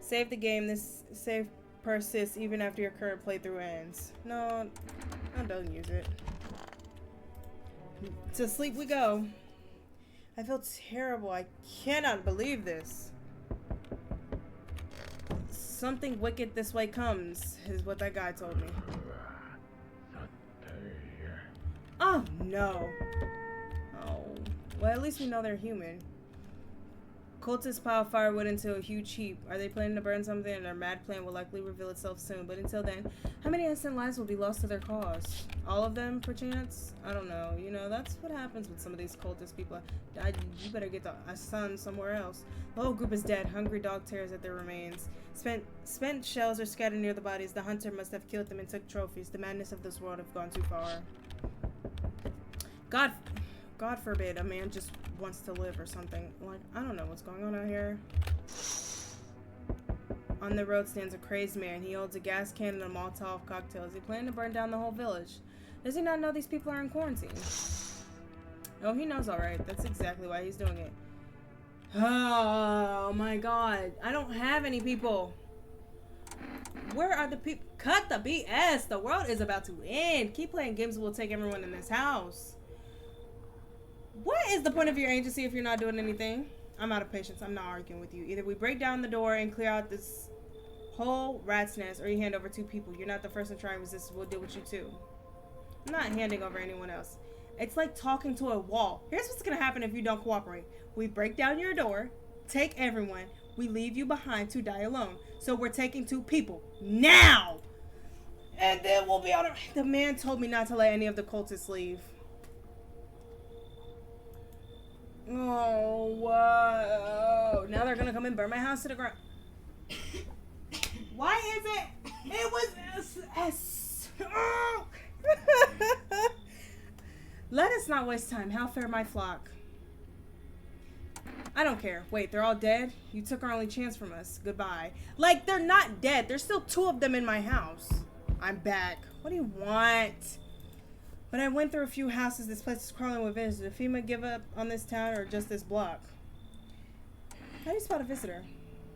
Save the game. This save persists even after your current playthrough ends. No, don't use it. To sleep we go. I feel terrible. I cannot believe this. Something wicked this way comes, is what that guy told me. Oh, no. Oh. Well, at least we know they're human. Cultists pile firewood into a huge heap. Are they planning to burn something? And their mad plan will likely reveal itself soon. But until then, how many innocent lives will be lost to their cause? All of them, perchance? I don't know. You know, that's what happens with some of these cultist people. You better get a son somewhere else. The whole group is dead. Hungry dog tears at their remains. Spent shells are scattered near the bodies. The hunter must have killed them and took trophies. The madness of this world have gone too far. God forbid a man just wants to live or something. Like, I don't know what's going on out here. On the road stands a crazed man. He holds a gas can and a Molotov cocktail. Is he planning to burn down the whole village? Does he not know these people are in quarantine? Oh, he knows, alright. That's exactly why he's doing it. Oh my god. I don't have any people. Where are the people? Cut the BS. The world is about to end. Keep playing games. We'll take everyone in this house. What is the point of your agency if you're not doing anything? I'm out of patience. I'm not arguing with you. Either we break down the door and clear out this whole rat's nest, or you hand over 2 people. You're not the first to try and resist. We'll deal with you too. I'm not handing over anyone else. It's like talking to a wall. Here's what's gonna happen if you don't cooperate. We break down your door, take everyone. We leave you behind to die alone. So we're taking 2 people. Now! And then we'll be able to... The man told me not to let any of the cultists leave. Oh, whoa. Now they're gonna come and burn my house to the ground. Why is it? It was... Oh. Let us not waste time. How fare my flock? I don't care. Wait, they're all dead? You took our only chance from us. Goodbye. Like, they're not dead. There's still 2 of them in my house. I'm back. What do you want? When I went through a few houses, this place is crawling with visitors. Did FEMA give up on this town or just this block? How do you spot a visitor?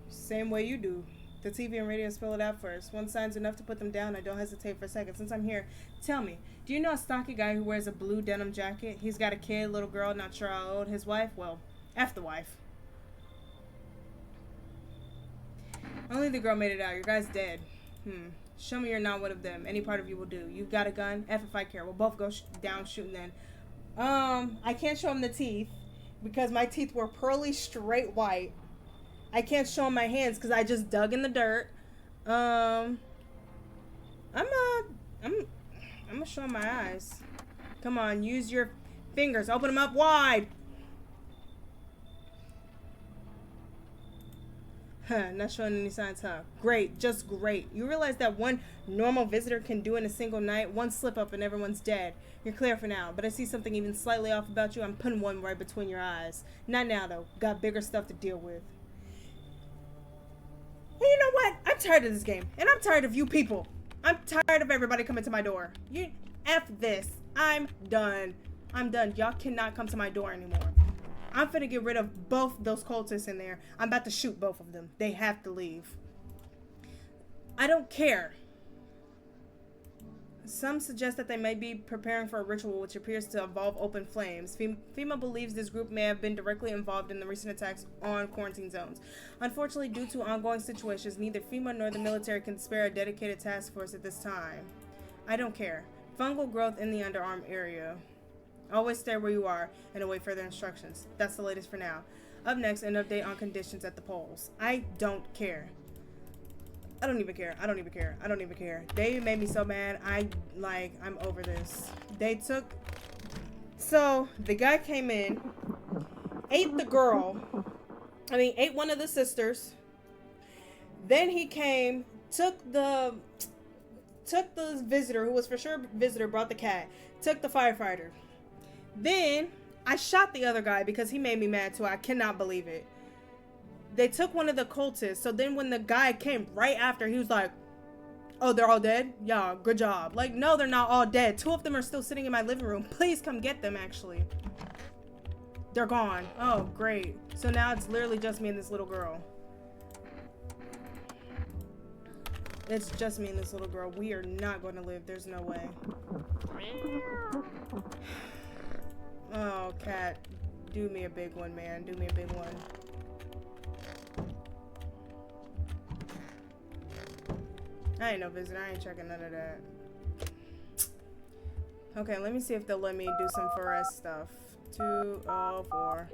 Same way you do. The TV and radio spell it out first. One sign's enough to put them down. I don't hesitate for a second. Since I'm here, tell me, do you know a stocky guy who wears a blue denim jacket? He's got a kid, little girl, not sure how old. His wife? Well, F the wife. Only the girl made it out. Your guy's dead. Show me you're not one of them. Any part of you will do. You've got a gun? F if I care. We'll both go down shooting then. I can't show him the teeth because my teeth were pearly straight white. I can't show him my hands because I just dug in the dirt. I'm gonna show him my eyes. Come on, use your fingers. Open them up wide. Huh, not showing any signs, huh? Great, just great. You realize that one normal visitor can do in a single night? One slip up and everyone's dead. You're clear for now, but I see something even slightly off about you. I'm putting one right between your eyes. Not now, though. Got bigger stuff to deal with. And you know what? I'm tired of this game, and I'm tired of you people. I'm tired of everybody coming to my door. You F this. I'm done. I'm done. Y'all cannot come to my door anymore. I'm finna get rid of both those cultists in there. I'm about to shoot both of them. They have to leave. I don't care. Some suggest that they may be preparing for a ritual which appears to involve open flames. FEMA believes this group may have been directly involved in the recent attacks on quarantine zones. Unfortunately, due to ongoing situations, neither FEMA nor the military can spare a dedicated task force at this time. I don't care. Fungal growth in the underarm area. Always stay where you are and await further instructions. That's the latest for now. Up next, an update on conditions at the polls. I don't care. I don't even care. I don't even care. I don't even care. They made me so mad. I'm over this. They took... So, the guy came in, ate the girl. Ate one of the sisters. Then he came, took the visitor, who was for sure visitor, brought the cat, took the firefighter. Then, I shot the other guy because he made me mad too. I cannot believe it. They took one of the cultists. So then when the guy came right after, he was like, oh, they're all dead? Yeah, good job. Like, no, they're not all dead. 2 of them are still sitting in my living room. Please come get them, actually. They're gone. Oh, great. So now it's literally just me and this little girl. It's just me and this little girl. We are not going to live. There's no way. Oh, cat. Do me a big one, man. Do me a big one. I ain't no visitor. I ain't checking none of that. Okay, let me see if they'll let me do some forest stuff. 204.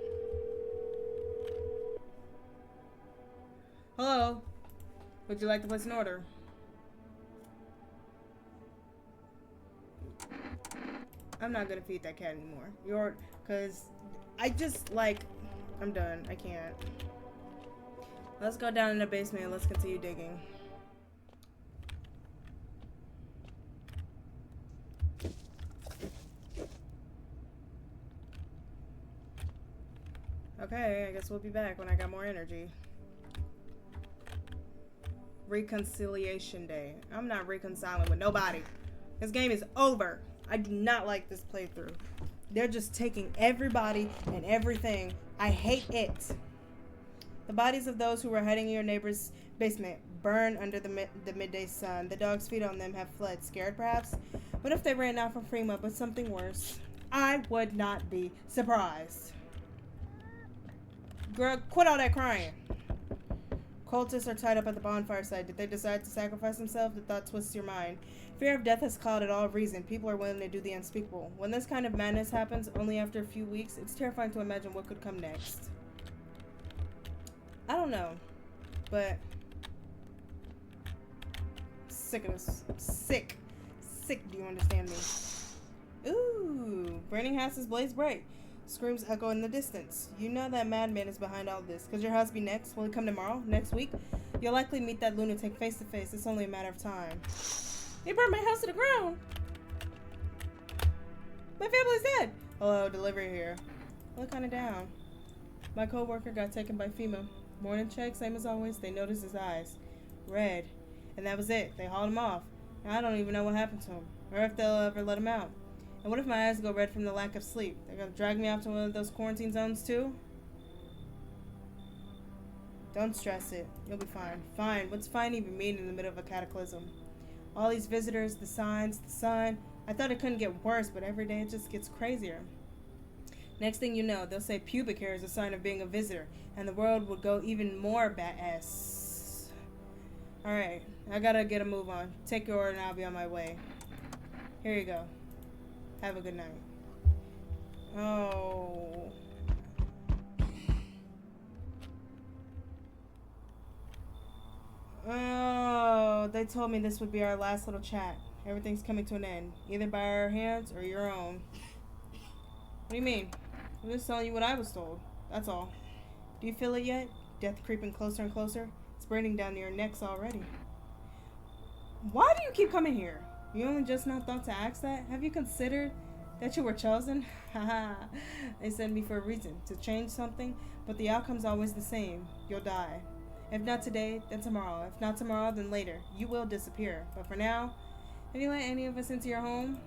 Hello. Would you like to place an order? I'm not gonna feed that cat anymore. Cause I just I'm done. I can't. Let's go down in the basement and let's continue digging. Okay, I guess we'll be back when I got more energy. Reconciliation Day. I'm not reconciling with nobody. This game is over. I do not like this playthrough. They're just taking everybody and everything. I hate it. The bodies of those who were hiding in your neighbor's basement burn under the midday sun. The dogs feed on them have fled, scared perhaps. What if they ran out from FEMA, but something worse? I would not be surprised. Girl, quit all that crying. Cultists are tied up at the bonfire site. Did they decide to sacrifice themselves? The thought twists your mind. Fear of death has clouded all reason. People are willing to do the unspeakable. When this kind of madness happens only after a few weeks, it's terrifying to imagine what could come next. I don't know, but sick of this. Sick. Sick, do you understand me? Ooh, burning houses blaze bright. Screams echo in the distance. You know that madman is behind all this. Could your house be next? Will he come tomorrow? Next week? You'll likely meet that lunatic face to face. It's only a matter of time. He burned my house to the ground. My family's dead. Hello, delivery here. Look kind of down. My co-worker got taken by FEMA. Morning check, same as always. They noticed his eyes. Red. And that was it. They hauled him off. Now, I don't even know what happened to him. Or if they'll ever let him out. And what if my eyes go red from the lack of sleep? They're gonna drag me off to one of those quarantine zones too? Don't stress it. You'll be fine. Fine. What's fine even mean in the middle of a cataclysm? All these visitors, the signs, the sun. I thought it couldn't get worse, but every day it just gets crazier. Next thing you know, they'll say pubic hair is a sign of being a visitor, and the world would go even more badass. Alright, I gotta get a move on. Take your order and I'll be on my way. Here you go. Have a good night. Oh. Oh, they told me this would be our last little chat. Everything's coming to an end, either by our hands or your own. What do you mean? I'm just telling you what I was told. That's all. Do you feel it yet? Death creeping closer and closer? It's burning down to your necks already. Why do you keep coming here? You only just now thought to ask that? Have you considered that you were chosen? Haha. They sent me for a reason, to change something, but the outcome's always the same. You'll die. If not today, then tomorrow. If not tomorrow, then later. You will disappear. But for now, have you let any of us into your home?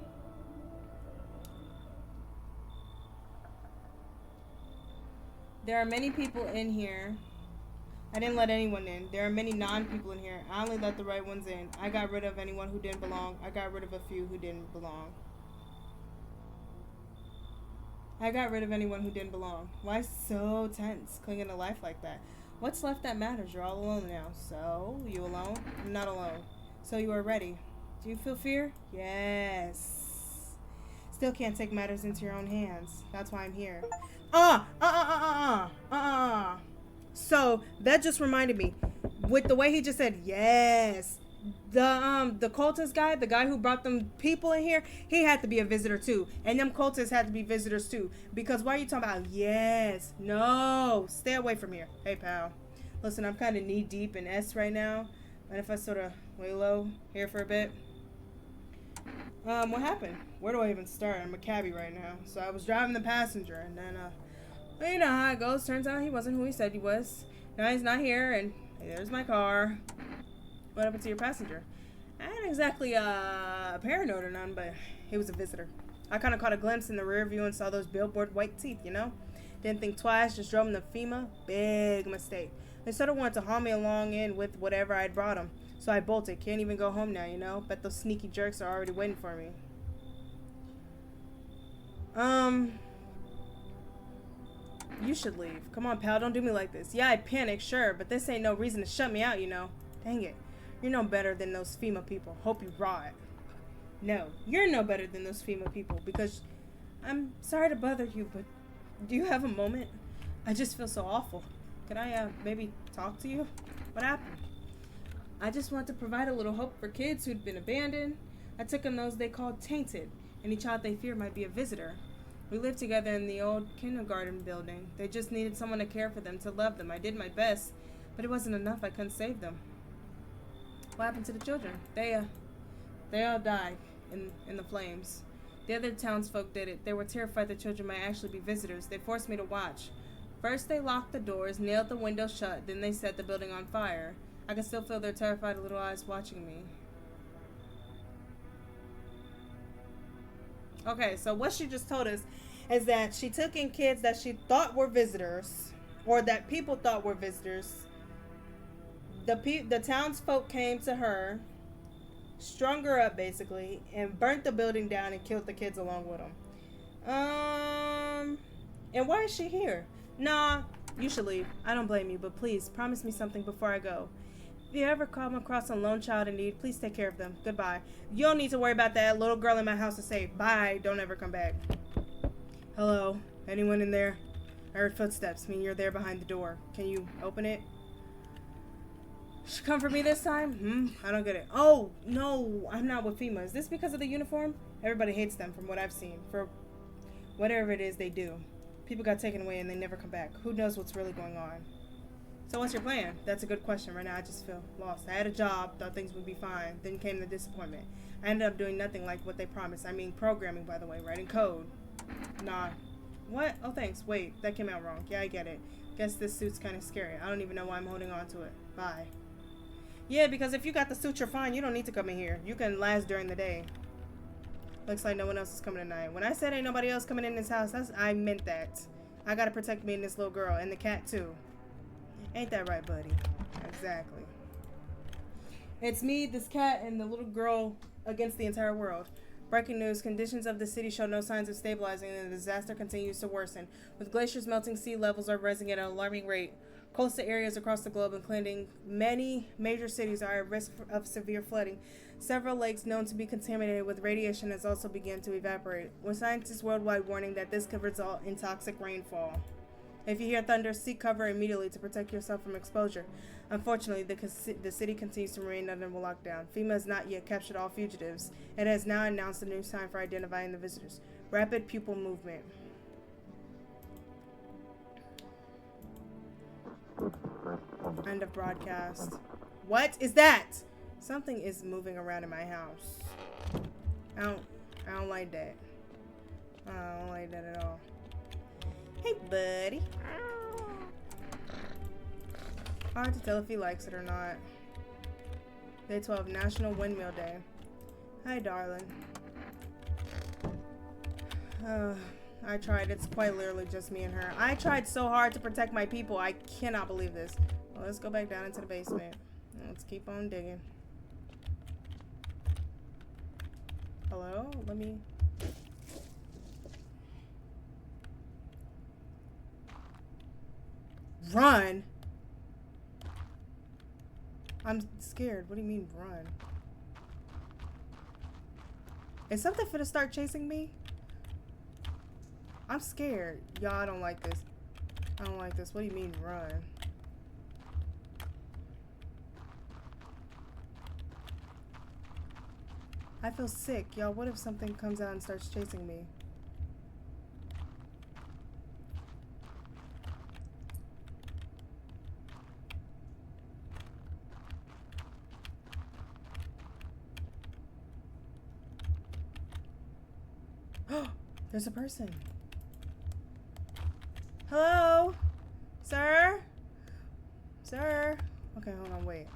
There are many people in here I didn't let anyone in. There are many non-people in here. I only let the right ones in. I got rid of anyone who didn't belong. I got rid of a few who didn't belong. I got rid of anyone who didn't belong. Why so tense, clinging to life like that? What's left that matters? You're all alone now. So, you alone? I'm not alone. So you are ready. Do you feel fear? Yes. Still can't take matters into your own hands. That's why I'm here. So that just reminded me, with the way he just said yes, the cultist guy, the guy who brought them people in here, he had to be a visitor too, and them cultists had to be visitors too. Because why are you talking about yes? No, stay away from here. Hey pal, listen, I'm kind of knee deep in S right now, and if I sort of lay low here for a bit. What happened? Where do I even start? I'm a cabbie right now, so I was driving the passenger, and then well, you know how it goes. Turns out he wasn't who he said he was. Now he's not here, and there's my car. What happened to your passenger? I ain't exactly paranoid or none, but he was a visitor. I kind of caught a glimpse in the rear view and saw those billboard white teeth, you know? Didn't think twice, just drove him to FEMA. Big mistake. They sort of wanted to haul me along in with whatever I'd brought him. So I bolted. Can't even go home now, you know? Bet those sneaky jerks are already waiting for me. You should leave. Come on, pal, don't do me like this. Yeah, I panicked, sure, but this ain't no reason to shut me out, you know? Dang it. You're no better than those FEMA people. Hope you rot. No, you're no better than those FEMA people because I'm sorry to bother you, but do you have a moment? I just feel so awful. Could I, maybe talk to you? What happened? I just want to provide a little hope for kids who'd been abandoned. I took them those they called tainted. Any child they fear might be a visitor. We lived together in the old kindergarten building. They just needed someone to care for them, to love them. I did my best, but it wasn't enough. I couldn't save them. What happened to the children? They all died in the flames. The other townsfolk did it. They were terrified the children might actually be visitors. They forced me to watch. First they locked the doors, nailed the windows shut, then they set the building on fire. I can still feel their terrified little eyes watching me. Okay, so what she just told us is that she took in kids that she thought were visitors, or that people thought were visitors. The townsfolk came to her, strung her up basically, and burnt the building down and killed the kids along with them. And why is she here? Nah, you should leave. I don't blame you, but please promise me something before I go. If you ever come across a lone child in need, please take care of them. Goodbye. You don't need to worry about that little girl in my house to say bye. Don't ever come back. Hello? Anyone in there? I heard footsteps. Mean you're there behind the door. Can you open it? She come for me this time? I don't get it. Oh, no. I'm not with FEMA. Is this because of the uniform? Everybody hates them from what I've seen. For whatever it is they do. People got taken away and they never come back. Who knows what's really going on? So what's your plan? That's a good question. Right now I just feel lost. I had a job, thought things would be fine. Then came the disappointment. I ended up doing nothing like what they promised. I mean programming, by the way, writing code. Nah. What? Oh, thanks. Wait, that came out wrong. Yeah, I get it. Guess this suit's kind of scary. I don't even know why I'm holding on to it. Bye. Yeah, because if you got the suit, you're fine. You don't need to come in here. You can last during the day. Looks like no one else is coming tonight. When I said ain't nobody else coming in this house, I meant that. I gotta protect me and this little girl, and the cat too. Ain't that right, buddy? Exactly. It's me, this cat, and the little girl against the entire world. Breaking news, conditions of the city show no signs of stabilizing and the disaster continues to worsen. With glaciers melting, sea levels are rising at an alarming rate. Coastal areas across the globe, including many major cities, are at risk of severe flooding. Several lakes known to be contaminated with radiation has also begun to evaporate, with scientists worldwide warning that this could result in toxic rainfall. If you hear thunder, seek cover immediately to protect yourself from exposure. Unfortunately, the city continues to remain under lockdown. FEMA has not yet captured all fugitives. It has now announced a new time for identifying the visitors. Rapid pupil movement. End of broadcast. What is that? Something is moving around in my house. I don't like that. I don't like that at all. Hey, buddy. Hard to tell if he likes it or not. Day 12, National Windmill Day. Hi, darling. I tried. It's quite literally just me and her. I tried so hard to protect my people. I cannot believe this. Well, let's go back down into the basement. Let's keep on digging. Hello? Let me... Run? I'm scared. What do you mean run? Is something finna start chasing me? I'm scared. Y'all, I don't like this. I don't like this. What do you mean run? I feel sick. Y'all, what if something comes out and starts chasing me? There's a person. Hello? Sir? Sir? Okay, hold on, wait.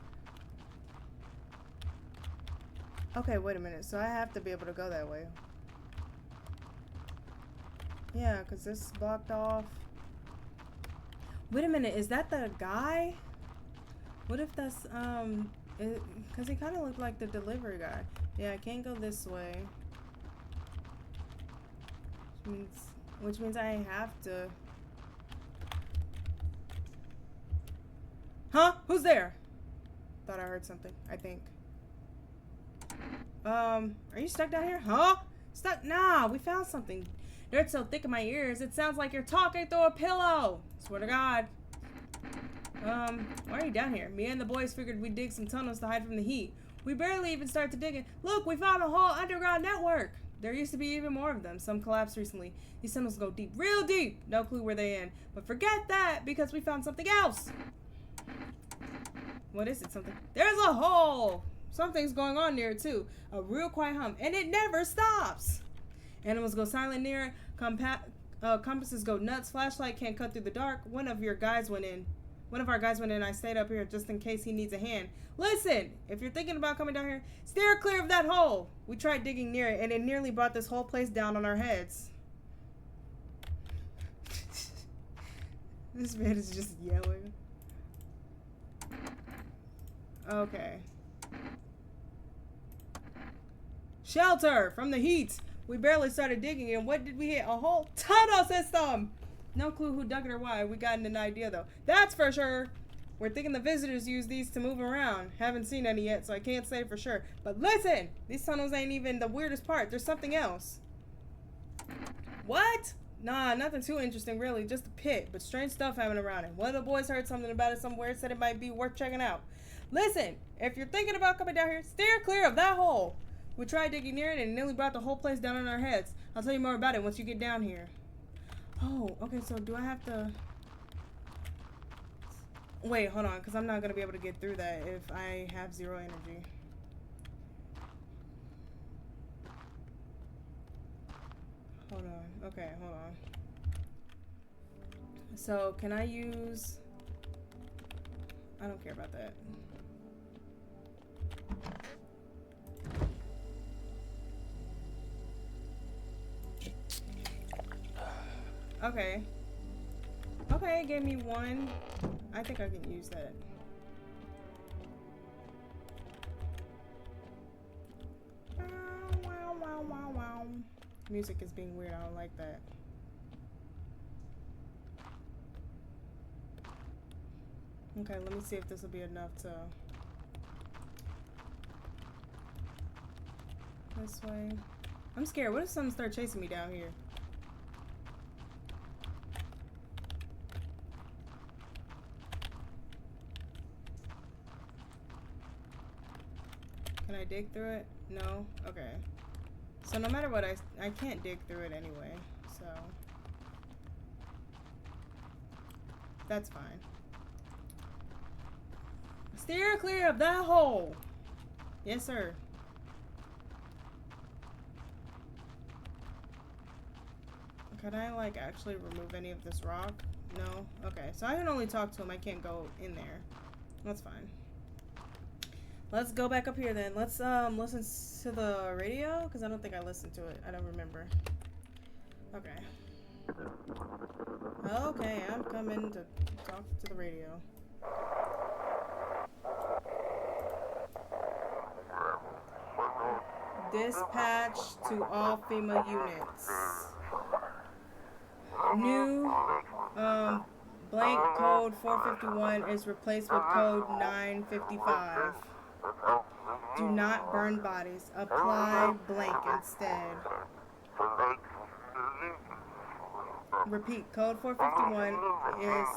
Okay, wait a minute. So I have to be able to go that way. Yeah, because this is blocked off. Wait a minute, is that the guy? What if that's, because he kind of looked like the delivery guy. Yeah, I can't go this way. Which means I have to... Huh? Who's there? Thought I heard something, I think. Are you stuck down here? Huh? Stuck? Nah, we found something. Dirt's so thick in my ears, it sounds like you're talking through a pillow. Swear to God. Why are you down here? Me and the boys figured we'd dig some tunnels to hide from the heat. We barely even started digging. Look, we found a whole underground network. There used to be even more of them. Some collapsed recently. These tunnels go deep, real deep. No clue where they end. But forget that, because we found something else. What is it? Something? There's a hole. Something's going on near it too. A real quiet hum, and it never stops. Animals go silent near it. Compasses go nuts. Flashlight can't cut through the dark. One of our guys went in. I stayed up here just in case he needs a hand. Listen, if you're thinking about coming down here, steer clear of that hole. We tried digging near it, and it nearly brought this whole place down on our heads. This man is just yelling. Okay. Shelter from the heat. We barely started digging, and what did we hit? A whole tunnel system. No clue who dug it or why. We got an idea, though. That's for sure. We're thinking the visitors use these to move around. Haven't seen any yet, so I can't say for sure. But listen! These tunnels ain't even the weirdest part. There's something else. What? Nah, nothing too interesting, really. Just a pit, but strange stuff happening around it. One of the boys heard something about it somewhere, said it might be worth checking out. Listen! If you're thinking about coming down here, steer clear of that hole. We tried digging near it, and it nearly brought the whole place down on our heads. I'll tell you more about it once you get down here. Oh, okay, so do I have to... Wait, hold on, because I'm not going to be able to get through that if I have 0 energy. Hold on. Okay, hold on. So, can I use... I don't care about that. Okay. Okay, it gave me 1. I think I can use that. Wow, wow, wow, wow. Music is being weird. I don't like that. Okay, let me see if this will be enough to... This way. I'm scared. What if someone starts chasing me down here? Can I dig through it? No? Okay. So no matter what, I can't dig through it anyway, so... That's fine. Steer clear of that hole! Yes, sir. Can I, like, actually remove any of this rock? No? Okay, so I can only talk to him. I can't go in there. That's fine. Let's go back up here then. Let's listen to the radio, because I don't think I listened to it. I don't remember. Okay. Okay, I'm coming to talk to the radio. Dispatch to all FEMA units. New blank code 451 is replaced with code 955. Do not burn bodies. Apply blank instead. Repeat, code 451 is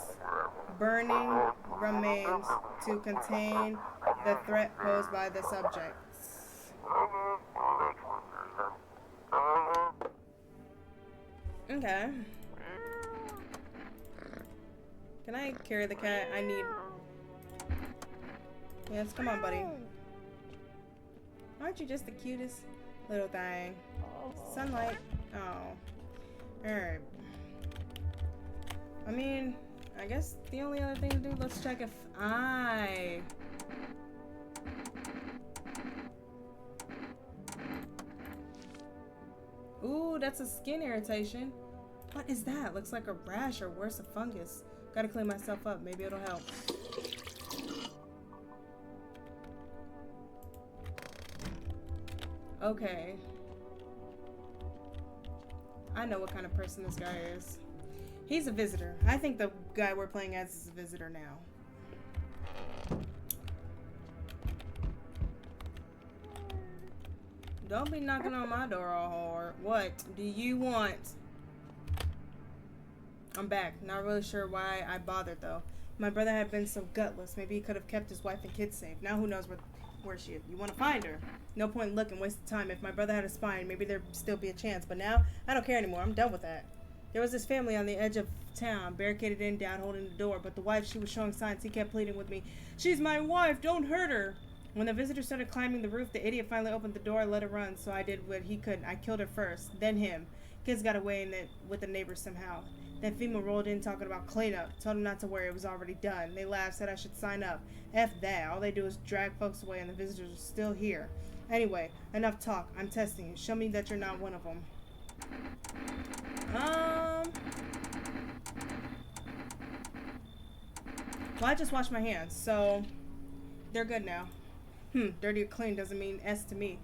burning remains to contain the threat posed by the subjects. Okay. Can I carry the cat? I need... Yes, come on, buddy. Aren't you just the cutest little thing? Sunlight. Oh. Alright. I mean, I guess the only other thing to do, let's check if I... Ooh, that's a skin irritation. What is that? Looks like a rash or worse, a fungus. Gotta clean myself up. Maybe it'll help. Okay. I know what kind of person this guy is. He's a visitor. I think the guy we're playing as is a visitor now. Don't be knocking on my door all hard. What do you want? I'm back. Not really sure why I bothered though. My brother had been so gutless. Maybe he could have kept his wife and kids safe. Now who knows where she is. You want to find her. No point in looking, wasting time. If my brother had a spine, maybe there'd still be a chance. But now, I don't care anymore. I'm done with that. There was this family on the edge of town, barricaded in, down, holding the door. But the wife, she was showing signs. He kept pleading with me. She's my wife. Don't hurt her. When the visitor started climbing the roof, the idiot finally opened the door and let her run. So I did what he could. I killed her first, then him. Kids got away with the neighbors somehow. Then FEMA rolled in talking about cleanup. Told him not to worry, it was already done. They laughed, said I should sign up. F that. All they do is drag folks away and the visitors are still here. Anyway, enough talk. I'm testing you. Show me that you're not one of them. Well, I just washed my hands, so they're good now. Dirty or clean doesn't mean S to me.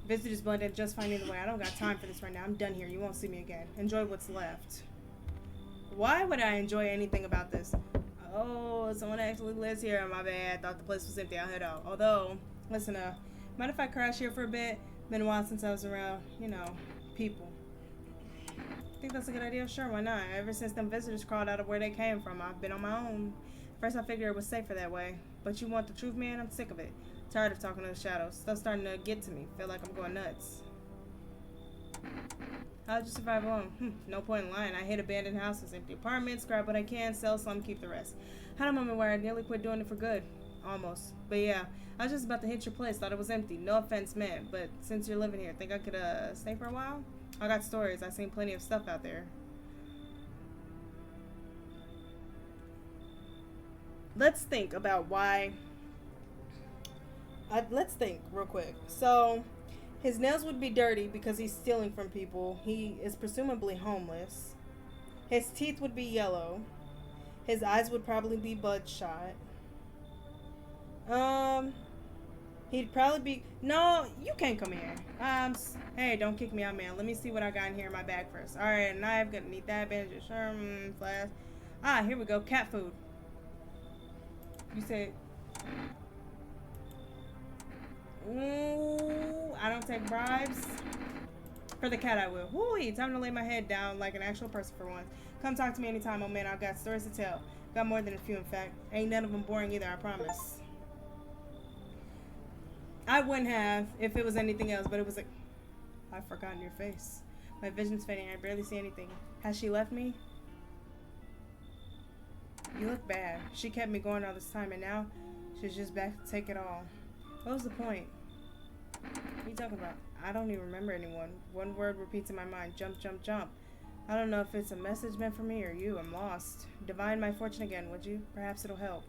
Visitors blend in just fine either way. I don't got time for this right now. I'm done here. You won't see me again. Enjoy what's left. Why would I enjoy anything about this? Oh, someone actually lives here. My bad. Thought the place was empty. I'll head out. Although, listen, mind if I crash here for a bit? Been a while since I was around, people. Think that's a good idea? Sure, why not? Ever since them visitors crawled out of where they came from, I've been on my own. First, I figured it was safer that way. But you want the truth, man? I'm sick of it. Tired of talking to the shadows. Stuff's starting to get to me. Feel like I'm going nuts. How'd you survive alone? No point in lying. I hit abandoned houses, empty apartments, grab what I can, sell some, keep the rest. Had a moment where I nearly quit doing it for good. Almost. But yeah, I was just about to hit your place. Thought it was empty. No offense meant. But since you're living here, think I could stay for a while? I got stories. I've seen plenty of stuff out there. Let's think about why... let's think real quick. So... his nails would be dirty because he's stealing from people. He is presumably homeless. His teeth would be yellow. His eyes would probably be bloodshot. He'd probably be... No, you can't come in. Hey, don't kick me out, man. Let me see what I got in here in my bag first. Alright, a knife, gonna need that, bandage, flask. Ah, here we go. Cat food. You said... Ooh, I don't take bribes. For the cat, I will. Woo-wee, time to lay my head down like an actual person for once. Come talk to me anytime, oh man. I've got stories to tell. Got more than a few, in fact. Ain't none of them boring either, I promise. I wouldn't have if it was anything else, but it was like... I've forgotten your face. My vision's fading. I barely see anything. Has she left me? You look bad. She kept me going all this time, and now she's just back to take it all. What was the point? What are you talking about? I don't even remember anyone. One word repeats in my mind. Jump, jump, jump. I don't know if it's a message meant for me or you. I'm lost. Divine my fortune again, would you? Perhaps it'll help.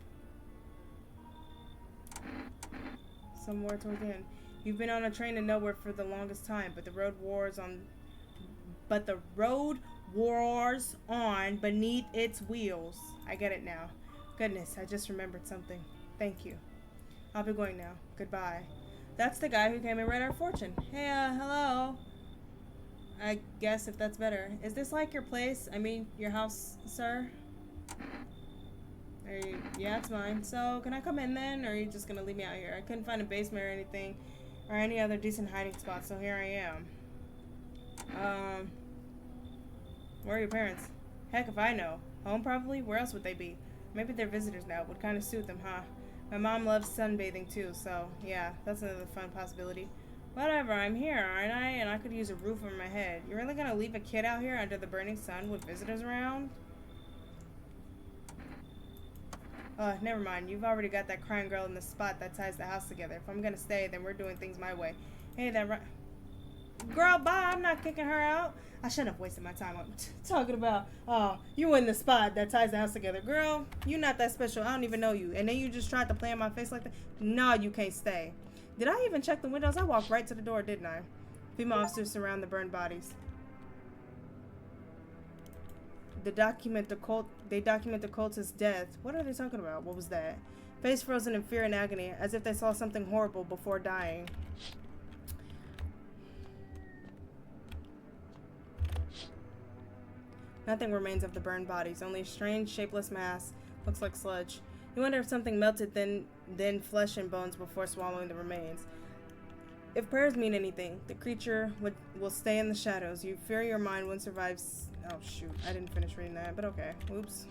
Some more towards the end. You've been on a train to nowhere for the longest time, but the road wars on but the road roars on beneath its wheels. I get it now. Goodness, I just remembered something. Thank you. I'll be going now. Goodbye. That's the guy who came and read our fortune. Hey, hello. I guess if that's better. Is this like your place? I mean, your house, sir? Yeah, it's mine. So, can I come in then, or are you just gonna leave me out here? I couldn't find a basement or anything, or any other decent hiding spot, so here I am. Where are your parents? Heck if I know. Home probably? Where else would they be? Maybe they're visitors now. Would kind of suit them, huh? My mom loves sunbathing too, so yeah, that's another fun possibility. Whatever, I'm here, aren't I? And I could use a roof over my head. You're really gonna leave a kid out here under the burning sun with visitors around? Never mind. You've already got that crying girl in the spot that ties the house together. If I'm gonna stay, then we're doing things my way. Hey, that girl, bye. I'm not kicking her out. I shouldn't have wasted my time talking about, you in the spot that ties the house together. Girl, you not that special. I don't even know you. And then you just tried to play in my face like that? No, you can't stay. Did I even check the windows? I walked right to the door, didn't I? FEMA officers surround the burned bodies. They document the cultist's death. What are they talking about? What was that? Face frozen in fear and agony, as if they saw something horrible before dying. Nothing remains of the burned bodies, only a strange, shapeless mass. Looks like sludge. You wonder if something melted then flesh and bones before swallowing the remains. If prayers mean anything, the creature will stay in the shadows. You fear your mind won't survive. Oh shoot, I didn't finish reading that, but okay. Oops.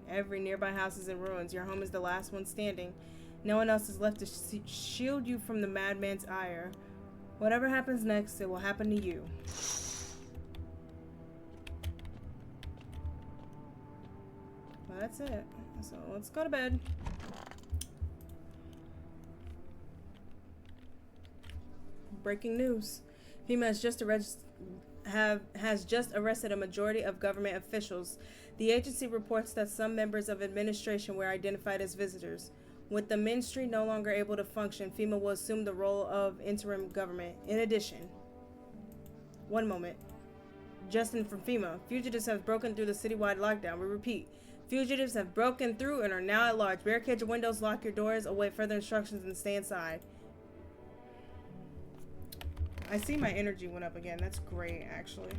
Every nearby house is in ruins. Your home is the last one standing. No one else is left to shield you from the madman's ire. Whatever happens next, it will happen to you. Well, that's it. So let's go to bed. Breaking news. FEMA has just arrested a majority of government officials. The agency reports that some members of administration were identified as visitors. With the ministry no longer able to function, FEMA will assume the role of interim government. In addition, one moment. Justin from FEMA. Fugitives have broken through the citywide lockdown. We repeat. Fugitives have broken through and are now at large. Barricade your windows, lock your doors, await further instructions, and stay inside. I see my energy went up again. That's great, actually.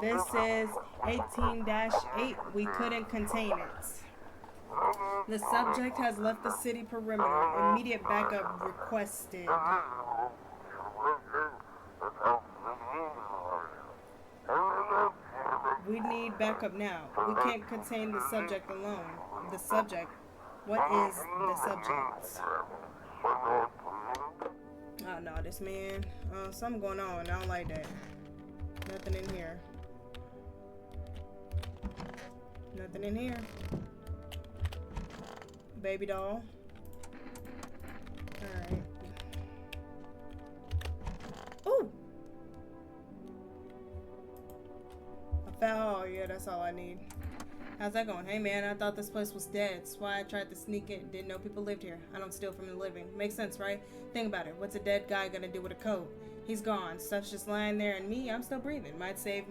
This is 18-8. We couldn't contain it. The subject has left the city perimeter. Immediate backup requested. We need backup now. We can't contain the subject alone. The subject. What is the subject? Oh no, this man. Something going on. I don't like that. Nothing in here. Nothing in here. Baby doll. Alright. Ooh! Oh, yeah, that's all I need. How's that going? Hey, man, I thought this place was dead. That's why I tried to sneak in. Didn't know people lived here. I don't steal from the living. Makes sense, right? Think about it. What's a dead guy gonna do with a coat? He's gone. Stuff's just lying there, and me, I'm still breathing. Might save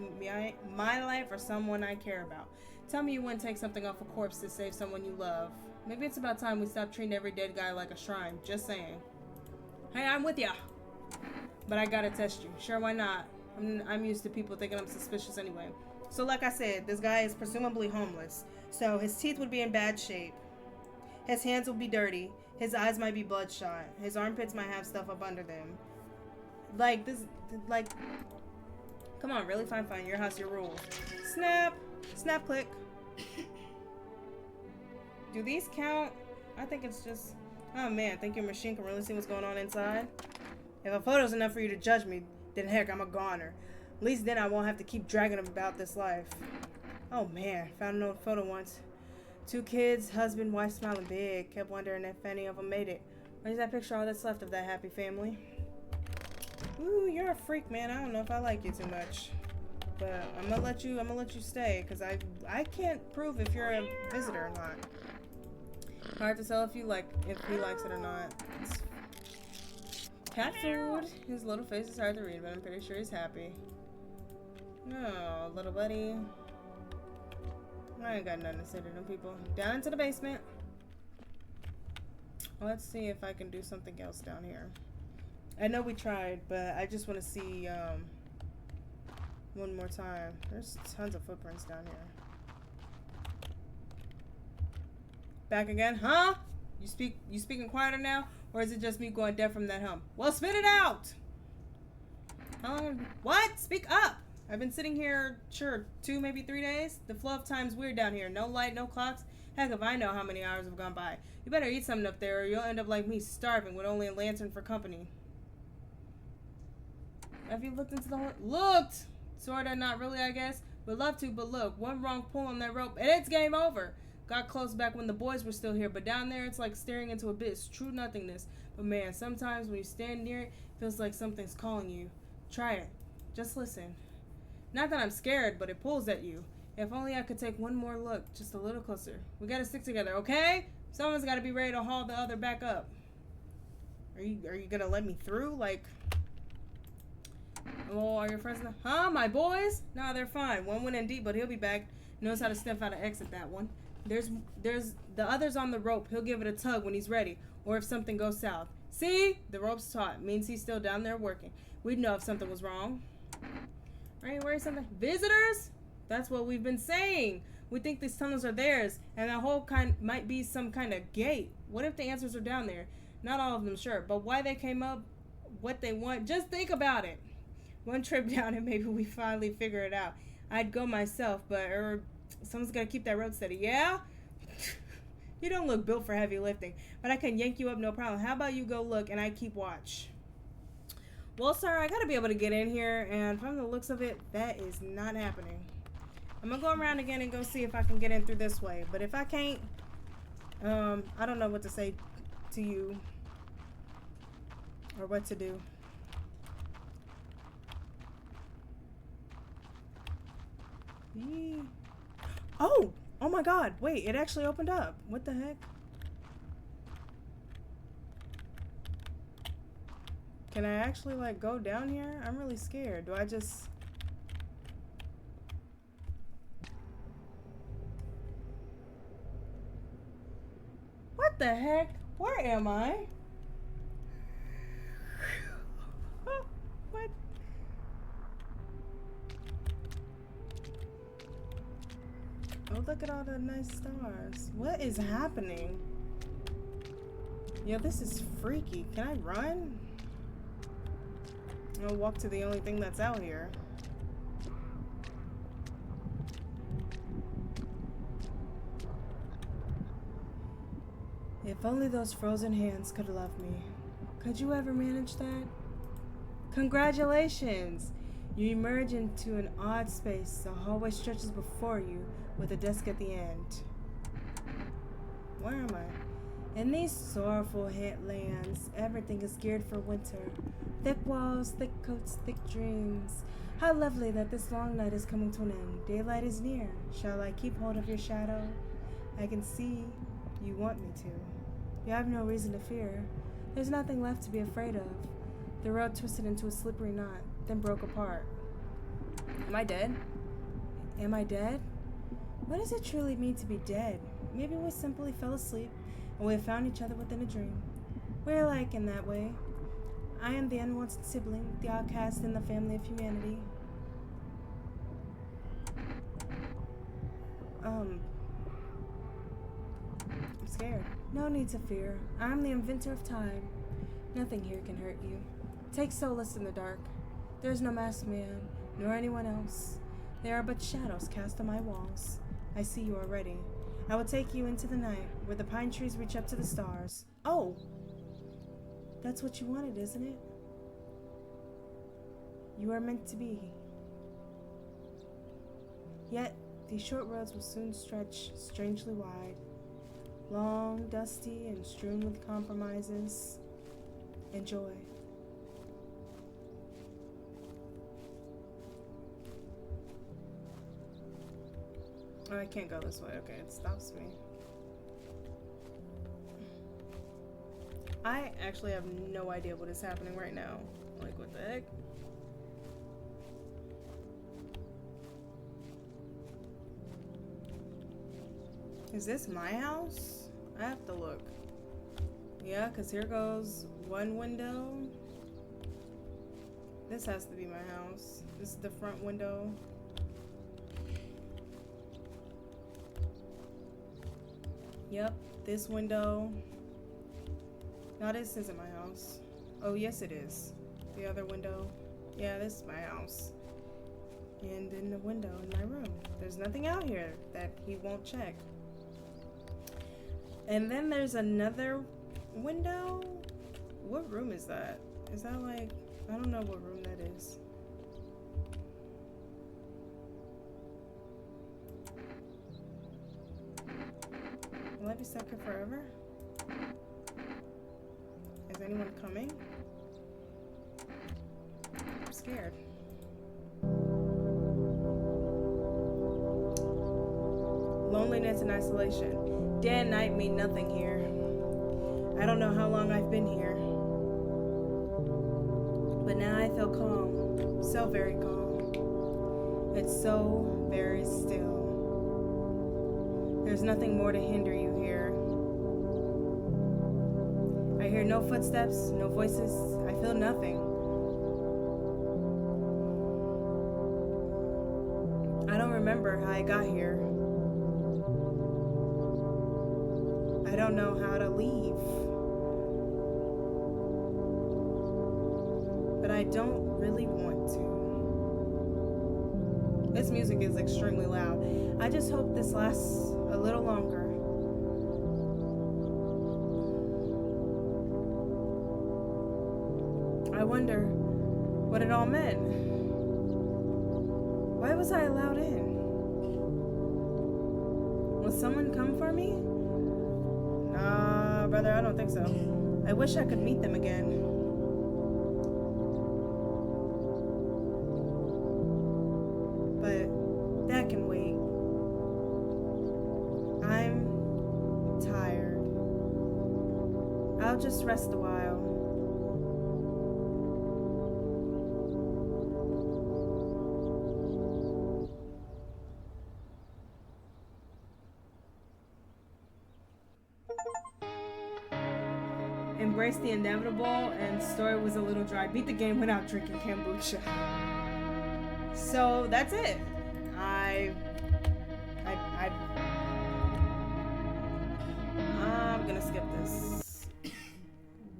my life or someone I care about. Tell me you wouldn't take something off a corpse to save someone you love. Maybe it's about time we stop treating every dead guy like a shrine. Just saying. Hey, I'm with ya. But I gotta test you. Sure, why not? I'm used to people thinking I'm suspicious anyway. So like I said, this guy is presumably homeless. So his teeth would be in bad shape. His hands will be dirty. His eyes might be bloodshot. His armpits might have stuff up under them. Like, this, like... Come on, really? Fine. Your house, your rules. Snap! Snap, click. Do these count? I think it's just... Oh man, think your machine can really see what's going on inside? If a photo's enough for you to judge me, then heck, I'm a goner. At least then I won't have to keep dragging him about this life. Oh man, found an old photo once. 2 kids, husband, wife smiling big. Kept wondering if any of them made it. Where's that picture all that's left of that happy family? Ooh, you're a freak, man. I don't know if I like you too much. But I'm gonna let you stay, because I can't prove if you're a visitor or not. Hard to tell if he likes it or not. Cat food. His little face is hard to read, but I'm pretty sure he's happy. No, little buddy. I ain't got nothing to say to them people. Down into the basement. Let's see if I can do something else down here. I know we tried, but I just want to see one more time. There's tons of footprints down here. Back again, huh? You speaking quieter now, or is it just me going deaf from that hum? Well, spit it out. What? Speak up. I've been sitting here, sure, 2, maybe 3 days. The flow of time's weird down here. No light, no clocks. Heck, if I know how many hours have gone by. You better eat something up there, or you'll end up like me, starving with only a lantern for company. Have you looked into the whole... Looked! Sorta, not really, I guess. Would love to, but look, one wrong pull on that rope, and it's game over. Got close back when the boys were still here, but down there, it's like staring into abyss, true nothingness. But man, sometimes when you stand near it, it feels like something's calling you. Try it. Just listen. Not that I'm scared, but it pulls at you. If only I could take one more look, just a little closer. We gotta stick together, okay? Someone's gotta be ready to haul the other back up. Are you gonna let me through? Like... Oh, are your friends not? Huh? My boys? Nah, they're fine. One went in deep, but he'll be back. Knows how to sniff out an exit, that one. There's the others on the rope. He'll give it a tug when he's ready, or if something goes south. See? The rope's taut. Means he's still down there working. We'd know if something was wrong. Right? Where is something? Visitors? That's what we've been saying. We think these tunnels are theirs, and that whole kind might be some kind of gate. What if the answers are down there? Not all of them, sure, but why they came up, what they want, just think about it. One trip down and maybe we finally figure it out. I'd go myself, but someone's got to keep that road steady. Yeah? You don't look built for heavy lifting, but I can yank you up no problem. How about you go look and I keep watch? Well, sir, I got to be able to get in here, and from the looks of it, that is not happening. I'm going to go around again and go see if I can get in through this way, but if I can't, I don't know what to say to you or what to do. Oh my god, wait, it actually opened up. What the heck? Can I actually like go down here? I'm really scared. Do I just... What the heck? Where am I? What? Oh, look at all the nice stars. What is happening? Yo, this is freaky. Can I run? I'll walk to the only thing that's out here. If only those frozen hands could love me. Could you ever manage that? Congratulations! You emerge into an odd space. The hallway stretches before you, with a desk at the end. Where am I? In these sorrowful lands, everything is geared for winter. Thick walls, thick coats, thick dreams. How lovely that this long night is coming to an end. Daylight is near. Shall I keep hold of your shadow? I can see you want me to. You have no reason to fear. There's nothing left to be afraid of. The road twisted into a slippery knot, then broke apart. Am I dead? Am I dead? What does it truly mean to be dead? Maybe we simply fell asleep and we have found each other within a dream. We're alike in that way. I am the unwanted sibling, the outcast in the family of humanity. I'm scared. No need to fear. I'm the inventor of time. Nothing here can hurt you. Take solace in the dark. There is no masked man, nor anyone else. There are but shadows cast on my walls. I see you already. I will take you into the night, where the pine trees reach up to the stars. Oh! That's what you wanted, isn't it? You are meant to be. Yet, these short roads will soon stretch strangely wide. Long, dusty, and strewn with compromises. Enjoy. Oh, I can't go this way. Okay, it stops me. I actually have no idea what is happening right now. Like, what the heck? Is this my house? I have to look. Yeah, because here goes one window. This has to be my house. This is the front window. Yep, this window. No, this isn't my house. Oh, yes it is. The other window. Yeah, this is my house. And then the window in my room. There's nothing out here that he won't check. And then there's another window. What room is that? Is that like, I don't know what room that is. Will I be stuck here forever? Is anyone coming? I'm scared. Loneliness and isolation. Day and night mean nothing here. I don't know how long I've been here. But now I feel calm. So very calm. It's so very still. There's nothing more to hinder you here. I hear no footsteps, no voices. I feel nothing. I don't remember how I got here. I don't know how to leave. But I don't really want to. This music is extremely loud. I just hope this lasts a little longer. I wonder what it all meant. Why was I allowed in? Will someone come for me? Nah, brother, I don't think so. I wish I could meet them again. But that can wait. I'm tired. I'll just rest a while. Embrace the inevitable, and story was a little dry. Beat the game without drinking kombucha. So that's it. I'm gonna skip this.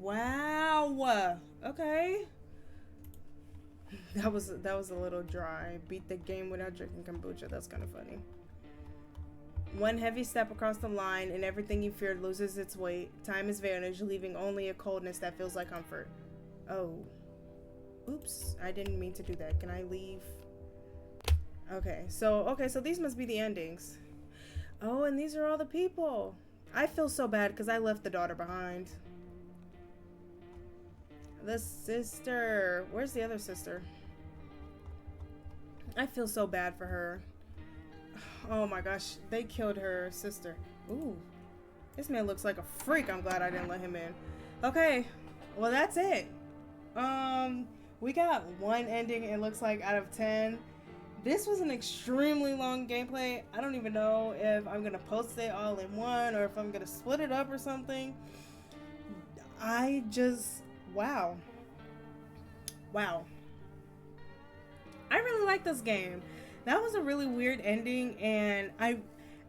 Wow. Okay. That was a little dry. Beat the game without drinking kombucha. That's kind of funny. One heavy step across the line and everything you feared loses its weight. Time is vanished, leaving only a coldness that feels like comfort. Oh. Oops. I didn't mean to do that. Can I leave? Okay, so these must be the endings. Oh, and these are all the people. I feel so bad because I left the daughter behind. The sister. Where's the other sister? I feel so bad for her. Oh my gosh, they killed her sister. Ooh, this man looks like a freak. I'm glad I didn't let him in. Okay, well that's it. We got one ending, it looks like, out of 10. This was an extremely long gameplay. I don't even know if I'm gonna post it all in one or if I'm gonna split it up or something. Wow. I really like this game. That was a really weird ending, and I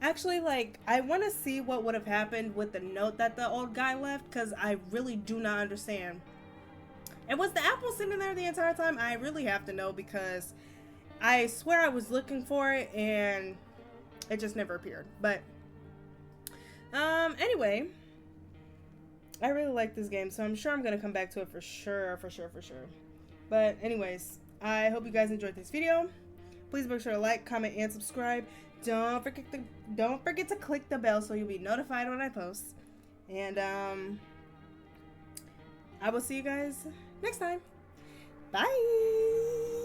actually, I want to see what would have happened with the note that the old guy left, because I really do not understand. And was the apple sitting there the entire time? I really have to know, because I swear I was looking for it, and it just never appeared. But, anyway, I really like this game, so I'm sure I'm going to come back to it for sure. But anyways, I hope you guys enjoyed this video. Please make sure to like, comment, and subscribe. Don't forget to click the bell so you'll be notified when I post. And I will see you guys next time. Bye.